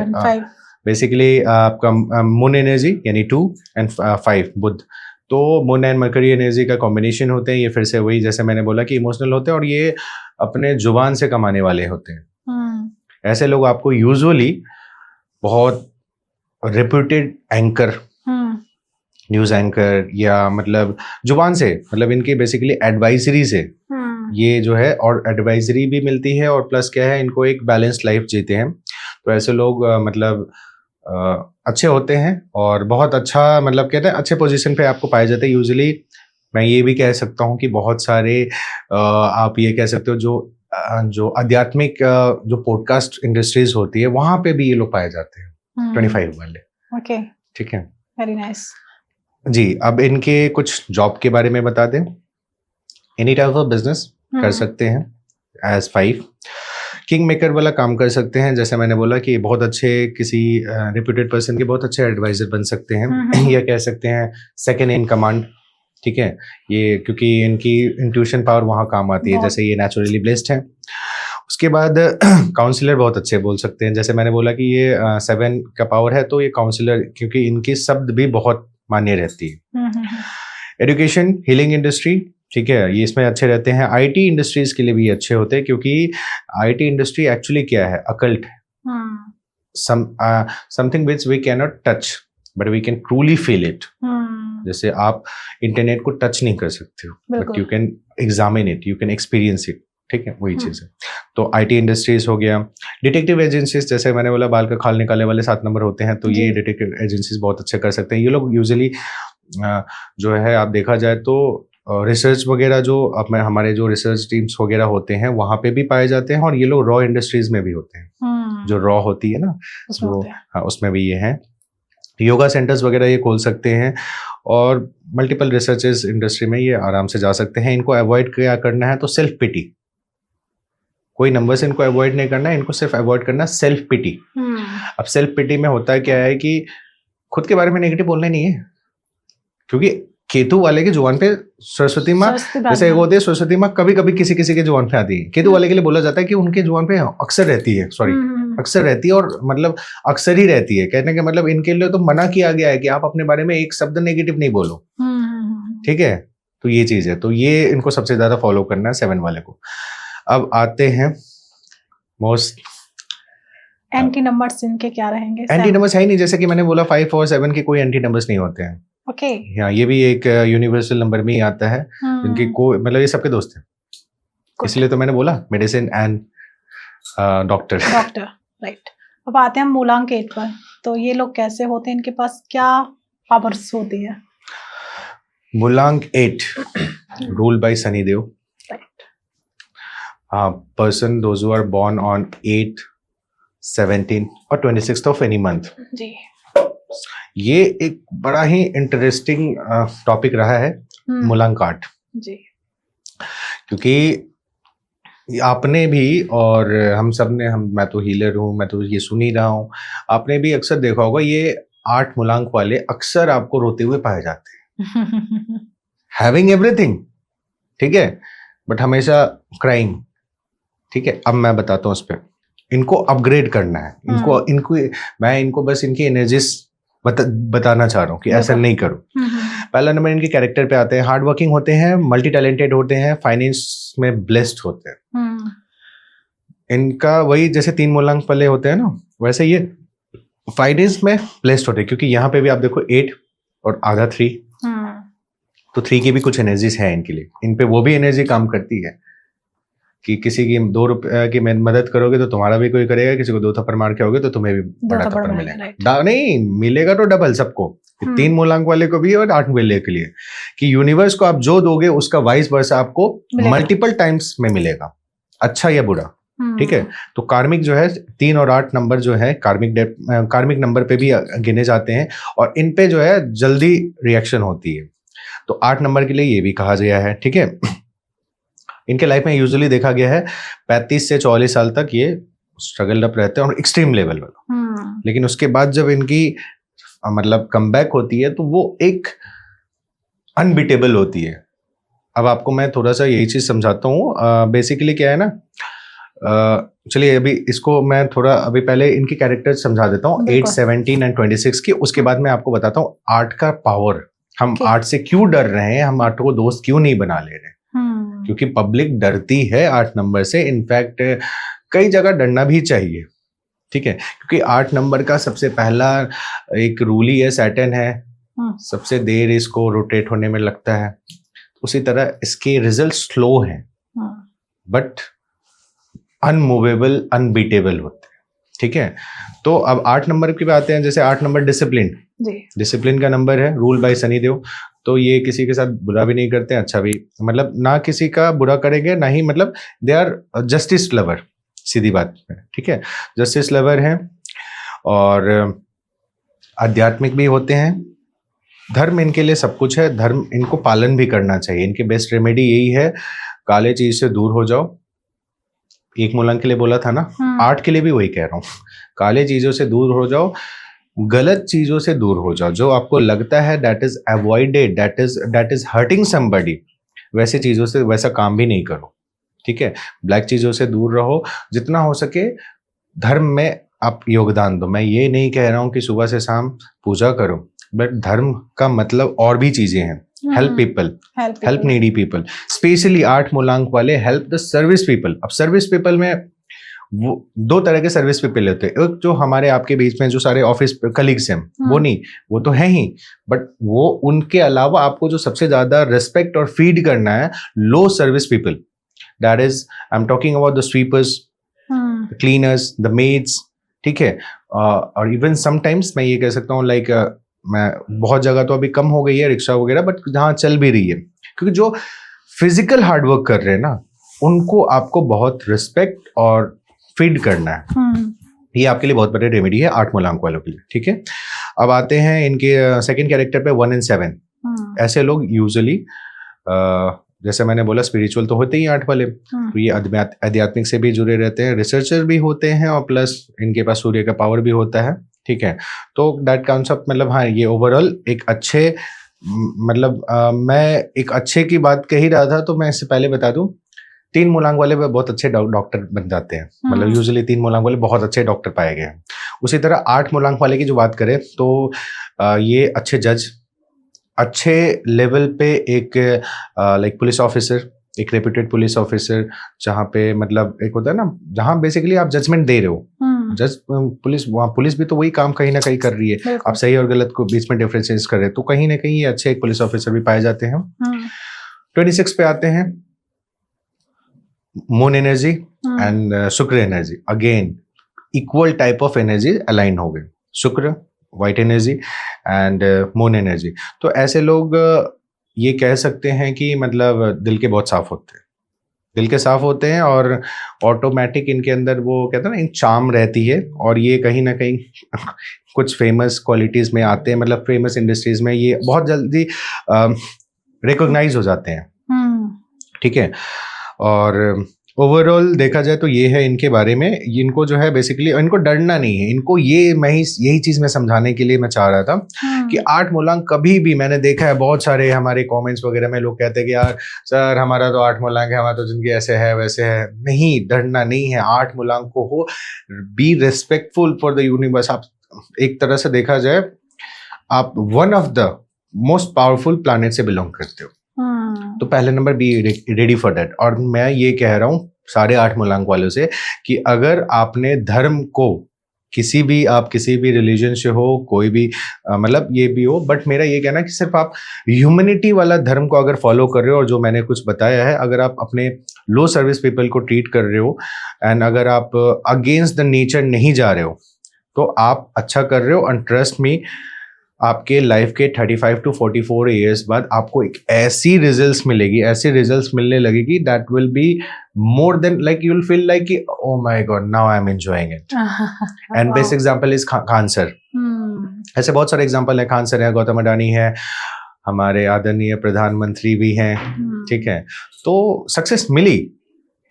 बेसिकली आपका मून एनर्जी, यानी 2 and 5 बुध। तो मून एंड मरकरी एनर्जी का कॉम्बिनेशन होते हैं। ये फिर से वही, जैसे मैंने बोला कि इमोशनल होते हैं, और ये अपने जुबान से कमाने वाले होते हैं। ऐसे लोग आपको यूजुअली बहुत रेप्यूटेड एंकर, न्यूज एंकर, या मतलब जुबान से, मतलब इनकी बेसिकली एडवाइजरी से ये जो है और एडवाइजरी भी मिलती है और प्लस क्या है इनको एक बैलेंस लाइफ जीते हैं। तो ऐसे लोग मतलब अच्छे होते हैं और बहुत अच्छा मतलब कहते हैं अच्छे पोजीशन पे आपको पाए जाते हैं यूजुअली। मैं ये भी कह सकता हूँ कि बहुत सारे आप ये कह सकते हो जो आध्यात्मिक जो पॉडकास्ट इंडस्ट्रीज होती है वहां पे भी ये लोग पाए जाते हैं 25 वाले। ओके, ठीक है, वेरी नाइस जी। अब इनके कुछ जॉब के बारे में बता दें। एनी टाइप ऑफ बिजनेस कर सकते हैं एज 5 किंग मेकर वाला काम कर सकते हैं। जैसे मैंने बोला कि बहुत अच्छे किसी रेप्यूटेड पर्सन के बहुत अच्छे एडवाइजर बन सकते हैं या कह सकते हैं सेकंड इन कमांड। ठीक है, ये क्योंकि इनकी इंट्यूशन पावर वहाँ काम आती है, जैसे ये नेचुरली ब्लेस्ड है। उसके बाद काउंसलर बहुत अच्छे बोल सकते हैं। जैसे मैंने बोला कि ये 7 का पावर है तो ये काउंसलर, क्योंकि इनकी शब्द भी बहुत मान्य रहती है। एजुकेशन, हीलिंग इंडस्ट्री, ठीक है, ये इसमें अच्छे रहते हैं। आईटी इंडस्ट्रीज के लिए भी अच्छे होते हैं क्योंकि आईटी इंडस्ट्री एक्चुअली क्या है, अकल्ट है, something which we can not touch but we can truly feel it. जैसे आप इंटरनेट को टच नहीं कर सकते हो but you can examine it, you can experience it. ठीक है, वही चीज़ है। तो आईटी इंडस्ट्रीज हो गया। डिटेक्टिव एजेंसीज, जैसे मैंने बोला बाल का खाल निकालने वाले 7 नंबर होते हैं, तो ये डिटेक्टिव एजेंसीज बहुत अच्छे कर सकते हैं। ये लोग यूजुअली जो है आप देखा जाए तो रिसर्च वगैरह जो हमारे जो रिसर्च टीम्स वगैरह होते हैं वहाँ पे भी पाए जाते हैं, और ये लोग रॉ इंडस्ट्रीज में भी होते हैं। जो रॉ होती है ना वो, हाँ, उसमें भी ये है। योगा सेंटर्स वगैरह ये खोल सकते हैं और मल्टीपल रिसर्चेस इंडस्ट्री में ये आराम से जा सकते हैं। इनको अवॉइड क्या करना है तो सेल्फ पिटी, कोई नंबर से इनको अवॉइड नहीं करना है, इनको सिर्फ अवॉइड करना सेल्फ पिटी। अब सेल्फ पिटी में होता है क्या है कि खुद के बारे में नेगेटिव बोलना नहीं है, क्योंकि केतु वाले के जुबान पे सरस्वती माँ, जैसे एक होती है सरस्वती माँ, कभी कभी किसी किसी के जुबान पे आती है। केतु वाले के लिए बोला जाता है कि उनके जुबान पे अक्सर रहती है, अक्सर रहती है, और मतलब अक्सर ही रहती है। कहने का मतलब इनके लिए तो मना किया गया है कि आप अपने बारे में एक शब्द नेगेटिव नहीं बोलो। ठीक है, तो ये चीज है, तो ये इनको सबसे ज्यादा फॉलो करना है 7 वाले को। अब आते हैं मोस्ट एंटी नंबर्स इनके क्या रहेंगे? एंटी नंबर्स है ही नहीं, जैसे कि मैंने बोला 5 और 7 के कोई एंटी नंबर्स नहीं होते हैं। ओके, हाँ, ये भी एक यूनिवर्सल नंबर में ही आता है, जिनकी कोई मतलब ये सबके दोस्त हैं, इसलिए तो मैंने बोला मेडिसिन एंड डॉक्टर। राइट। अब आते हैं मूलांक 8 पर, तो ये लोग कैसे होते हैं, इनके पास क्या पावर्स होती है? मूलांक 8 rule by Shanidev. Person those who are born on 8, 17 और 26 ऑफ एनी मंथ। जी, ये एक बड़ा ही इंटरेस्टिंग टॉपिक रहा है मूलांक 8 जी, क्योंकि आपने भी और हम सब ने, मैं तो हीलर हूँ, मैं तो ये सुन ही रहा हूँ, आपने भी अक्सर देखा होगा ये 8 मूलांक वाले अक्सर आपको रोते हुए पाए जाते हैं। हैविंग एवरीथिंग, ठीक है, बट हमेशा क्राइंग। ठीक है, अब मैं बताता हूँ उस पर, इनको अपग्रेड करना है, मैं इनको बस इनकी एनर्जीज बताना चाह रहा हूँ कि ऐसा नहीं करो। पहला नंबर इनके कैरेक्टर पे आते हैं। हार्ड वर्किंग होते हैं, मल्टी टैलेंटेड होते हैं, फाइनेंस में ब्लेस्ड होते हैं। इनका वही जैसे 3 मूलांक वाले होते हैं ना, वैसे ये फाइनेंस में ब्लेस्ड होते हैं, क्योंकि यहाँ पे भी आप देखो 8 और आधा 3, तो 3 की भी कुछ एनर्जीज है इनके लिए। इन पे वो भी एनर्जी काम करती है कि किसी की 2 रुपए की मदद करोगे तो तुम्हारा भी कोई करेगा, किसी को 2 थप्पड़ मार के आओगे तो तुम्हें भी बड़ा थप्पड़ मिलेगा। नहीं मिलेगा तो डबल सबको, 3 मूलांक वाले को भी और 8 वाले के लिए, कि यूनिवर्स को आप जो दोगे उसका वाइस वर्सा आपको मल्टीपल टाइम्स में मिलेगा, अच्छा या बुरा। ठीक है, तो कार्मिक जो है 3 और 8 नंबर जो है कार्मिक नंबर पे भी गिने जाते हैं, और इन पे जो है जल्दी रिएक्शन होती है, तो 8 नंबर के लिए ये भी कहा गया है। ठीक है, इनके लाइफ में यूजुअली देखा गया है 35 से 44 साल तक ये स्ट्रगल अप रहते हैं और एक्सट्रीम लेवल पर, लेकिन उसके बाद जब इनकी मतलब कमबैक होती है तो वो एक अनबीटेबल होती है। अब आपको मैं थोड़ा सा यही चीज समझाता हूँ। बेसिकली क्या है ना, चलिए अभी इसको मैं थोड़ा अभी पहले इनकी कैरेक्टर समझा देता हूँ 8, 17 एंड 26 की, उसके बाद मैं आपको बताता हूँ 8 का पावर। हम 8 से क्यों डर रहे हैं, हम 8 को दोस्त क्यों नहीं बना ले रहे, क्योंकि पब्लिक डरती है 8 नंबर से। इनफैक्ट कई जगह डरना भी चाहिए। ठीक है, क्योंकि 8 नंबर का सबसे पहला एक रूल ही है सैटर्न है, सबसे देर इसको रोटेट होने में लगता है, उसी तरह इसके रिजल्ट स्लो हैं। बट अनमूवेबल, अनबीटेबल होते हैं। ठीक है, तो अब 8 नंबर की बात हैं। जैसे 8 नंबर डिसिप्लिन, डिसिप्लिन का नंबर है, रूल बाय शनिदेव। तो ये किसी के साथ बुरा भी नहीं करते, अच्छा भी, मतलब ना किसी का बुरा करेंगे, ना ही, मतलब दे आर जस्टिस लवर, सीधी बात है। ठीक है, जस्टिस लवर हैं और आध्यात्मिक भी होते हैं। धर्म इनके लिए सब कुछ है, धर्म इनको पालन भी करना चाहिए। इनके बेस्ट रेमेडी यही है, काले चीज से दूर हो जाओ। एक मूलांक के लिए बोला था ना, 8 के लिए भी वही कह रहा हूँ, काले चीजों से दूर हो जाओ, गलत चीजों से दूर हो जाओ। जो आपको लगता है that is avoided, that is hurting somebody, वैसे चीजों से वैसा काम भी नहीं करो। ठीक है, ब्लैक चीजों से दूर रहो, जितना हो सके धर्म में आप योगदान दो। मैं ये नहीं कह रहा हूँ कि सुबह से शाम पूजा करो, बट धर्म का मतलब और भी चीजें हैं। Help people, help needy people, specially 8 मूलांक वाले हेल्प द सर्विस पीपल। अब सर्विस पीपल में वो 2 तरह के सर्विस पीपल होते हैं। एक जो हमारे आपके बीच में जो सारे ऑफिस कलीग्स हैं, वो नहीं, वो तो है ही, बट वो उनके अलावा आपको जो सबसे ज्यादा रिस्पेक्ट और फीड करना है, low service people, that is I am talking about the sweepers, the cleaners, the maids. ठीक है, और इवन समटाइम्स मैं ये कह सकता हूँ, लाइक मैं बहुत जगह तो अभी कम हो गई है रिक्शा वगैरह, बट जहाँ चल भी रही है, क्योंकि जो फिजिकल हार्डवर्क कर रहे हैं ना, उनको आपको बहुत रिस्पेक्ट और फीड करना है। ये आपके लिए बहुत बड़े रेमेडी है 8 मूलांक वालों के लिए। ठीक है, अब आते हैं इनके सेकंड कैरेक्टर पे, 1 and 7। ऐसे लोग यूजुअली, जैसे मैंने बोला, स्पिरिचुअल तो होते ही 8 वाले, तो ये आध्यात्मिक से भी जुड़े रहते हैं, रिसर्चर भी होते हैं, और प्लस इनके पास सूर्य का पावर भी होता है। ठीक है, तो दैट कॉन्सेप्ट, मतलब हाँ, ये ओवरऑल एक अच्छे, मतलब मैं एक अच्छे की बात कह ही रहा था, तो मैं इससे पहले बता दूं, 3 मूलांक वाले बहुत अच्छे डॉक्टर बन जाते हैं। मतलब यूजुअली 3 मूलांक वाले बहुत अच्छे डॉक्टर पाए गए हैं। उसी तरह 8 मूलांक वाले की जो बात करें, तो ये अच्छे जज, अच्छे लेवल पे एक लाइक पुलिस ऑफिसर, एक रेप्यूटेड पुलिस ऑफिसर, जहाँ पे मतलब एक होता है ना, जहाँ बेसिकली आप जजमेंट दे रहे हो, जज पुलिस, वहाँ पुलिस भी तो वही काम कहीं ना कहीं कर रही है, आप सही और गलत को बीच में डिफरेंशिएट कर रहे हैं, तो कहीं ना कहीं ये अच्छे एक पुलिस ऑफिसर भी पाए जाते हैं। 26 पे आते हैं, मून एनर्जी एंड शुक्र energy. Again equal type of energy align हो गए, शुक्र white energy and moon energy. तो ऐसे लोग ये कह सकते हैं कि मतलब दिल के बहुत साफ होते हैं, दिल के साफ होते हैं, और ऑटोमेटिक इनके अंदर वो कहते हैं ना, इन चार्म रहती है, और ये कहीं ना कहीं कुछ फेमस क्वालिटीज में आते हैं, मतलब फेमस इंडस्ट्रीज में ये बहुत जल्दी रिकॉग्नाइज हो जाते हैं। ठीक है, और ओवरऑल देखा जाए तो ये है इनके बारे में। इनको जो है बेसिकली, इनको डरना नहीं है, इनको ये, मैं यही चीज मैं समझाने के लिए मैं चाह रहा था कि 8 मूलांक कभी भी, मैंने देखा है बहुत सारे हमारे कमेंट्स वगैरह में लोग कहते हैं कि यार सर हमारा तो 8 मूलांक है, हमारा तो जिंदगी ऐसे है वैसे है। नहीं, डरना नहीं है, 8 मूलांक को हो, be respectful for the universe. आप एक तरह से देखा जाए, आप one of the most powerful planet से बिलोंग करते हो, तो पहले number be ready for that. और मैं ये कह रहा हूँ सारे 8 मूलांक वालों से कि अगर आपने धर्म को, किसी भी रिलीजन से हो, कोई भी मतलब ये भी हो, बट मेरा ये कहना है कि सिर्फ आप ह्यूमैनिटी वाला धर्म को अगर फॉलो कर रहे हो, और जो मैंने कुछ बताया है, अगर आप अपने लो सर्विस पीपल को ट्रीट कर रहे हो, एंड अगर आप अगेंस्ट द नेचर नहीं जा रहे हो, तो आप अच्छा कर रहे हो। एंड ट्रस्ट मी, आपके लाइफ के 35 to 44 ईयर्स बाद आपको एक ऐसी रिजल्ट्स मिलेगी, ऐसी रिजल्ट्स मिलने लगेगी, that will be more than, like you will feel like कि oh my god, now I am enjoying it. And best example is Khan sir. ऐसे बहुत सारे एग्जांपल है, खान सर है, गौतम अडानी है, हमारे आदरणीय प्रधानमंत्री भी हैं। ठीक है, तो सक्सेस मिली,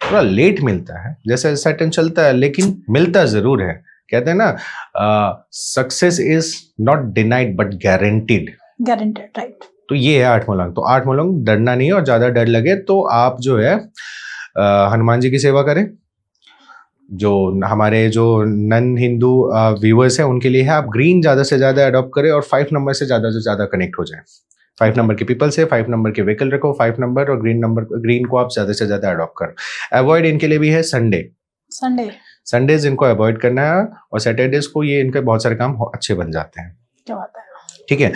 थोड़ा लेट मिलता है, जैसे सैटर्न चलता है, लेकिन मिलता जरूर है। कहते हैं ना, success is not denied but guaranteed, right. तो ये है 8 मूलांक। तो 8 मूलांक, डरना नहीं है, और ज्यादा डर लगे तो आप जो है हनुमान जी की सेवा करें। जो हमारे जो नन हिंदू व्यूअर्स हैं उनके लिए है, आप ग्रीन ज्यादा से ज्यादा अडॉप्ट करें, और 5 नंबर से ज्यादा कनेक्ट हो जाए। 5 नंबर के पीपल से 5 नंबर के व्हीकल रखो, 5 नंबर और ग्रीन को आप ज्यादा से ज्यादा अडॉप्ट करो। अवॉइड इनके लिए भी है संडेज इनको अवॉइड करना है, और सैटरडेज को ये इनके बहुत सारे काम अच्छे बन जाते हैं। क्या बात है। ठीक है।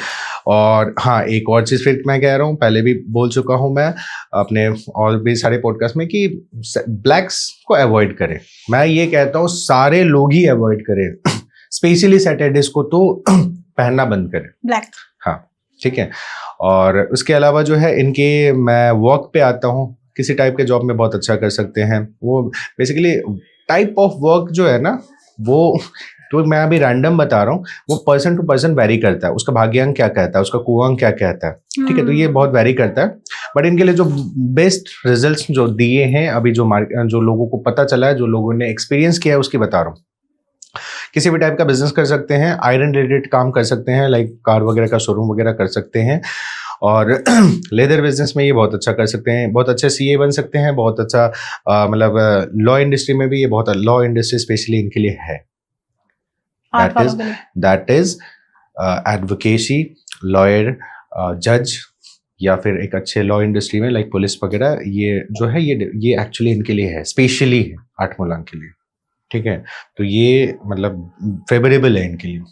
और हाँ, एक और चीज़ फिर मैं कह रहा हूँ, पहले भी बोल चुका हूँ मैं अपने और भी सारे पॉडकास्ट में कि ब्लैक्स को अवॉइड करें। मैं ये कहता हूँ सारे लोग ही अवॉइड करें, स्पेशली सैटरडेज को तो पहनना बंद करें ब्लैक। हाँ, ठीक है। और उसके अलावा जो है इनके, मैं वर्क पे आता हूँ, किसी टाइप के जॉब में बहुत अच्छा कर सकते हैं। वो बेसिकली टाइप ऑफ वर्क जो है ना, वो तो मैं अभी रैंडम बता रहा हूँ, वो पर्सन टू पर्सन वेरी करता है, उसका भाग्यांक क्या कहता है, उसका कुआंक क्या कहता है, ठीक है। तो ये बहुत वेरी करता है, बट इनके लिए जो बेस्ट रिजल्ट्स जो दिए हैं अभी, जो लोगों को पता चला है, जो लोगों ने एक्सपीरियंस किया है, उसकी बता रहा हूँ। किसी भी टाइप का बिजनेस कर सकते हैं, आयरन रिलेटेड काम कर सकते हैं, लाइक कार वगैरह का शोरूम वगैरह कर सकते हैं, और लेदर बिजनेस में ये बहुत अच्छा कर सकते हैं, बहुत अच्छे सीए बन सकते हैं, बहुत अच्छा मतलब लॉ इंडस्ट्री में भी ये बहुत, लॉ इंडस्ट्री स्पेशली इनके लिए है। दैट इज एडवोकेसी, लॉयर, जज, या फिर एक अच्छे लॉ इंडस्ट्री में लाइक पुलिस वगैरह, ये जो है ये एक्चुअली इनके लिए है, स्पेशली है 8 मूलांक के लिए, ठीक है। तो ये मतलब फेवरेबल है इनके लिए।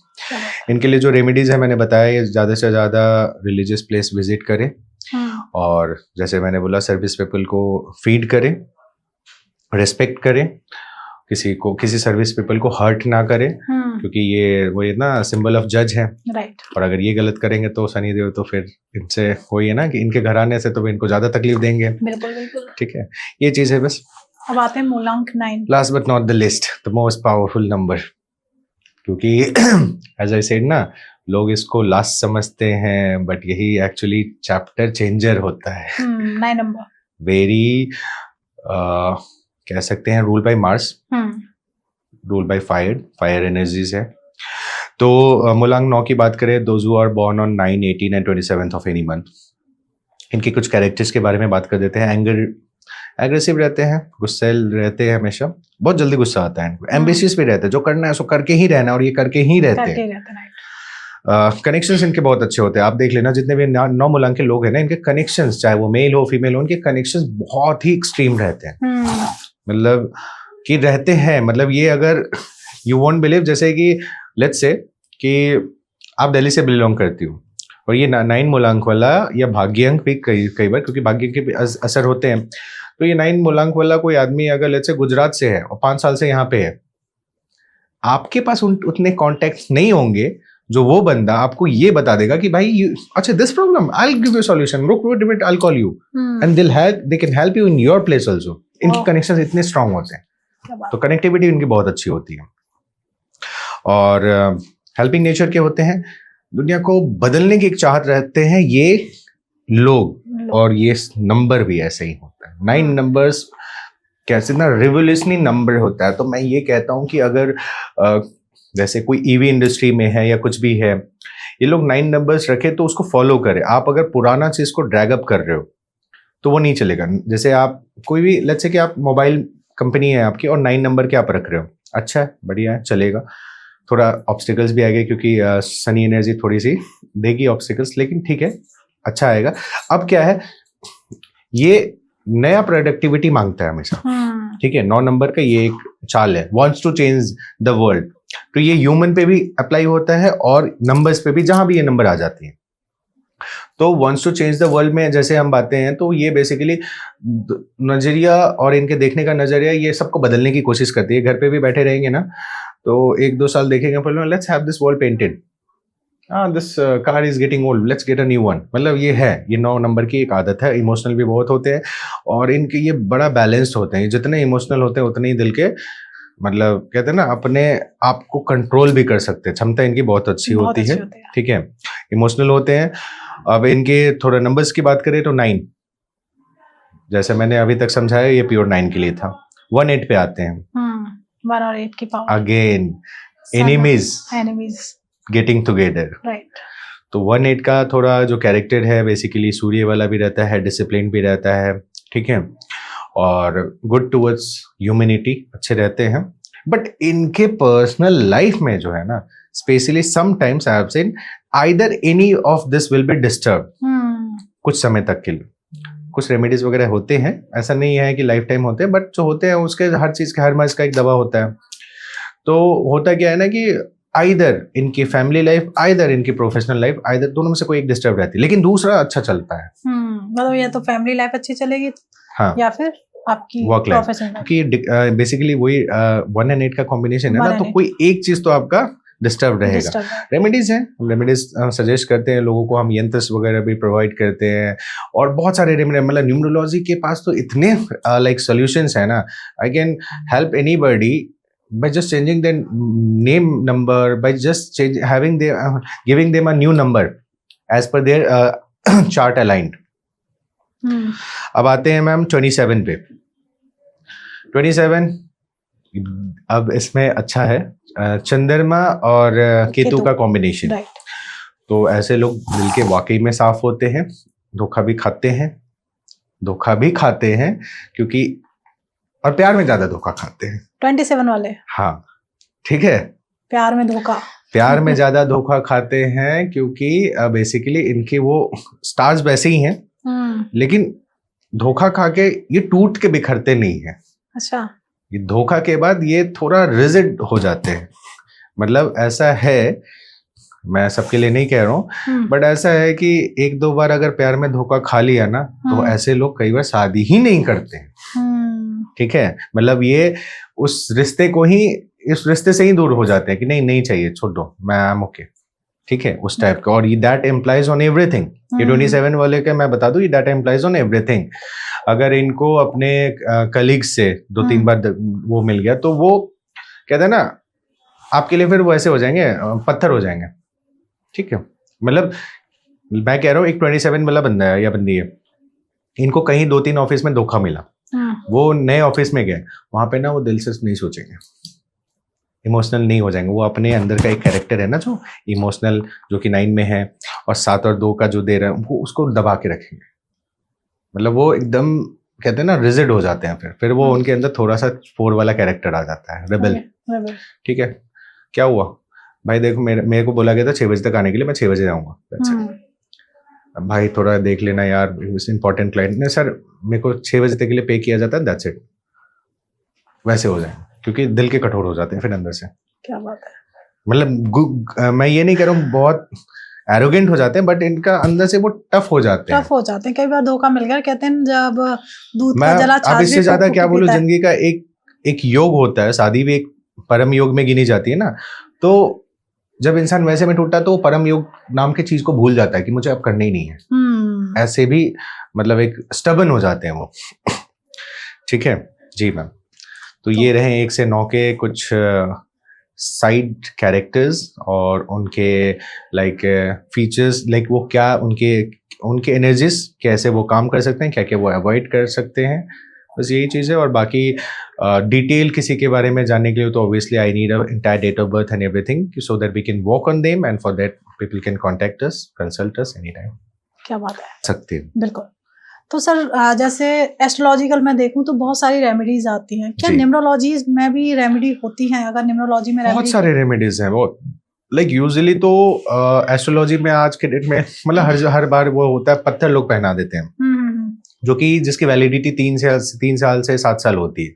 इनके लिए जो रेमेडीज है मैंने बताया, ये ज़्यादा से ज़्यादा रिलीजियस प्लेस विजिट करें, और जैसे मैंने बोला सर्विस पीपल को फीड करें, रिस्पेक्ट करें, किसी सर्विस पीपल को हर्ट ना करें, क्योंकि ये ना सिंबल ऑफ जज है, राइट। और अगर ये गलत करेंगे तो शनि देव तो फिर इनसे वही है ना कि इनके घर आने से तो इनको ज़्यादा तकलीफ देंगे। बिल्कुल बिल्कुल, ठीक है, ये चीज़ है बस। अब आते हैं मूलांक 9। Last but not the list, the most powerful number, क्योंकि एज आई सेड ना, लोग इसको लास्ट समझते हैं, बट यही एक्चुअली चैप्टर चेंजर होता है। 9 नंबर वेरी कह सकते हैं rule by Mars, rule by fire energies है। तो मूलांक 9 की बात करें, those who are born on 9, 18 and 27 of any month, इनके कुछ कैरेक्टर्स के बारे में बात कर देते हैं। एग्रेसिव रहते हैं, गुस्सैल रहते हैं, हमेशा बहुत जल्दी गुस्सा आता है इनको। एम्बिशियस भी रहते हैं, जो करना है उसको करके ही रहना, और ये करके ही रहते हैं। कनेक्शंस इनके बहुत अच्छे होते हैं। आप देख लेना, जितने भी 9 मूलांक के लोग हैं ना, इनके कनेक्शंस, चाहे वो मेल हो फीमेल हो, उनके कनेक्शंस बहुत ही एक्सट्रीम रहते हैं। मतलब कि रहते हैं, मतलब ये अगर यू वोंट बिलीव, जैसे कि लेट्स से कि आप दिल्ली से बिलोंग करती हो, और ये 9 मूलांक वाला, या भाग्यांक भी कई बार, क्योंकि भाग्य के भी असर होते हैं, तो ये 9 मूलांक वाला कोई आदमी अगर लेट्स से गुजरात से है और 5 साल से यहाँ पे है, आपके पास उतने कॉन्टेक्ट नहीं होंगे, जो वो बंदा आपको ये बता देगा कि भाई अच्छा this problem, I will give you solution, रुक minute, I will call you, and they can help you in your place also. इनके कनेक्शंस इतने स्ट्रांग होते हैं, तो कनेक्टिविटी इनकी बहुत अच्छी होती है, और हेल्पिंग नेचर के होते हैं, दुनिया को बदलने की एक चाहत रहते हैं ये लोग, और ये नंबर भी ऐसे ही होता है। 9 नंबर्स कैसे ना रिवोल्यूशनरी नंबर होता है। तो मैं ये कहता हूँ कि अगर जैसे कोई ईवी इंडस्ट्री में है या कुछ भी है, ये लोग 9 नंबर्स रखे तो उसको फॉलो करें। आप अगर पुराना चीज को ड्रैग अप कर रहे हो तो वो नहीं चलेगा। जैसे आप कोई भी लेट्स से कि आप मोबाइल कंपनी है आपकी और 9 नंबर के आप रख रहे हो, अच्छा है, बढ़िया है, चलेगा। थोड़ा ऑब्स्टिकल्स भी आएंगे क्योंकि सनी एनर्जी थोड़ी सी देगी ऑब्स्टिकल्स, लेकिन ठीक है, अच्छा आएगा। अब क्या है, ये नया प्रोडक्टिविटी मांगता है हमेशा, ठीक है। 9 नंबर का ये एक चाल है, wants to change the world. तो ये ह्यूमन पे भी अप्लाई होता है और नंबर्स पे भी, जहां भी ये नंबर आ जाती है। तो wants to change the world में जैसे हम बातें हैं, तो ये बेसिकली नजरिया और इनके देखने का नजरिया ये सबको बदलने की कोशिश करती है। घर पे भी बैठे रहेंगे ना, तो 1-2 साल देखेंगे, फिर let's have this wall painted, this car is getting old, let's get a new one. मतलब ये है, ये 9 नंबर की एक आदत है। इमोशनल भी बहुत होते हैं और इनके ये बड़ा बैलेंस्ड होते हैं। जितने इमोशनल होते हैं उतने ही दिल के, मतलब कहते हैं ना, अपने आप को कंट्रोल भी कर सकते हैं। क्षमता इनकी बहुत अच्छी होती है, ठीक है। इमोशनल होते हैं। अब इनके थोड़ा नंबर्स की बात करें तो 9, जैसे मैंने अभी तक समझाया, ये प्योर 9 के लिए था। 1-8 पे आते हैं, 1 और 8 की power again enemies getting together, right. तो 1-8 का थोड़ा जो कैरेक्टर है बेसिकली सूर्य वाला भी रहता है, डिसिप्लिन भी रहता है, ठीक है, और गुड टुवर्ड्स ह्यूमैनिटी, अच्छे रहते हैं। बट इनके पर्सनल लाइफ में जो है ना, specially sometimes I have seen either any of this will be disturb कुछ समय तक के लिए। कुछ रेमेडीज वगैरह होते हैं, ऐसा नहीं है कि लाइफ टाइम होते हैं, बट जो होते हैं उसके हर चीज के, हर मर्ज का एक दवा होता है। तो होता क्या है ना कि आइदर इनकी फैमिली लाइफ, आइदर इनकी प्रोफेशनल लाइफ, आइदर दोनों में से कोई एक डिस्टर्ब रहती है, लेकिन दूसरा अच्छा चलता है। मतलब या तो फैमिली लाइफ अच्छी चलेगी, हाँ, या फिर आपकी वर्क लाइफ, प्रोफेशनल लाइफ। क्योंकि बेसिकली वही 1 and 8 का कॉम्बिनेशन है ना, तो कोई एक चीज तो आपका डिस्टर्ब रहेगा। रेमेडीज हैं, रेमेडीज सजेस्ट करते हैं लोगों को, हम यंत्र वगैरह भी प्रोवाइड करते हैं, और बहुत सारे रेमेडी, मतलब न्यूमरोलॉजी के पास तो इतने लाइक सॉल्यूशंस है ना। I can help anybody by just changing their name number, by just giving them a new number as per their chart aligned. अब आते हैं मैम 27 पे। 27 अब इसमें अच्छा है, चंद्रमा और केतु का कॉम्बिनेशन। तो ऐसे लोग दिल के वाकई में साफ होते हैं, धोखा भी खाते हैं क्योंकि, और प्यार में ज्यादा धोखा खाते हैं 27 वाले। हाँ, ठीक है, प्यार में ज्यादा धोखा खाते हैं क्योंकि बेसिकली इनके वो स्टार्स वैसे ही हैं, लेकिन धोखा खा के ये टूट के बिखरते नहीं है। अच्छा, ये धोखा के बाद ये थोड़ा रिजिड हो जाते हैं। मतलब ऐसा है, मैं सबके लिए नहीं कह रहा हूँ, बट ऐसा है कि 1-2 बार अगर प्यार में धोखा खा लिया ना, तो ऐसे लोग कई बार शादी ही नहीं करते हैं। ठीक है, मतलब ये उस रिश्ते को ही, इस रिश्ते से ही दूर हो जाते हैं कि नहीं चाहिए, छोड़ दो, मैं आई एम ओके। ठीक है, उस टाइप का। और ये दैट एम्प्लाइज ऑन एवरीथिंग। ये 27 वाले का मैं बता दूं, ये दैट एम्प्लाइज ऑन एवरीथिंग। अगर इनको अपने कलीग से 2-3 बार वो मिल गया, तो वो कहते हैं ना, आपके लिए फिर वो ऐसे हो जाएंगे, पत्थर हो जाएंगे। ठीक है, मतलब मैं कह रहा हूँ, एक 27 वाला बंदा है या बंदी है, इनको कहीं 2-3 ऑफिस में धोखा मिला, वो नए ऑफिस में गए, वहां पे ना वो दिल से नहीं सोचेंगे, इमोशनल नहीं हो जाएंगे। वो अपने अंदर का एक कैरेक्टर है ना, जो इमोशनल, जो कि 9 में है, और 7 और 2 का जो दे रहा है, वो उसको दबा के रखेंगे। मतलब वो एकदम कहते हैं ना, रिजिड हो जाते हैं। फिर वो उनके अंदर थोड़ा सा 4 वाला कैरेक्टर आ जाता है, रेबेल। ठीक है, क्या हुआ भाई, देखो मेरे को बोला गया था 6 बजे तक आने के लिए, मैं 6 बजे जाऊंगा। भाई थोड़ा देख लेना यार, इंपॉर्टेंट क्लाइंट ने, सर मेरे को 6 बजे तक के लिए पे किया जाता है, दैट्स इट। वैसे हो जाए, क्योंकि दिल के कठोर हो जाते हैं फिर अंदर से। क्या बात है। मतलब मैं ये नहीं कह रहा हूँ बहुत एरोगेंट हो जाते हैं, बट इनका अंदर से वो टफ हो जाते हैं। कई बार धोखा मिल गया, कहते हैं जब दूध का जला छाछ। अब इससे ज्यादा क्या बोलूं, जिंदगी का एक योग होता है, शादी भी एक परम योग में गिनी जाती है ना। तो जब इंसान वैसे में टूटता है, तो परम योग नाम की चीज को भूल जाता है कि मुझे अब करना ही नहीं है। ऐसे भी मतलब एक स्टबन हो जाते हैं वो। ठीक है जी मैम। तो ये रहे 1 से 9 के कुछ साइड कैरेक्टर्स और उनके लाइक फीचर्स, लाइक वो क्या उनके एनर्जीज कैसे वो काम कर सकते हैं, क्या क्या वो अवॉइड कर सकते हैं, बस यही चीज़ है। और बाकी डिटेल किसी के बारे में जानने के लिए तो obviously I need an entire date of birth and everything, so that we can work on them, and for that people can contact us, consult us any time. क्या बात है, सकते हैं बिल्कुल। तो सर जैसे एस्ट्रोलॉजिकल में देखूं तो बहुत सारी रेमेडीज आती हैं, क्या न्यूमरोलॉजी में भी रेमेडी होती हैं? अगर न्यूमरोलॉजी में बहुत सारे रेमेडीज हैं, बहुत लाइक यूजुअली तो एस्ट्रोलॉजी में आज के डेट में मतलब हर बार वो होता है, पत्थर लोग पहना देते हैं, जो कि जिसकी वैलिडिटी 3 साल से 7 साल होती है।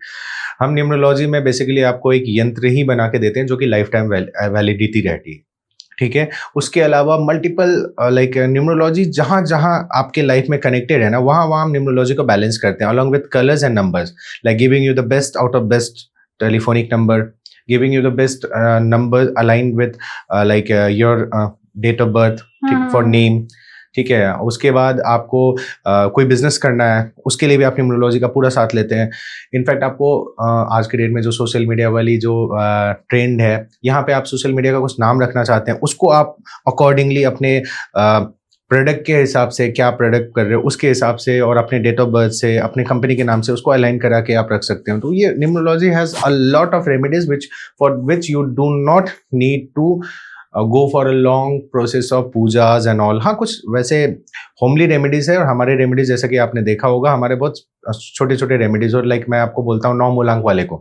हम न्यूमरोलॉजी में बेसिकली आपको एक यंत्र ही बना के देते हैं, जो कि लाइफ टाइम वैलिडिटी रहती है। ठीक है, उसके अलावा मल्टीपल लाइक न्यूमरोलॉजी जहां जहां आपके लाइफ में कनेक्टेड है ना, वहां हम न्यूमरोलॉजी को बैलेंस करते हैं along with colours and numbers, like giving you the best out of best telephonic number, giving you the best number aligned with like your date of birth for name. ठीक है, उसके बाद आपको कोई business करना है, उसके लिए भी आप न्यूमरोलॉजी का पूरा साथ लेते हैं। इनफैक्ट आपको आज के डेट में जो सोशल मीडिया वाली जो ट्रेंड है, यहाँ पे आप सोशल मीडिया का कुछ नाम रखना चाहते हैं, उसको आप अकॉर्डिंगली अपने प्रोडक्ट के हिसाब से, क्या प्रोडक्ट कर रहे हो उसके हिसाब से, और अपने डेट ऑफ बर्थ से, अपने कंपनी के नाम से उसको अलाइन करा के आप रख सकते हो। तो ये numerology has a lot of remedies which for which you do not need to go for a long process of pujas and all. हाँ, कुछ वैसे होमली रेमेडीज है, और हमारे रेमेडीज जैसा कि आपने देखा होगा, हमारे बहुत छोटे छोटे रेमेडीज। और लाइक मैं आपको बोलता हूँ 9 मूलांक वाले को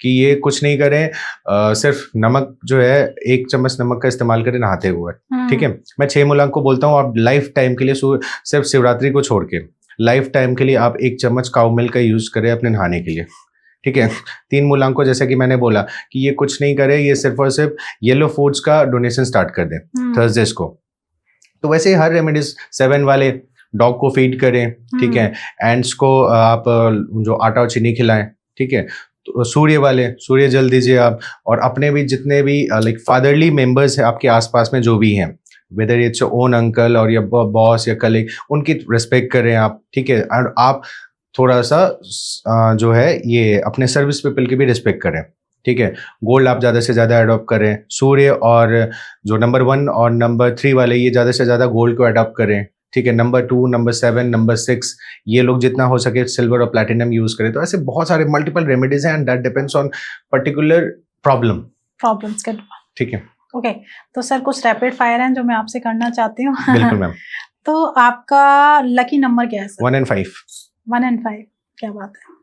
कि ये कुछ नहीं करें, सिर्फ नमक जो है 1 चम्मच नमक का इस्तेमाल करें नहाते हुए। ठीक है, मैं 6 मूलांक को बोलता हूँ, आप लाइफ टाइम के लिए सिर्फ शिवरात्रि को छोड़ के लाइफ टाइम के लिए आप 1 चम्मच काउ मिल्क का यूज करें अपने नहाने के लिए। ठीक है, 3 मूलांक को जैसे कि मैंने बोला कि ये कुछ नहीं करे, ये सिर्फ और सिर्फ येलो फूड्स का डोनेशन स्टार्ट कर दें थर्सडेज को। तो वैसे ही हर रेमेडीज 7 वाले डॉग को फीड करें, ठीक है, एंड्स को आप जो आटा और चीनी खिलाएं, ठीक है। तो सूर्य वाले सूर्य जल दीजिए आप, और अपने भी जितने भी लाइक फादरली मेंबर्स हैं आपके आसपास में जो भी हैं, वेदर इट्स ओन अंकल और या बॉस या कलीग, उनकी रिस्पेक्ट करें आप, ठीक है। और आप थोड़ा सा जो है ये अपने सर्विस पीपल की भी रिस्पेक्ट करें, ठीक है। गोल्ड आप ज़्यादा से ज़्यादा अडॉप्ट करें, सूर्य और जो नंबर 1 और नंबर 3 वाले ये ज़्यादा से ज़्यादा गोल्ड को अडॉप्ट करें, ठीक है। नंबर 2, नंबर 7, नंबर 6 ये लोग जितना हो सके सिल्वर और प्लैटिनम यूज़ करें। तो ऐसे बहुत सारे मल्टीपल रेमेडीज हैं and that depends on particular problems के, ठीक है। ओके तो सर कुछ रैपिड फायर हैं जो मैं आपसे करना चाहती हूँ। बिल्कुल मैम। तो आपका लकी नंबर क्या है सर? 1 and 5। 1 and 5, क्या बात है।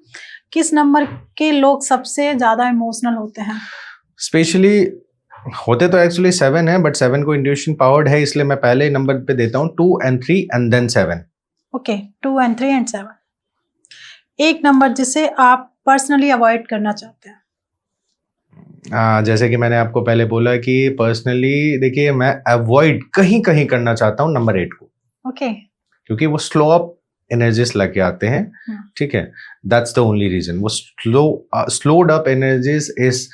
किस नंबर के लोग सबसे ज्यादा इमोशनल होते हैं? स्पेशली होते तो एक्चुअली 7 है, बट 7 को इंट्यूशन पावर्ड है, इसलिए मैं पहले नंबर पे देता हूँ 2 and 3 and then 7। Okay 2 and 3 and 7। एक नंबर जिसे आप पर्सनली अवॉइड करना चाहते हैं? जैसे कि मैंने आपको पहले बोला कि पर्सनली देखिए मैं अवॉइड कहीं कहीं करना चाहता हूँ नंबर 8 को। ओके क्योंकि वो स्लो अप एनर्जीज लेके आते हैं, ठीक है। That's the only reason. वो स्लोड अप एनर्जीज इस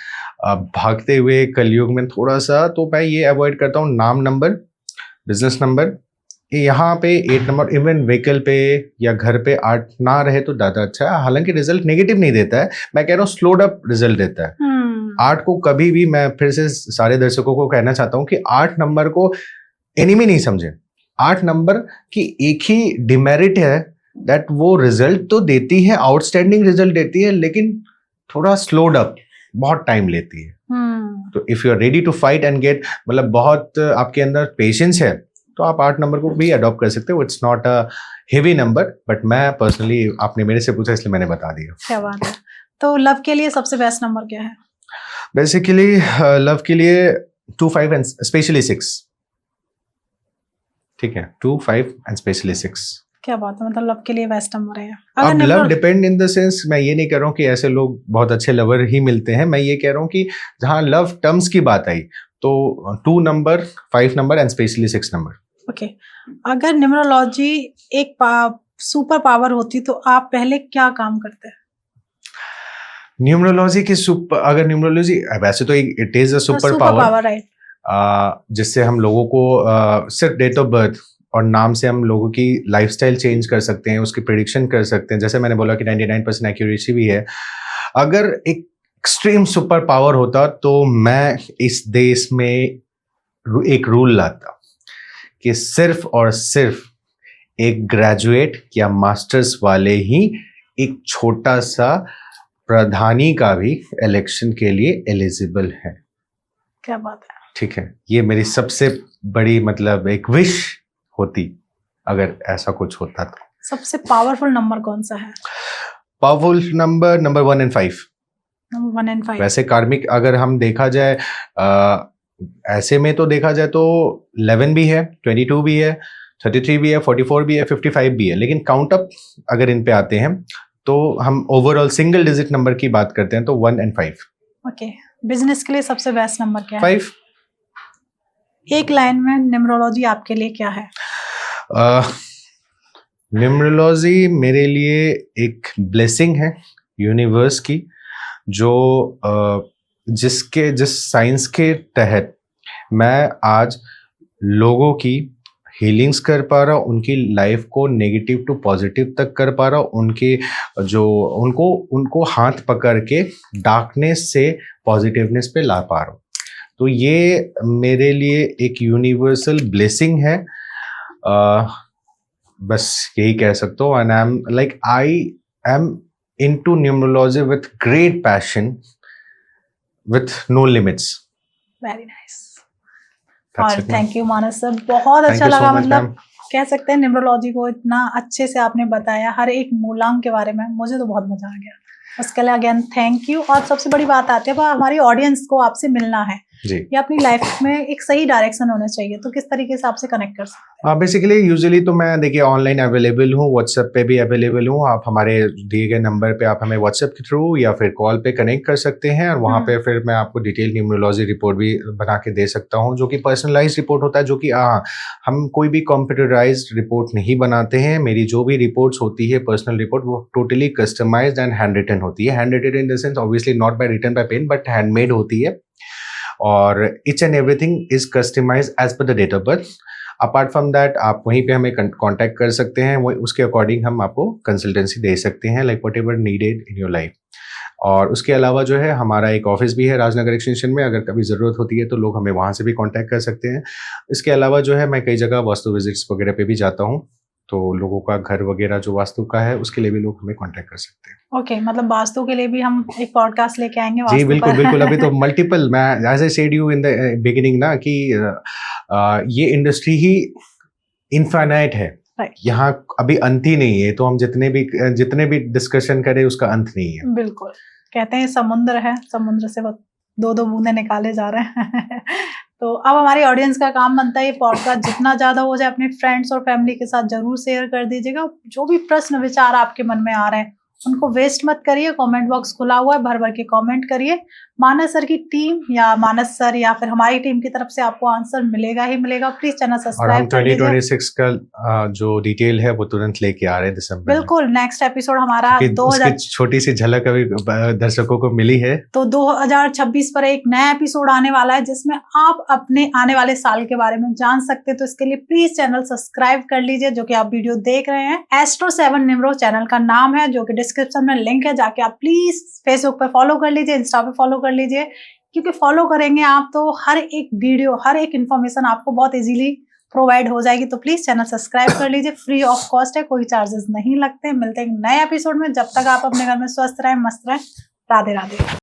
भागते हुए कलयुग में थोड़ा सा, तो मैं ये अवॉइड करता हूँ नाम नंबर, बिजनेस नंबर, यहाँ पे 8 नंबर, इवन व्हीकल पे या घर पे 8 ना रहे तो ज़्यादा अच्छा है। हालांकि रिजल्ट नेगेटिव नहीं देता है, मैं कह रहा हूँ स्लोड अप रिजल्ट देता है। 8 को कभी भी, मैं फिर से सारे दर्शकों को कहना चाहता हूँ कि 8 नंबर को एनिमी नहीं समझे। 8 नंबर की एक ही डिमेरिट है दैट वो रिजल्ट तो देती है, आउटस्टैंडिंग रिजल्ट देती है, लेकिन थोड़ा स्लोड अप, बहुत टाइम लेती है। तो if you are ready to fight and get, मतलब बहुत आपके अंदर पेशेंस है, तो आप 8 नंबर को भी अडॉप्ट कर सकते हो। It's not a heavy number, but मैं पर्सनली, आपने मेरे से पूछा इसलिए मैंने बता दिया। क्या बात है। तो लव के लिए सबसे बेस्ट नंबर क्या है? बेसिकली लव के लिए 2, 5 एंड स्पेशली 6, ठीक है। 2, 5 एंड स्पेशली 6। क्या बात है, मतलब लव के लिए बेस्ट नंबर है। अब love depend in the sense, मैं ये नहीं कह रहा हूँ कि ऐसे लोग बहुत अच्छे लवर ही मिलते हैं। मैं ये कह रहा हूँ कि जहाँ लव टर्म्स की बात आई तो 2 number, 5 number and specially 6 number. Okay अगर न्यूमरोलॉजी एक सुपर पावर होती तो आप पहले क्या काम करते हैं? न्यूमरोलॉजी की अगर न्यूमरोलॉजी, वैसे तो it is a super power, right, जिससे हम लोगों को सिर्फ डेट ऑफ बर्थ और नाम से हम लोगों की लाइफस्टाइल चेंज कर सकते हैं, उसकी प्रेडिक्शन कर सकते हैं। जैसे मैंने बोला कि 99% एक्यूरेसी भी है। अगर एक एक्सट्रीम सुपर पावर होता तो मैं इस देश में एक रूल लाता कि सिर्फ और सिर्फ एक ग्रेजुएट या मास्टर्स वाले ही एक छोटा सा प्रधानी का भी इलेक्शन के लिए एलिजिबल है। क्या बात है, ठीक है। ये मेरी सबसे बड़ी, मतलब एक विश होती अगर ऐसा कुछ होता तो। सबसे पावरफुल नंबर कौन सा है? Powerful number 1 and 5। Number 1 and 5। वैसे कार्मिक अगर हम देखा जाए, ऐसे में तो देखा जाए तो 11 भी है, 22 भी है, 33 भी है, 44 भी है, 55 भी है। लेकिन काउंट अप अगर इन पे आते हैं तो हम ओवरऑल सिंगल डिजिट नंबर की बात करते हैं तो 1 and 5। ओके बिजनेस के लिए सबसे बेस्ट नंबर क्या है? 5। एक लाइन में न्यूमरोलॉजी आपके लिए क्या है? न्यूमरोलॉजी मेरे लिए एक ब्लेसिंग है यूनिवर्स की, जो जिस साइंस के तहत मैं आज लोगों की हीलिंग्स कर पा रहा हूँ, उनकी लाइफ को नेगेटिव टू पॉजिटिव तक कर पा रहा हूँ, उनके जो उनको हाथ पकड़ के डार्कनेस से पॉजिटिवनेस पे ला पा रहा हूँ। तो ये मेरे लिए एक यूनिवर्सल ब्लेसिंग है, बस यही कह सकता हूँ। And I am into numerology with great passion, with no limits. Very nice. और थैंक यू मानस सर, बहुत अच्छा लगा। मतलब कह सकते हैं न्यूमरोलॉजी को इतना अच्छे से आपने बताया, हर एक मूलांक के बारे में, मुझे तो बहुत मजा आ गया। उसके लिए अगेन थैंक यू। और सबसे बड़ी बात आती है हमारी ऑडियंस को आपसे मिलना है, जी या अपनी लाइफ में एक सही डायरेक्शन होना चाहिए, तो किस तरीके से आपसे कनेक्ट कर सकते हैं? बेसिकली यूजुअली तो मैं देखिए ऑनलाइन अवेलेबल हूँ, व्हाट्सएप पे भी अवेलेबल हूँ। आप हमारे दिए गए नंबर पे आप हमें व्हाट्सएप के थ्रू या फिर कॉल पे कनेक्ट कर सकते हैं, और वहाँ पे फिर मैं आपको डिटेल न्यूमरोलॉजी रिपोर्ट भी बना के दे सकता हूँ, जो कि पर्सनलाइज रिपोर्ट होता है, जो कि हम कोई भी कंप्यूटराइज्ड रिपोर्ट नहीं बनाते हैं। मेरी जो भी रिपोर्ट्स होती है पर्सनल रिपोर्ट, वो totally customized and hand written होती है। Hand written in the sense obviously not by written by pen, but handmade होती है, और each and everything is customized as per the date of birth. Apart from that आप वहीं पे हमें contact कर सकते हैं, वो उसके अकॉर्डिंग हम आपको कंसल्टेंसी दे सकते हैं, like whatever needed in your life. और उसके अलावा जो है हमारा एक ऑफिस भी है राजनगर एक्सटेंशन में, अगर कभी ज़रूरत होती है तो लोग हमें वहाँ से भी कांटेक्ट कर सकते हैं। इसके अलावा जो है मैं कई जगह वास्तु विजिट्स वगैरह पे भी जाता हूँ, तो लोगों का घर वगैरह जो वास्तु का है उसके लिए भी लोग हमें कांटेक्ट कर सकते हैं। ओके, मतलब वास्तु के लिए भी हम एक पॉडकास्ट लेके आएंगे जी वास्तु बिल्कुल पर। बिल्कुल। अभी तो मल्टीपल, मैं as I said you in the beginning ना कि ये इंडस्ट्री ही इनफाइनाइट है, Right. यहाँ अभी अंत ही नहीं है, तो हम जितने भी डिस्कशन करें उसका अंत नहीं है। बिल्कुल, कहते हैं समुद्र है, समुद्र से वो दो दो बूंदे निकाले जा रहे हैं। तो अब हमारी ऑडियंस का काम बनता है ये पॉडकास्ट जितना ज्यादा हो जाए अपने फ्रेंड्स और फैमिली के साथ जरूर शेयर कर दीजिएगा। जो भी प्रश्न विचार आपके मन में आ रहे हैं उनको वेस्ट मत करिए, कमेंट बॉक्स खुला हुआ है, भर भर के कमेंट करिए। मानस सर की टीम या मानस सर या फिर हमारी टीम की तरफ से आपको आंसर मिलेगा ही मिलेगा। प्लीज चैनल और हम सब्सक्राइब कर लीजिए। 2026 का जो डिटेल है वो तुरंत लेके आ रहे हैं दिसंबर में। बिल्कुल, नेक्स्ट एपिसोड हमारा उसकी 2000 छोटी सी झलक अभी दर्शकों को मिली है, तो 2026 पर एक नया एपिसोड आने वाला है जिसमें आप अपने आने वाले साल के बारे में जान सकते हैं। तो इसके लिए प्लीज चैनल सब्सक्राइब कर लीजिए, जो कि आप वीडियो देख रहे हैं। एस्ट्रो 7 निम्रो चैनल का नाम है, जो कि डिस्क्रिप्शन में लिंक है, जाके आप प्लीज फेसबुक पे फॉलो कर लीजिए, इंस्टा पे फॉलो कर लीजिए, क्योंकि फॉलो करेंगे आप तो हर एक वीडियो, हर एक इन्फॉर्मेशन आपको बहुत इजीली प्रोवाइड हो जाएगी। तो प्लीज चैनल सब्सक्राइब कर लीजिए, फ्री ऑफ कॉस्ट है, कोई चार्जेस नहीं लगते। मिलते हैं नए एपिसोड में, जब तक आप अपने घर में स्वस्थ रहें, मस्त रहें। राधे राधे।